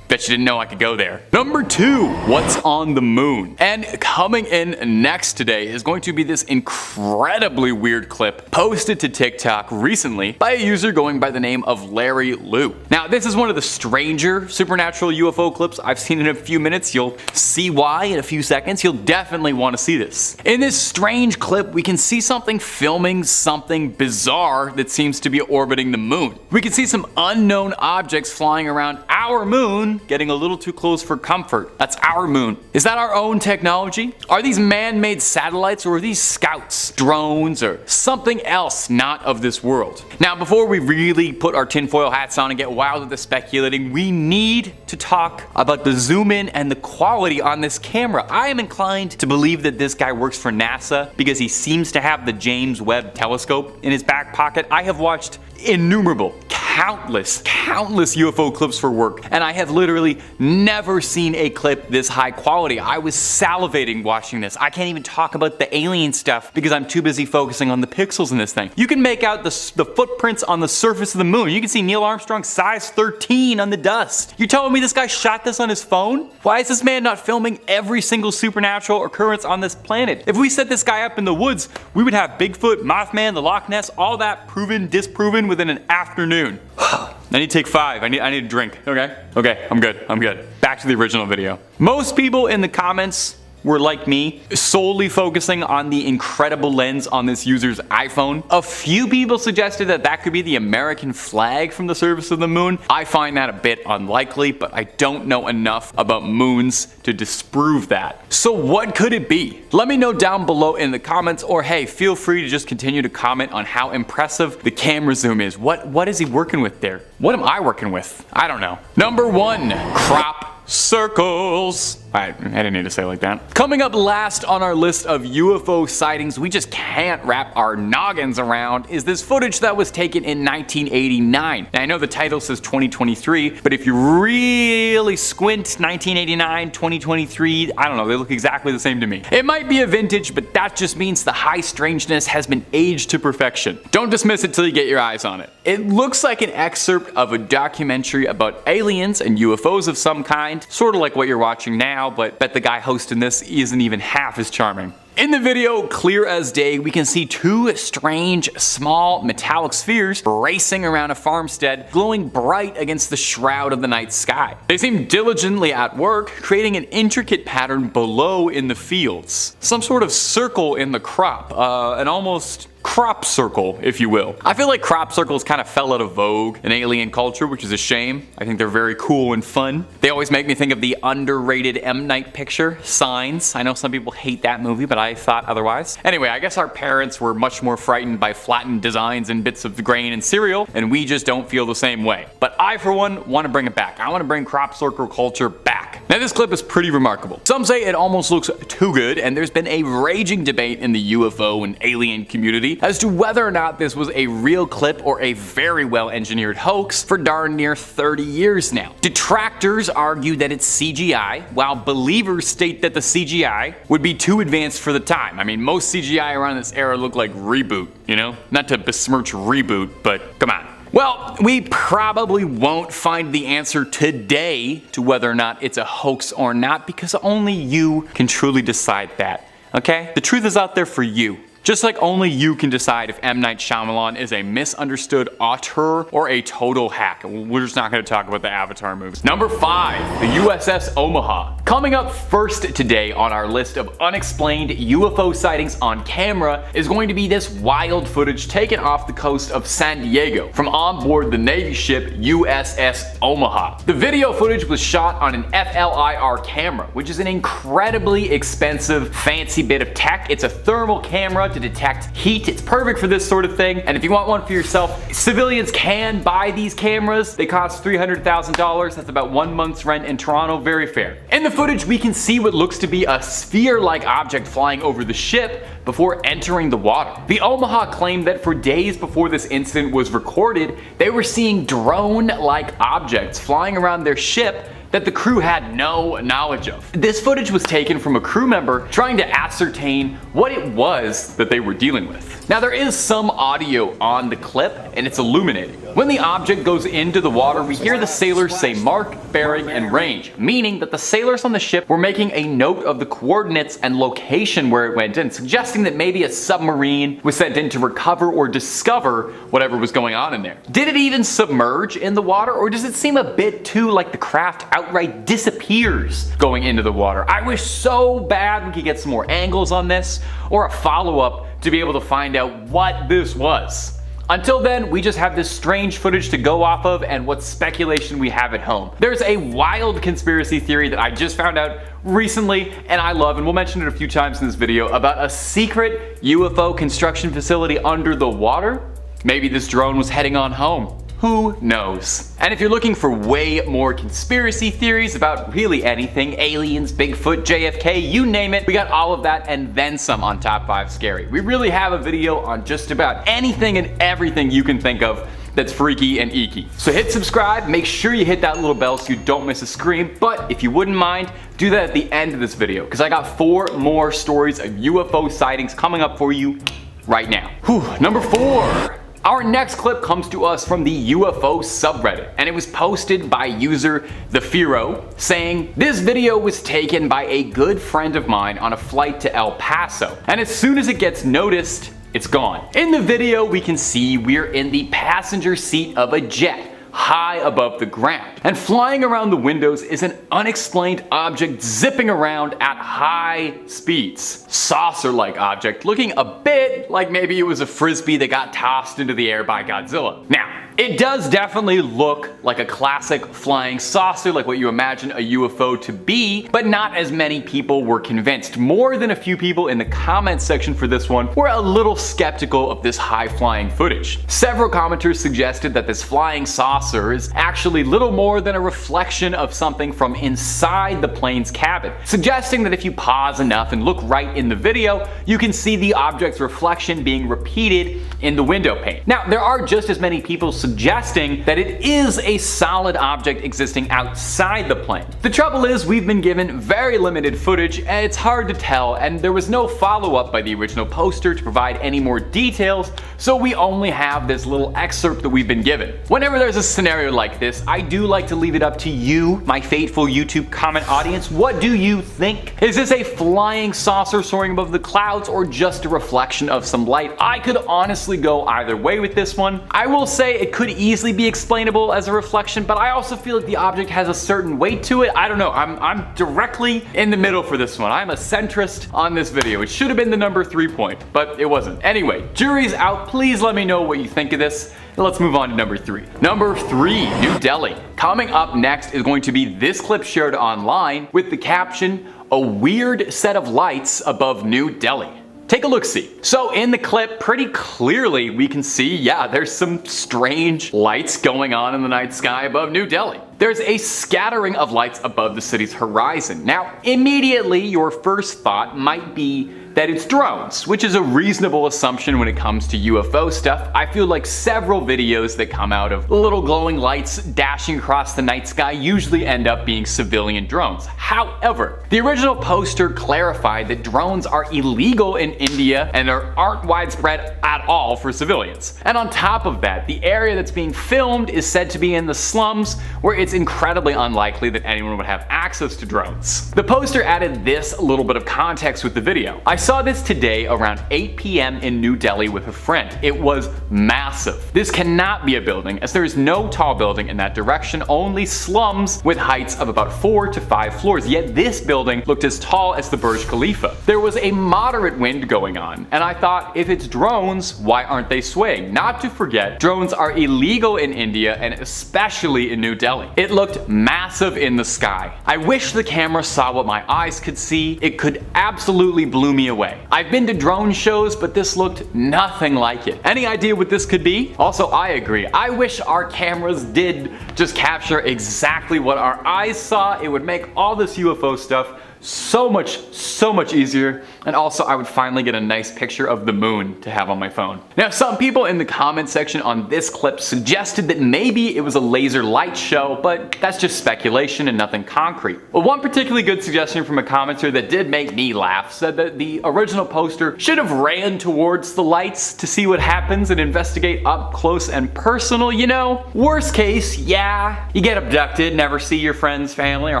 Bet you didn't know I could go there. Number 2, what's on the moon? And coming in next today is going to be this incredibly weird clip posted to TikTok recently by a user going by the name of Larry Liu. Now, this is one of the stranger supernatural UFO clips I've seen in a few minutes. You'll see why in a few seconds. You'll definitely want to see this. In this strange clip, we can see something filming something bizarre that seems to be orbiting the moon. We can see some unknown objects flying around our moon, getting a little too close for comfort. That's our moon. Is that our own technology? Are these man-made satellites, or are these scouts, drones, or something else not of this world? Now, before we really put our tinfoil hats on and get wild with the speculating, we need to talk about the zoom in and the quality on this camera. I am inclined to believe that this guy works for NASA because he seems to have the James Webb telescope in his back pocket. I have watched innumerable, countless UFO clips for work, and I have literally never seen a clip this high quality. I was salivating watching this. I can't even talk about the alien stuff because I'm too busy focusing on the pixels in this thing. You can make out the footprints on the surface of the moon. You can see Neil Armstrong's size 13 on the dust. You're telling me this guy shot this on his phone? Why is this man not filming every single supernatural occurrence on this planet? If we set this guy up in the woods, we would have Bigfoot, Mothman, the Loch Ness, all that proven, disproven within an afternoon. I need to take 5. I need a drink. Okay, I'm good. Back to the original video. Most people in the comments were like me, solely focusing on the incredible lens on this user's iPhone. A few people suggested that that could be the American flag from the surface of the moon. I find that a bit unlikely, but I don't know enough about moons to disprove that. So what could it be? Let me know down below in the comments, or hey, feel free to just continue to comment on how impressive the camera zoom is. What is he working with there? What am I working with? I don't know. Number 1, crop circles. I didn't need to say it like that. Coming up last on our list of UFO sightings we just can't wrap our noggins around is this footage that was taken in 1989. Now, I know the title says 2023, but if you really squint, 1989, 2023, I don't know, they look exactly the same to me. It might be a vintage, but that just means the high strangeness has been aged to perfection. Don't dismiss it till you get your eyes on it. It looks like an excerpt of a documentary about aliens and UFOs of some kind, sort of like what you're watching now, but bet the guy hosting this isn't even half as charming. In the video, clear as day, we can see two strange, small, metallic spheres racing around a farmstead, glowing bright against the shroud of the night sky. They seem diligently at work, creating an intricate pattern below in the fields. Some sort of circle in the crop, an almost crop circle, if you will. I feel like crop circles kind of fell out of vogue in alien culture, which is a shame. I think they're very cool and fun. They always make me think of the underrated M. Night picture, Signs. I know some people hate that movie, but I thought otherwise. Anyway, I guess our parents were much more frightened by flattened designs and bits of grain and cereal, and we just don't feel the same way. But I, for one, want to bring it back. I want to bring crop circle culture back. Now, this clip is pretty remarkable. Some say it almost looks too good, and there's been a raging debate in the UFO and alien community as to whether or not this was a real clip or a very well engineered hoax for darn near 30 years now. Detractors argue that it's CGI, while believers state that the CGI would be too advanced for the time. I mean, most CGI around this era looked like Reboot, you know? Not to besmirch Reboot, but come on. Well, we probably won't find the answer today to whether or not it's a hoax or not, because only you can truly decide that, okay? The truth is out there for you. Just like only you can decide if M. Night Shyamalan is a misunderstood auteur or a total hack. We're just not going to talk about the Avatar movies. Number 5, the USS Omaha. Coming up first today on our list of unexplained UFO sightings on camera is going to be this wild footage taken off the coast of San Diego from on board the Navy ship USS Omaha. The video footage was shot on an FLIR camera, which is an incredibly expensive, fancy bit of tech. It's a thermal camera to detect heat. It's perfect for this sort of thing, and if you want one for yourself, civilians can buy these cameras. They cost $300,000. That's about 1 month's rent in Toronto. Very fair. In the footage, we can see what looks to be a sphere-like object flying over the ship before entering the water. The Omaha claimed that for days before this incident was recorded, they were seeing drone-like objects flying around their ship that the crew had no knowledge of. This footage was taken from a crew member trying to ascertain what it was that they were dealing with. Now, there is some audio on the clip, and it's illuminating. When the object goes into the water, we hear the sailors say mark, bearing, and range, meaning that the sailors on the ship were making a note of the coordinates and location where it went in, suggesting that maybe a submarine was sent in to recover or discover whatever was going on in there. Did it even submerge in the water, or does it seem a bit too like the craft outright disappears going into the water? I wish so bad we could get some more angles on this, or a follow-up to be able to find out what this was. Until then, we just have this strange footage to go off of and what speculation we have at home. There's a wild conspiracy theory that I just found out recently and I love, and we'll mention it a few times in this video, about a secret UFO construction facility under the water. Maybe this drone was heading on home. Who knows? And if you're looking for way more conspiracy theories about really anything, aliens, Bigfoot, JFK, you name it, we got all of that and then some on Top 5 Scary. We really have a video on just about anything and everything you can think of that's freaky and eeky. So hit subscribe, make sure you hit that little bell so you don't miss a scream, but if you wouldn't mind, do that at the end of this video, because I got 4 more stories of UFO sightings coming up for you right now. Whew, number 4. Our next clip comes to us from the UFO subreddit, and it was posted by user The Firo, saying, "This video was taken by a good friend of mine on a flight to El Paso, and as soon as it gets noticed, it's gone." In the video, we can see we're in the passenger seat of a jet, high above the ground. And flying around the windows is an unexplained object zipping around at high speeds. Saucer-like object, looking a bit like maybe it was a frisbee that got tossed into the air by Godzilla. Now, it does definitely look like a classic flying saucer, like what you imagine a UFO to be, but not as many people were convinced. More than a few people in the comments section for this one were a little skeptical of this high-flying footage. Several commenters suggested that this flying saucer is actually little more than a reflection of something from inside the plane's cabin, suggesting that if you pause enough and look right in the video, you can see the object's reflection being repeated in the window pane. Now, there are just as many people suggesting that it is a solid object existing outside the plane. The trouble is, we've been given very limited footage and it's hard to tell, and there was no follow-up by the original poster to provide any more details, so we only have this little excerpt that we've been given. Whenever there's a scenario like this, I do like to leave it up to you, my faithful YouTube comment audience. What do you think? Is this a flying saucer soaring above the clouds or just a reflection of some light? I could honestly go either way with this one. I will say it could easily be explainable as a reflection, but I also feel like the object has a certain weight to it. I don't know, I'm directly in the middle for this one. I'm a centrist on this video. It should have been the number 3 point, but it wasn't. Anyway, jury's out. Please let me know what you think of this. Let's move on to number 3. Number 3, New Delhi. Coming up next is going to be this clip shared online with the caption, "A weird set of lights above New Delhi." Take a look-see. So in the clip, pretty clearly we can see, yeah, there's some strange lights going on in the night sky above New Delhi. There's a scattering of lights above the city's horizon. Now, immediately your first thought might be that it's drones, which is a reasonable assumption when it comes to UFO stuff. I feel like several videos that come out of little glowing lights dashing across the night sky usually end up being civilian drones. However, the original poster clarified that drones are illegal in India and aren't widespread at all for civilians. And on top of that, the area that's being filmed is said to be in the slums, where it's incredibly unlikely that anyone would have access to drones. The poster added this little bit of context with the video. I saw this today around 8 p.m. in New Delhi with a friend. It was massive. This cannot be a building, as there is no tall building in that direction, only slums with heights of about 4 to 5 floors, yet this building looked as tall as the Burj Khalifa. There was a moderate wind going on, and I thought, if it's drones, why aren't they swaying? Not to forget, drones are illegal in India and especially in New Delhi. It looked massive in the sky. I wish the camera saw what my eyes could see. It could absolutely blow me away. I've been to drone shows, but this looked nothing like it. Any idea what this could be? Also, I agree. I wish our cameras did just capture exactly what our eyes saw. It would make all this UFO stuff so much easier, and also I would finally get a nice picture of the moon to have on my phone. Now, some people in the comment section on this clip suggested that maybe it was a laser light show, but that's just speculation and nothing concrete. Well, one particularly good suggestion from a commenter that did make me laugh said that the original poster should have ran towards the lights to see what happens and investigate up close and personal, you know? Worst case, yeah, you get abducted, never see your friends, family, or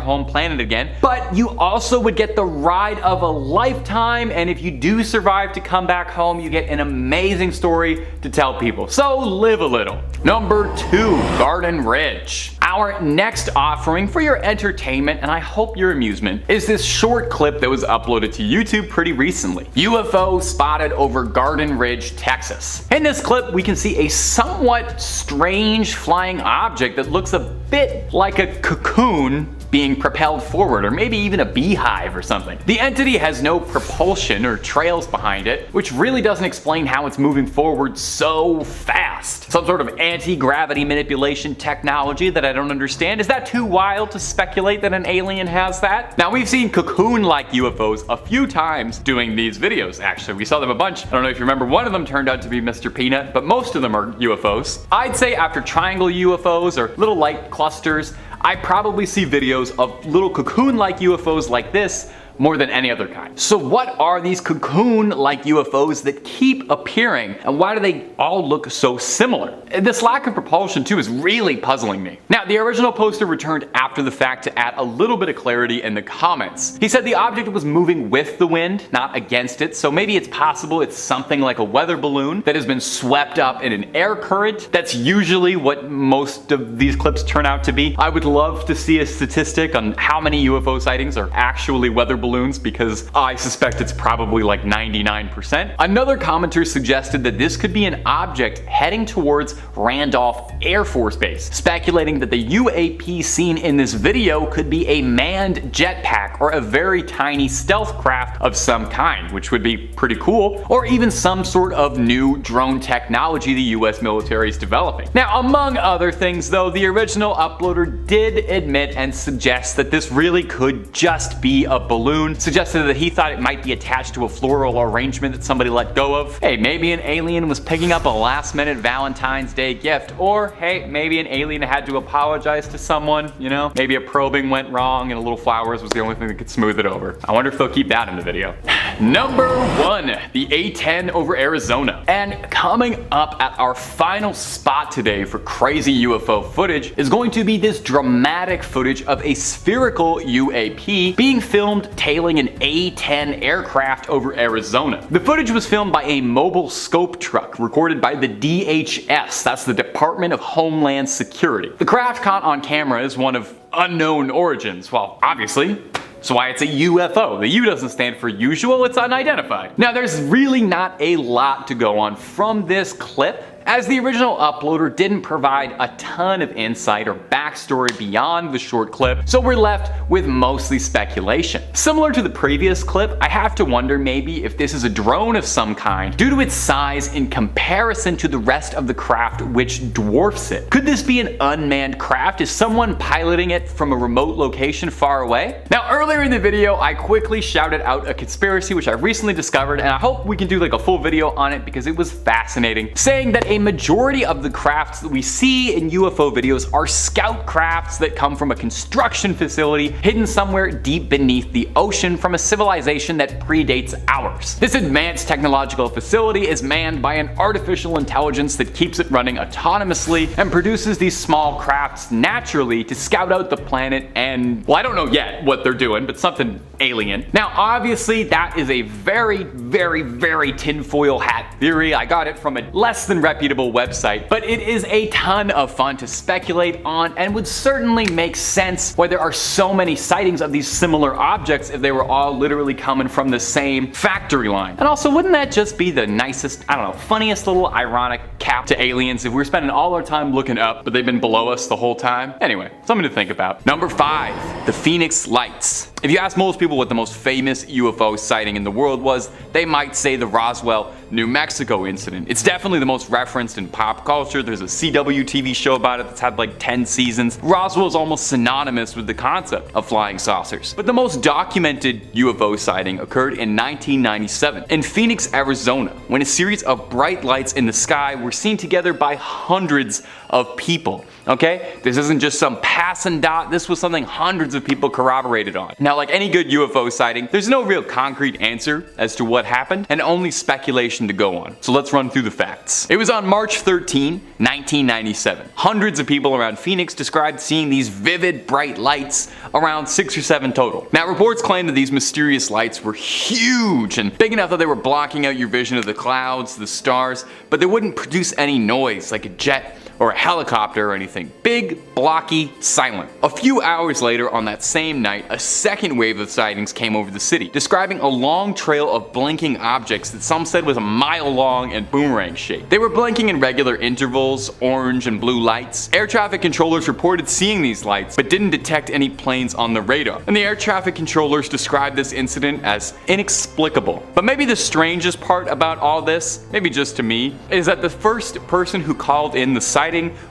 home planet again, but you also would get the ride of a lifetime, and if you do survive to come back home, you get an amazing story to tell people. So live a little. Number 2, Garden Ridge. Our next offering for your entertainment, and I hope your amusement, is this short clip that was uploaded to YouTube pretty recently. UFO spotted over Garden Ridge, Texas. In this clip, we can see a somewhat strange flying object that looks a bit like a cocoon being propelled forward, or maybe even a beehive or something. The entity has no propulsion or trails behind it, which really doesn't explain how it's moving forward so fast. Some sort of anti-gravity manipulation technology that I don't understand. Is that too wild to speculate that an alien has that? Now, we've seen cocoon-like UFOs a few times doing these videos, actually. We saw them a bunch. I don't know if you remember, one of them turned out to be Mr. Peanut, but most of them are UFOs. I'd say after triangle UFOs or little light clusters, I probably see videos of little cocoon-like UFOs like this more than any other kind. So what are these cocoon-like UFOs that keep appearing, and why do they all look so similar? This lack of propulsion too is really puzzling me. Now, the original poster returned after the fact to add a little bit of clarity in the comments. He said the object was moving with the wind, not against it, so maybe it's possible it's something like a weather balloon that has been swept up in an air current. That's usually what most of these clips turn out to be. I would love to see a statistic on how many UFO sightings are actually weather balloons, because I suspect it's probably like 99%. Another commenter suggested that this could be an object heading towards Randolph Air Force Base, speculating that the UAP seen in this video could be a manned jetpack or a very tiny stealth craft of some kind, which would be pretty cool, or even some sort of new drone technology the US military is developing. Now, among other things though, the original uploader did admit and suggest that this really could just be a balloon balloon, suggested that he thought it might be attached to a floral arrangement that somebody let go of. Hey, maybe an alien was picking up a last-minute Valentine's Day gift, or hey, maybe an alien had to apologize to someone, you know? Maybe a probing went wrong and a little flowers was the only thing that could smooth it over. I wonder if they'll keep that in the video. Number 1, the A10 over Arizona. And coming up at our final spot today for crazy UFO footage is going to be this dramatic footage of a spherical UAP being filmed tailing an A10 aircraft over Arizona. The footage was filmed by a mobile scope truck recorded by the DHS, that's the Department of Homeland Security. The craft caught on camera is one of unknown origins. Well, obviously, that's why it's a UFO. The U doesn't stand for usual, it's unidentified. Now there's really not a lot to go on from this clip, as the original uploader didn't provide a ton of insight or backstory beyond the short clip, so we're left with mostly speculation. Similar to the previous clip, I have to wonder maybe if this is a drone of some kind due to its size in comparison to the rest of the craft, which dwarfs it. Could this be an unmanned craft? Is someone piloting it from a remote location far away? Now earlier in the video I quickly shouted out a conspiracy which I recently discovered, and I hope we can do like a full video on it because it was fascinating, saying that a majority of the crafts that we see in UFO videos are scout crafts that come from a construction facility hidden somewhere deep beneath the ocean from a civilization that predates ours. This advanced technological facility is manned by an artificial intelligence that keeps it running autonomously and produces these small crafts naturally to scout out the planet and, well, I don't know yet what they're doing, but something alien. Now obviously that is a very tinfoil hat theory. I got it from a less than reputable website, but it is a ton of fun to speculate on and would certainly make sense why there are so many sightings of these similar objects if they were all literally coming from the same factory line. And also, wouldn't that just be the nicest, I don't know, funniest little ironic cap to aliens if we're spending all our time looking up but they've been below us the whole time? Anyway, something to think about. Number 5, the Phoenix Lights. If you ask most people what the most famous UFO sighting in the world was, they might say the Roswell, New Mexico incident. It's definitely the most referenced in pop culture. There's a CW TV show about it that's had like 10 seasons. Roswell is almost synonymous with the concept of flying saucers. But the most documented UFO sighting occurred in 1997 in Phoenix, Arizona, when a series of bright lights in the sky were seen together by hundreds of people. Okay? This isn't just some passing dot, this was something hundreds of people corroborated on. Now, like any good UFO sighting, there's no real concrete answer as to what happened and only speculation to go on. So let's run through the facts. It was on March 13, 1997. Hundreds of people around Phoenix described seeing these vivid bright lights, around 6 or 7 total. Now reports claim that these mysterious lights were huge and big enough that they were blocking out your vision of the clouds, the stars, but they wouldn't produce any noise like a jet or a helicopter or anything. Big, blocky, silent. A few hours later on that same night, a second wave of sightings came over the city, describing a long trail of blinking objects that some said was a mile long and boomerang shaped. They were blinking in regular intervals, orange and blue lights. Air traffic controllers reported seeing these lights, but didn't detect any planes on the radar. And the air traffic controllers described this incident as inexplicable. But maybe the strangest part about all this, maybe just to me, is that the first person who called in the sighting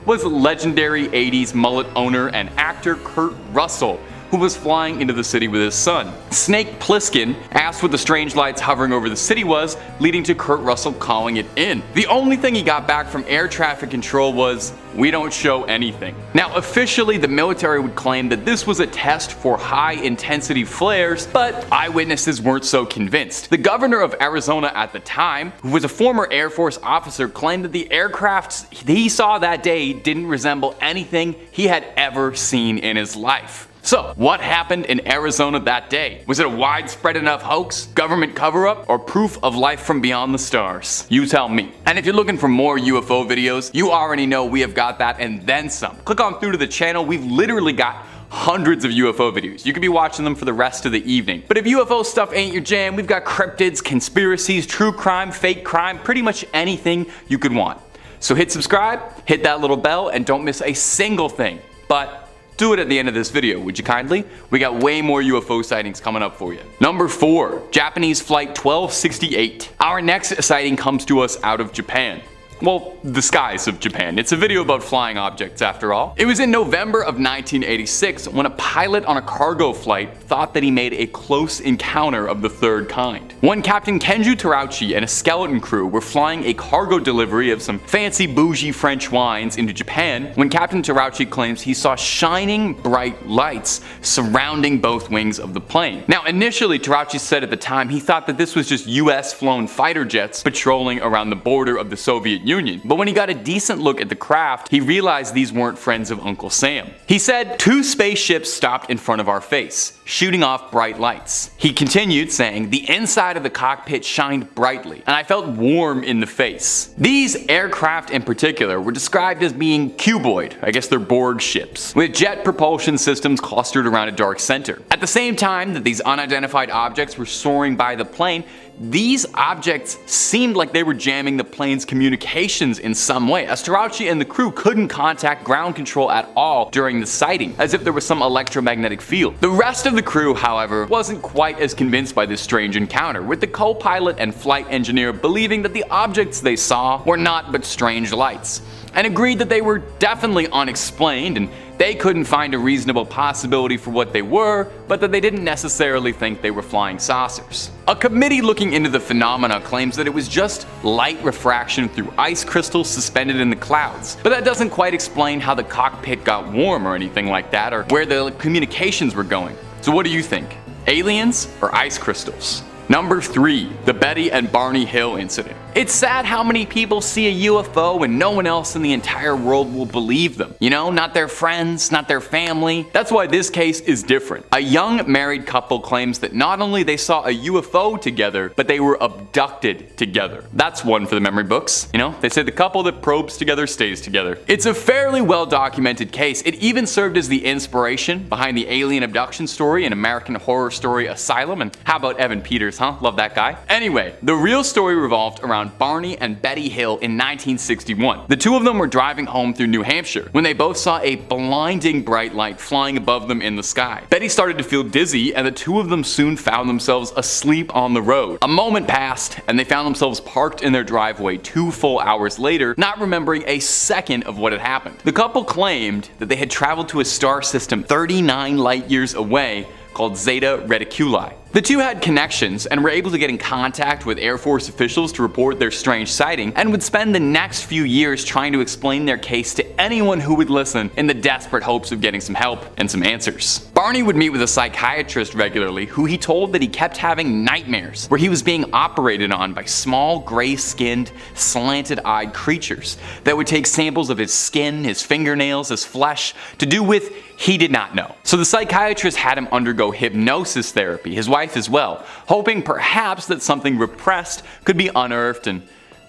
was legendary 80s mullet owner and actor Kurt Russell, who was flying into the city with his son. Snake Plissken asked what the strange lights hovering over the city was, leading to Kurt Russell calling it in. The only thing he got back from air traffic control was, "We don't show anything." Now officially the military would claim that this was a test for high intensity flares, but eyewitnesses weren't so convinced. The governor of Arizona at the time, who was a former Air Force officer, claimed that the aircrafts he saw that day didn't resemble anything he had ever seen in his life. So, what happened in Arizona that day? Was it a widespread enough hoax, government cover-up, or proof of life from beyond the stars? You tell me. And if you're looking for more UFO videos, you already know we have got that and then some. Click on through to the channel, we've literally got hundreds of UFO videos. You could be watching them for the rest of the evening. But if UFO stuff ain't your jam, we've got cryptids, conspiracies, true crime, fake crime, pretty much anything you could want. So hit subscribe, hit that little bell, and don't miss a single thing. But do it at the end of this video, would you kindly? We got way more UFO sightings coming up for you. Number 4, Japanese Flight 1268. Our next sighting comes to us out of Japan. Well, the skies of Japan. It's a video about flying objects after all. It was in November of 1986 when a pilot on a cargo flight thought that he made a close encounter of the third kind. When Captain Kenju Terauchi and a skeleton crew were flying a cargo delivery of some fancy bougie French wines into Japan, when Captain Terauchi claims he saw shining bright lights surrounding both wings of the plane. Now initially Terauchi said at the time he thought that this was just US flown fighter jets patrolling around the border of the Soviet Union, but when he got a decent look at the craft, he realized these weren't friends of Uncle Sam. He said, "Two spaceships stopped in front of our face, shooting off bright lights." He continued saying, "The inside of the cockpit shined brightly, and I felt warm in the face." These aircraft in particular were described as being cuboid, I guess they're Borg ships, with jet propulsion systems clustered around a dark center. At the same time that these unidentified objects were soaring by the plane, these objects seemed like they were jamming the plane's communications in some way, as Terauchi and the crew couldn't contact ground control at all during the sighting, as if there was some electromagnetic field. The rest of the crew, however, wasn't quite as convinced by this strange encounter, with the co-pilot and flight engineer believing that the objects they saw were not but strange lights, and agreed that they were definitely unexplained and they couldn't find a reasonable possibility for what they were, but that they didn't necessarily think they were flying saucers. A committee looking into the phenomena claims that it was just light refraction through ice crystals suspended in the clouds, but that doesn't quite explain how the cockpit got warm or anything like that, or where the communications were going. So what do you think? Aliens or ice crystals? Number 3. The Betty and Barney Hill incident. It's sad how many people see a UFO and no one else in the entire world will believe them. You know, not their friends, not their family. That's why this case is different. A young married couple claims that not only they saw a UFO together, but they were abducted together. That's one for the memory books. You know, they say the couple that probes together stays together. It's a fairly well documented case. It even served as the inspiration behind the alien abduction story in American Horror Story Asylum. And how about Evan Peters, huh? Love that guy. Anyway, the real story revolved around Barney and Betty Hill in 1961. The two of them were driving home through New Hampshire when they both saw a blinding bright light flying above them in the sky. Betty started to feel dizzy and the two of them soon found themselves asleep on the road. A moment passed and they found themselves parked in their driveway 2 full hours later, not remembering a second of what had happened. The couple claimed that they had traveled to a star system 39 light years away called Zeta Reticuli. The two had connections and were able to get in contact with Air Force officials to report their strange sighting, and would spend the next few years trying to explain their case to anyone who would listen in the desperate hopes of getting some help and some answers. Barney would meet with a psychiatrist regularly who he told that he kept having nightmares where he was being operated on by small gray-skinned, slanted-eyed creatures that would take samples of his skin, his fingernails, his flesh to do with he did not know. So the psychiatrist had him undergo hypnosis therapy, his wife as well, hoping perhaps that something repressed could be unearthed, and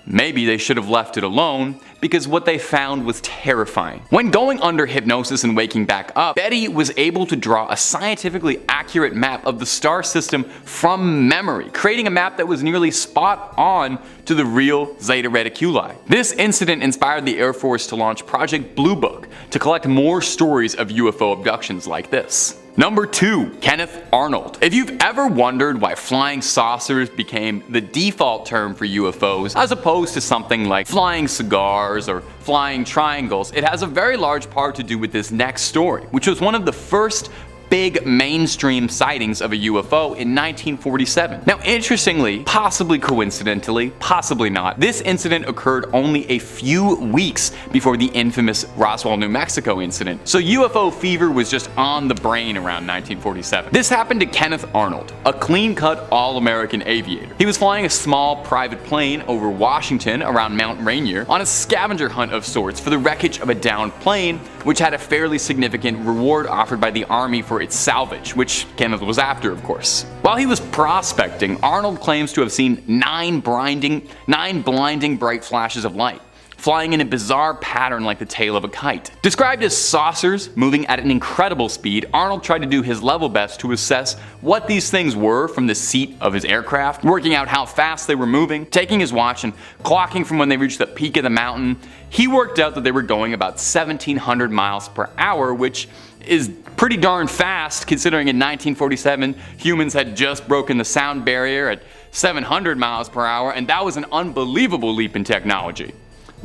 maybe they should have left it alone, because what they found was terrifying. When going under hypnosis and waking back up, Betty was able to draw a scientifically accurate map of the star system from memory, creating a map that was nearly spot on to the real Zeta Reticuli. This incident inspired the Air Force to launch Project Blue Book to collect more stories of UFO abductions like this. Number 2. Kenneth Arnold. If you've ever wondered why flying saucers became the default term for UFOs as opposed to something like flying cigars or flying triangles, it has a very large part to do with this next story, which was one of the first big mainstream sightings of a UFO in 1947. Now interestingly, possibly coincidentally, possibly not, this incident occurred only a few weeks before the infamous Roswell, New Mexico incident, so UFO fever was just on the brain around 1947. This happened to Kenneth Arnold, a clean-cut all-American aviator. He was flying a small private plane over Washington around Mount Rainier on a scavenger hunt of sorts for the wreckage of a downed plane, which had a fairly significant reward offered by the Army for its salvage, which Kenneth was after, of course. While he was prospecting, Arnold claims to have seen nine blinding bright flashes of light, flying in a bizarre pattern like the tail of a kite. Described as saucers moving at an incredible speed, Arnold tried to do his level best to assess what these things were from the seat of his aircraft, working out how fast they were moving, taking his watch and clocking from when they reached the peak of the mountain. He worked out that they were going about 1,700 miles per hour, which is pretty darn fast considering in 1947 humans had just broken the sound barrier at 700 miles per hour, and that was an unbelievable leap in technology.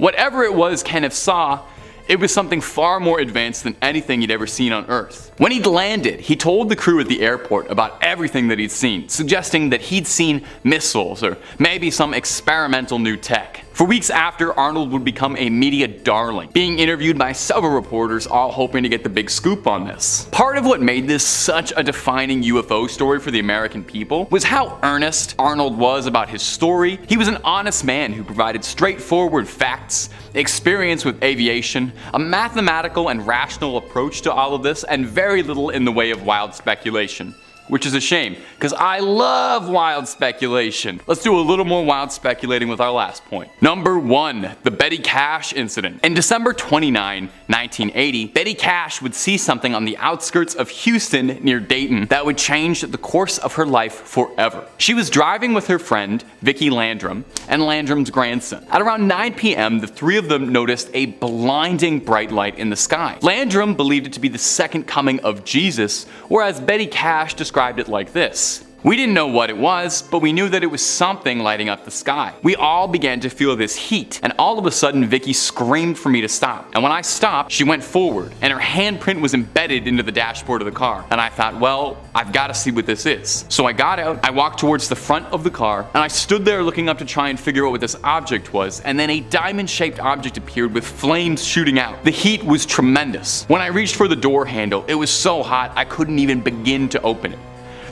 Whatever it was Kenneth saw, it was something far more advanced than anything he'd ever seen on Earth. When he'd landed, he told the crew at the airport about everything that he'd seen, suggesting that he'd seen missiles or maybe some experimental new tech. For weeks after, Arnold would become a media darling, being interviewed by several reporters, all hoping to get the big scoop on this. Part of what made this such a defining UFO story for the American people was how earnest Arnold was about his story. He was an honest man who provided straightforward facts, experience with aviation, a mathematical and rational approach to all of this, and very little in the way of wild speculation. Which is a shame, because I love wild speculation. Let's do a little more wild speculating with our last point. Number 1, the Betty Cash incident. In December 29, 1980, Betty Cash would see something on the outskirts of Houston near Dayton that would change the course of her life forever. She was driving with her friend, Vicki Landrum, and Landrum's grandson. At around 9 p.m., the three of them noticed a blinding bright light in the sky. Landrum believed it to be the second coming of Jesus, whereas Betty Cash described it like this. We didn't know what it was, but we knew that it was something lighting up the sky. We all began to feel this heat, and all of a sudden Vicki screamed for me to stop. And when I stopped, she went forward, and her handprint was embedded into the dashboard of the car. And I thought, well, I've got to see what this is. So I got out, I walked towards the front of the car, and I stood there looking up to try and figure out what this object was, and then a diamond-shaped object appeared with flames shooting out. The heat was tremendous. When I reached for the door handle, it was so hot I couldn't even begin to open it.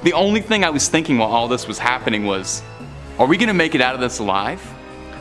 The only thing I was thinking while all this was happening was, are we going to make it out of this alive?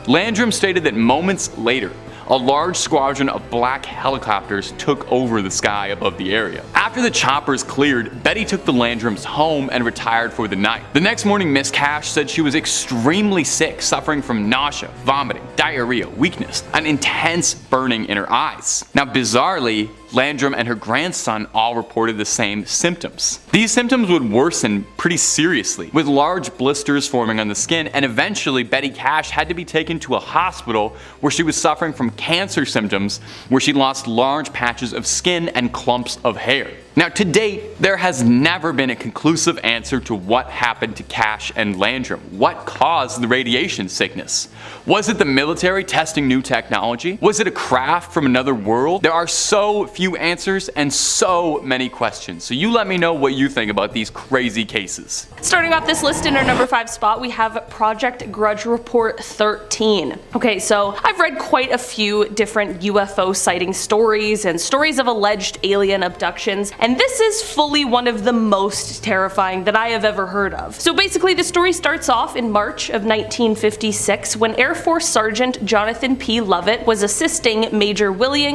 Landrum stated that moments later, a large squadron of black helicopters took over the sky above the area. After the choppers cleared, Betty took the Landrums home and retired for the night. The next morning, Miss Cash said she was extremely sick, suffering from nausea, vomiting, diarrhea, weakness, an intense burning in her eyes. Now, bizarrely, Landrum and her grandson all reported the same symptoms. These symptoms would worsen pretty seriously, with large blisters forming on the skin, and eventually Betty Cash had to be taken to a hospital where she was suffering from cancer symptoms, where she lost large patches of skin and clumps of hair. Now, to date, there has never been a conclusive answer to what happened to Cash and Landrum. What caused the radiation sickness? Was it the military testing new technology? Was it a craft from another world? There are so few answers and so many questions. So you let me know what you think about these crazy cases. Starting off this list in our number 5 spot, we have Project Grudge Report 13. Okay, so I've read quite a few different UFO sighting stories and stories of alleged alien abductions, and this is fully one of the most terrifying that I have ever heard of. So basically, the story starts off in March of 1956 when Air Force Sergeant Jonathan P. Lovett was assisting Major William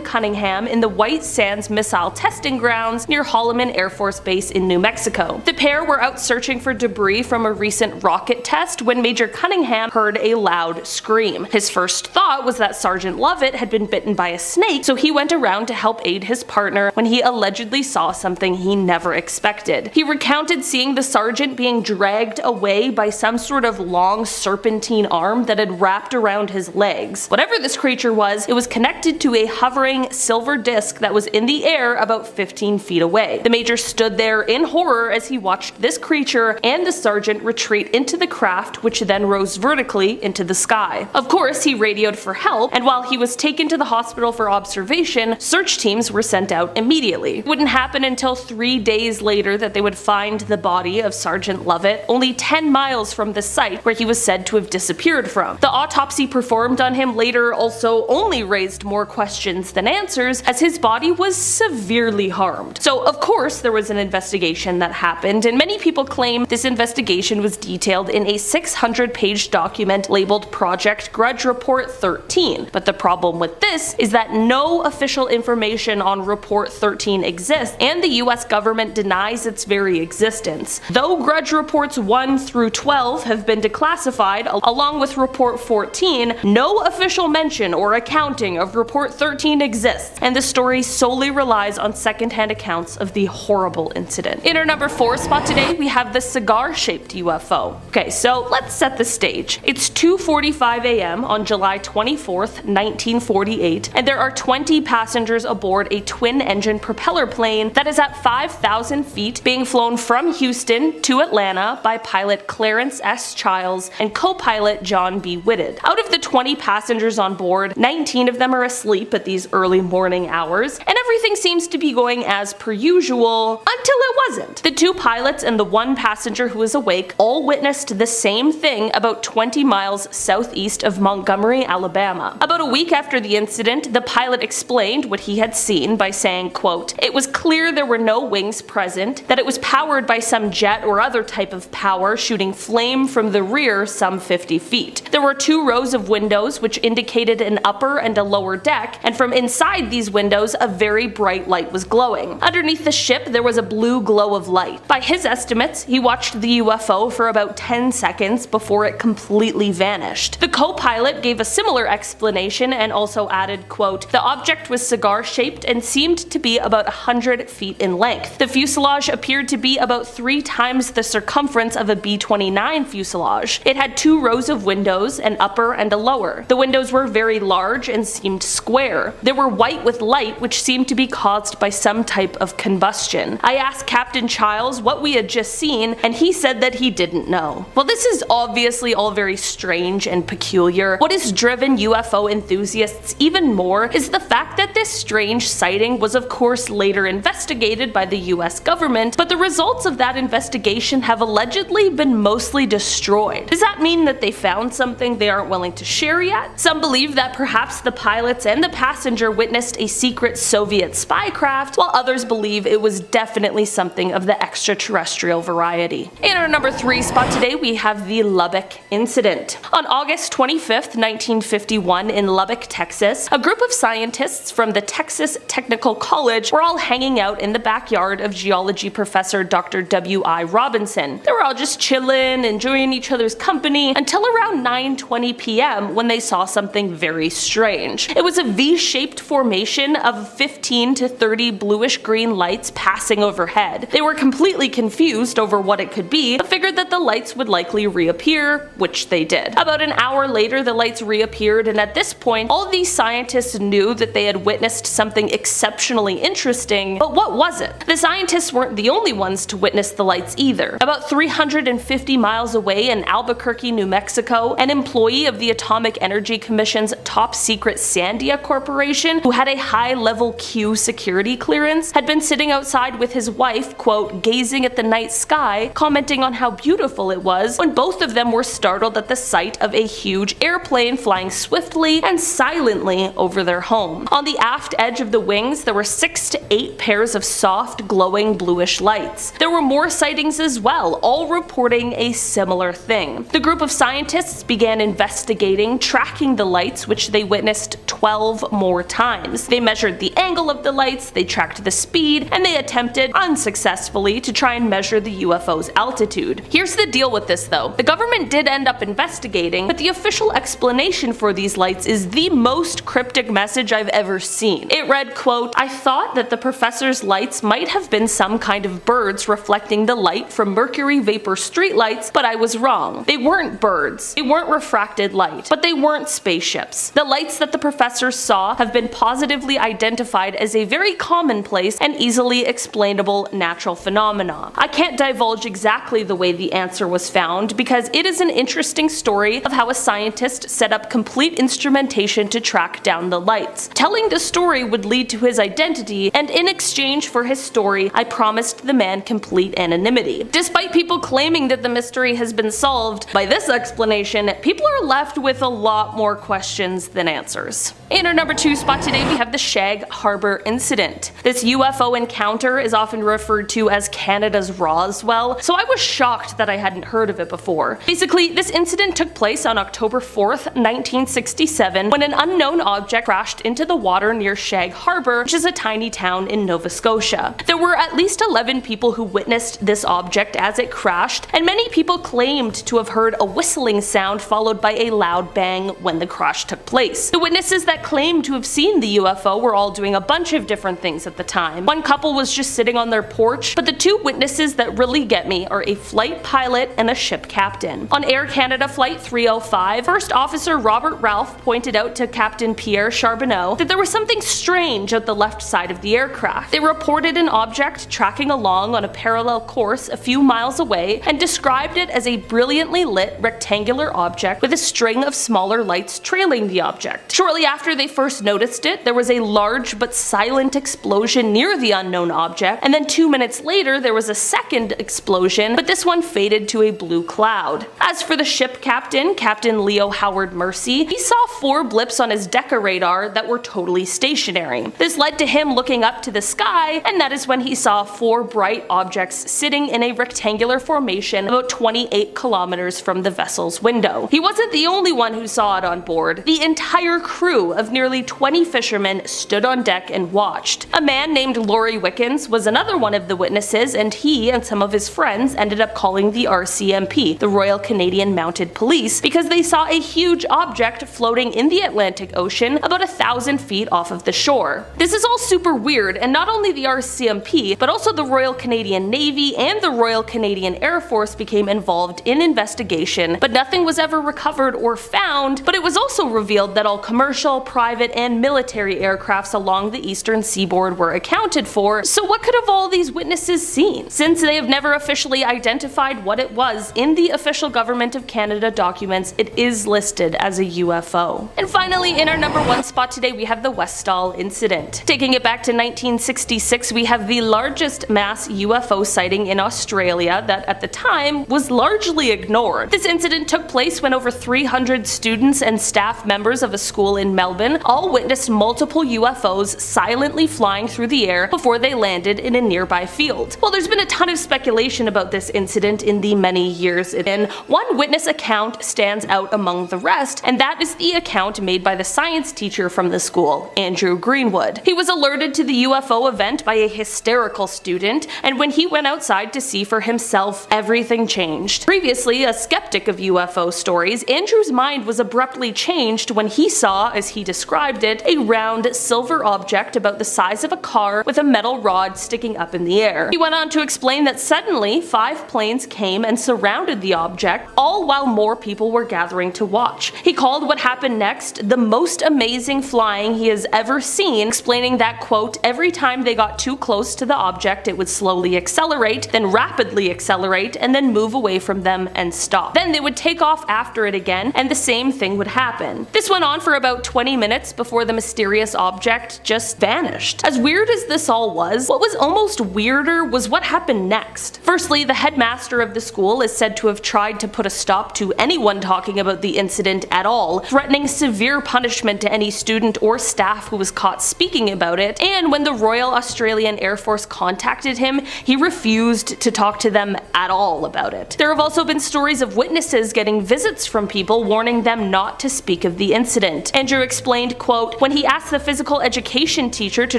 Cunningham in the White Sands Missile Testing Grounds near Holloman Air Force Base in New Mexico. The pair were out searching for debris from a recent rocket test when Major Cunningham heard a loud scream. His first thought was that Sergeant Lovett had been bitten by a snake, so he went around to help aid his partner when he allegedly saw something he never expected. He recounted seeing the sergeant being dragged away by some sort of long serpentine arm that had wrapped around his legs. Whatever this creature was, it was connected to a hovering silver disc that was in the air about 15 feet away. The major stood there in horror as he watched this creature and the sergeant retreat into the craft, which then rose vertically into the sky. Of course, he radioed for help, and while he was taken to the hospital for observation, search teams were sent out immediately. It wouldn't happen until 3 days later that they would find the body of Sergeant Lovett, only 10 miles from the site where he was said to have disappeared from. The autopsy performed on him later also only raised more questions than answers, as his body was severely harmed. So of course there was an investigation that happened, and many people claim this investigation was detailed in a 600-page document labeled Project Grudge Report 13. But the problem with this is that no official information on Report 13 exists, and the US government denies its very existence. Though Grudge Reports 1 through 12 have been declassified, along with Report 14, no official mention mention or accounting of Report 13 exists, and the story solely relies on secondhand accounts of the horrible incident. In our number 4 spot today, we have the cigar-shaped UFO. Okay, so let's set the stage. It's 2:45 a.m. on July 24th, 1948, and there are 20 passengers aboard a twin-engine propeller plane that is at 5,000 feet, being flown from Houston to Atlanta by pilot Clarence S. Childs and co-pilot John B. Whitted. Out of the 20 passengers on board, 19 of them are asleep at these early morning hours, and everything seems to be going as per usual until it wasn't. The 2 pilots and the 1 passenger who was awake all witnessed the same thing about 20 miles southeast of Montgomery, Alabama. About a week after the incident, the pilot explained what he had seen by saying, quote, "It was clear there were no wings present, that it was powered by some jet or other type of power shooting flame from the rear some 50 feet. There were 2 rows of windows which indicated an upper and a lower deck, and from inside these windows a very bright light was glowing. Underneath the ship there was a blue glow of light. By his estimates, he watched the UFO for about 10 seconds before it completely vanished." The co-pilot gave a similar explanation and also added, quote, "The object was cigar-shaped and seemed to be about 100 feet in length. The fuselage appeared to be about 3 times the circumference of a B-29 fuselage. It had 2 rows of windows, an upper and a lower. The windows were very large and seemed square. They were white with light which seemed to be caused by some type of combustion. I asked Captain Childs what we had just seen, and he said that he didn't know." Well, this is obviously all very strange and peculiar. What has driven UFO enthusiasts even more is the fact that this strange sighting was of course later investigated by the US government, but the results of that investigation have allegedly been mostly destroyed. Does that mean that they found something they aren't willing to share yet? Some believe that perhaps the pilots and the passenger witnessed a secret Soviet spy craft, while others believe it was definitely something of the extraterrestrial variety. In our number 3 spot today, we have the Lubbock incident. On August 25th, 1951 in Lubbock, Texas, a group of scientists from the Texas Technical College were all hanging out in the backyard of geology professor Dr. W.I. Robinson. They were all just chilling, enjoying each other's company until around 9:20 p.m. when they saw something very strange. It was a V-shaped formation of 15 to 30 bluish-green lights passing overhead. They were completely confused over what it could be, but figured that the lights would likely reappear, which they did. About an hour later, the lights reappeared, and at this point, all of these scientists knew that they had witnessed something exceptionally interesting, but what was it? The scientists weren't the only ones to witness the lights either. About 350 miles away in Albuquerque, New Mexico, an employee of the Atomic Energy Commission's top secret Sandia Corporation, who had a high-level Q security clearance, had been sitting outside with his wife, quote, "gazing at the night sky, commenting on how beautiful it was, when both of them were startled at the sight of a huge airplane flying swiftly and silently over their home. On the aft edge of the wings, there were 6 to 8 pairs of soft, glowing bluish lights. There were more sightings as well, all reporting a similar thing. The group of scientists began investigating, tracking the lights, which they witnessed 12 more times. They measured the angle of the lights, they tracked the speed, and they attempted, unsuccessfully, to try and measure the UFO's altitude. Here's the deal with this though. The government did end up investigating, but the official explanation for these lights is the most cryptic message I've ever seen. It read, quote, "I thought that the professor's lights might have been some kind of birds reflecting the light from mercury vapor streetlights, but I was wrong. They weren't birds. They weren't refracted light. But they weren't spaceships. The lights that the professor saw have been positively identified as a very commonplace and easily explainable natural phenomena. I can't divulge exactly the way the answer was found because it is an interesting story of how a scientist set up complete instrumentation to track down the lights. Telling the story would lead to his identity, and in exchange for his story, I promised the man complete anonymity. Despite people claiming that the mystery has been solved, by this explanation, people are left with a lot more questions than answers." In our number 2 spot today, we have the Shag Harbor incident. This UFO encounter is often referred to as Canada's Roswell, so I was shocked that I hadn't heard of it before. Basically, this incident took place on October 4th, 1967, when an unknown object crashed into the water near Shag Harbor, which is a tiny town in Nova Scotia. There were at least 11 people who witnessed this object as it crashed, and many people claimed to have heard a whistling sound followed by a loud bang when the crash took place. The witnesses that claimed to have seen the UFO were all doing a bunch of different things at the time. One couple was just sitting on their porch, but the 2 witnesses that really get me are a flight pilot and a ship captain. On Air Canada Flight 305, First Officer Robert Ralph pointed out to Captain Pierre Charbonneau that there was something strange at the left side of the aircraft. They reported an object tracking along on a parallel course a few miles away and described it as a brilliantly lit rectangular object with a string of smaller lights trailing the object. Shortly after they first noticed it, there was a large but silent explosion near the unknown object, and then 2 minutes later there was a second explosion, but this one faded to a blue cloud. As for the ship captain, Captain Leo Howard Mercy, he saw 4 blips on his Deca radar that were totally stationary. This led to him looking up to the sky, and that is when he saw 4 bright objects sitting in a rectangular formation about 28 kilometers from the vessel's window. He wasn't the only one who saw it on board. The entire crew of nearly 20 fishermen stood on deck and watched. A man named Laurie Wickens was another one of the witnesses, and he and some of his friends ended up calling the RCMP, the Royal Canadian Mounted Police, because they saw a huge object floating in the Atlantic Ocean about 1,000 feet off of the shore. This is all super weird, and not only the RCMP, but also the Royal Canadian Navy and the Royal Canadian Air Force became involved in investigation, but nothing was ever recovered or found. But it was also revealed that all commercial, private, and military aircrafts along the eastern seaboard were accounted for, so what could have all these witnesses seen? Since they have never officially identified what it was in the official Government of Canada documents, it is listed as a UFO. And finally, in our number 1 spot today, we have the Westall incident. Taking it back to 1966, we have the largest mass UFO sighting in Australia that at the time was largely ignored. This incident took place when over 300 students and staff members of a school in Melbourne all witnessed multiple UFOs silently flying through the air before they landed in a nearby field. Well, there's been a ton of speculation about this incident in the many years it's been. One witness account stands out among the rest, and that is the account made by the science teacher from the school, Andrew Greenwood. He was alerted to the UFO event by a hysterical student, and when he went outside to see for himself, everything changed. Previously a skeptic of UFO stories, Andrew's mind was abruptly changed when he saw, as he described it, a round silver object about the size of a car with a metal rod sticking up in the air. He went on to explain that suddenly 5 planes came and surrounded the object, all while more people were gathering to watch. He called what happened next the most amazing flying he has ever seen, explaining that, quote, every time they got too close to the object it would slowly accelerate, then rapidly accelerate, and then move away from them and stop. Then they would take off after it again, and the same thing would happen. This went on for about 20 minutes before the mysterious object just vanished. As weird as this all was, what was almost weirder was what happened next. Firstly, the headmaster of the school is said to have tried to put a stop to anyone talking about the incident at all, threatening severe punishment to any student or staff who was caught speaking about it, and when the Royal Australian Air Force contacted him, he refused to talk to them at all about it. There have also been stories of witnesses getting visits from people warning them not to speak of the incident. Andrew explained, quote, when he asked the physical education teacher to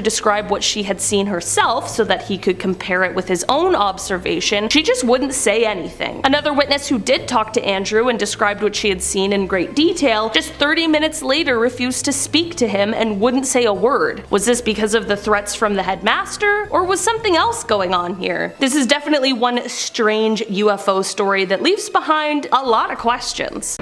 describe what she had seen herself so that he could compare it with his own observation, she just wouldn't say anything. Another witness who did talk to Andrew and described what she had seen in great detail, just 30 minutes later refused to speak to him and wouldn't say a word. Was this because of the threats from the headmaster, or was something else going on here? This is definitely one strange UFO story that leaves behind a lot of questions.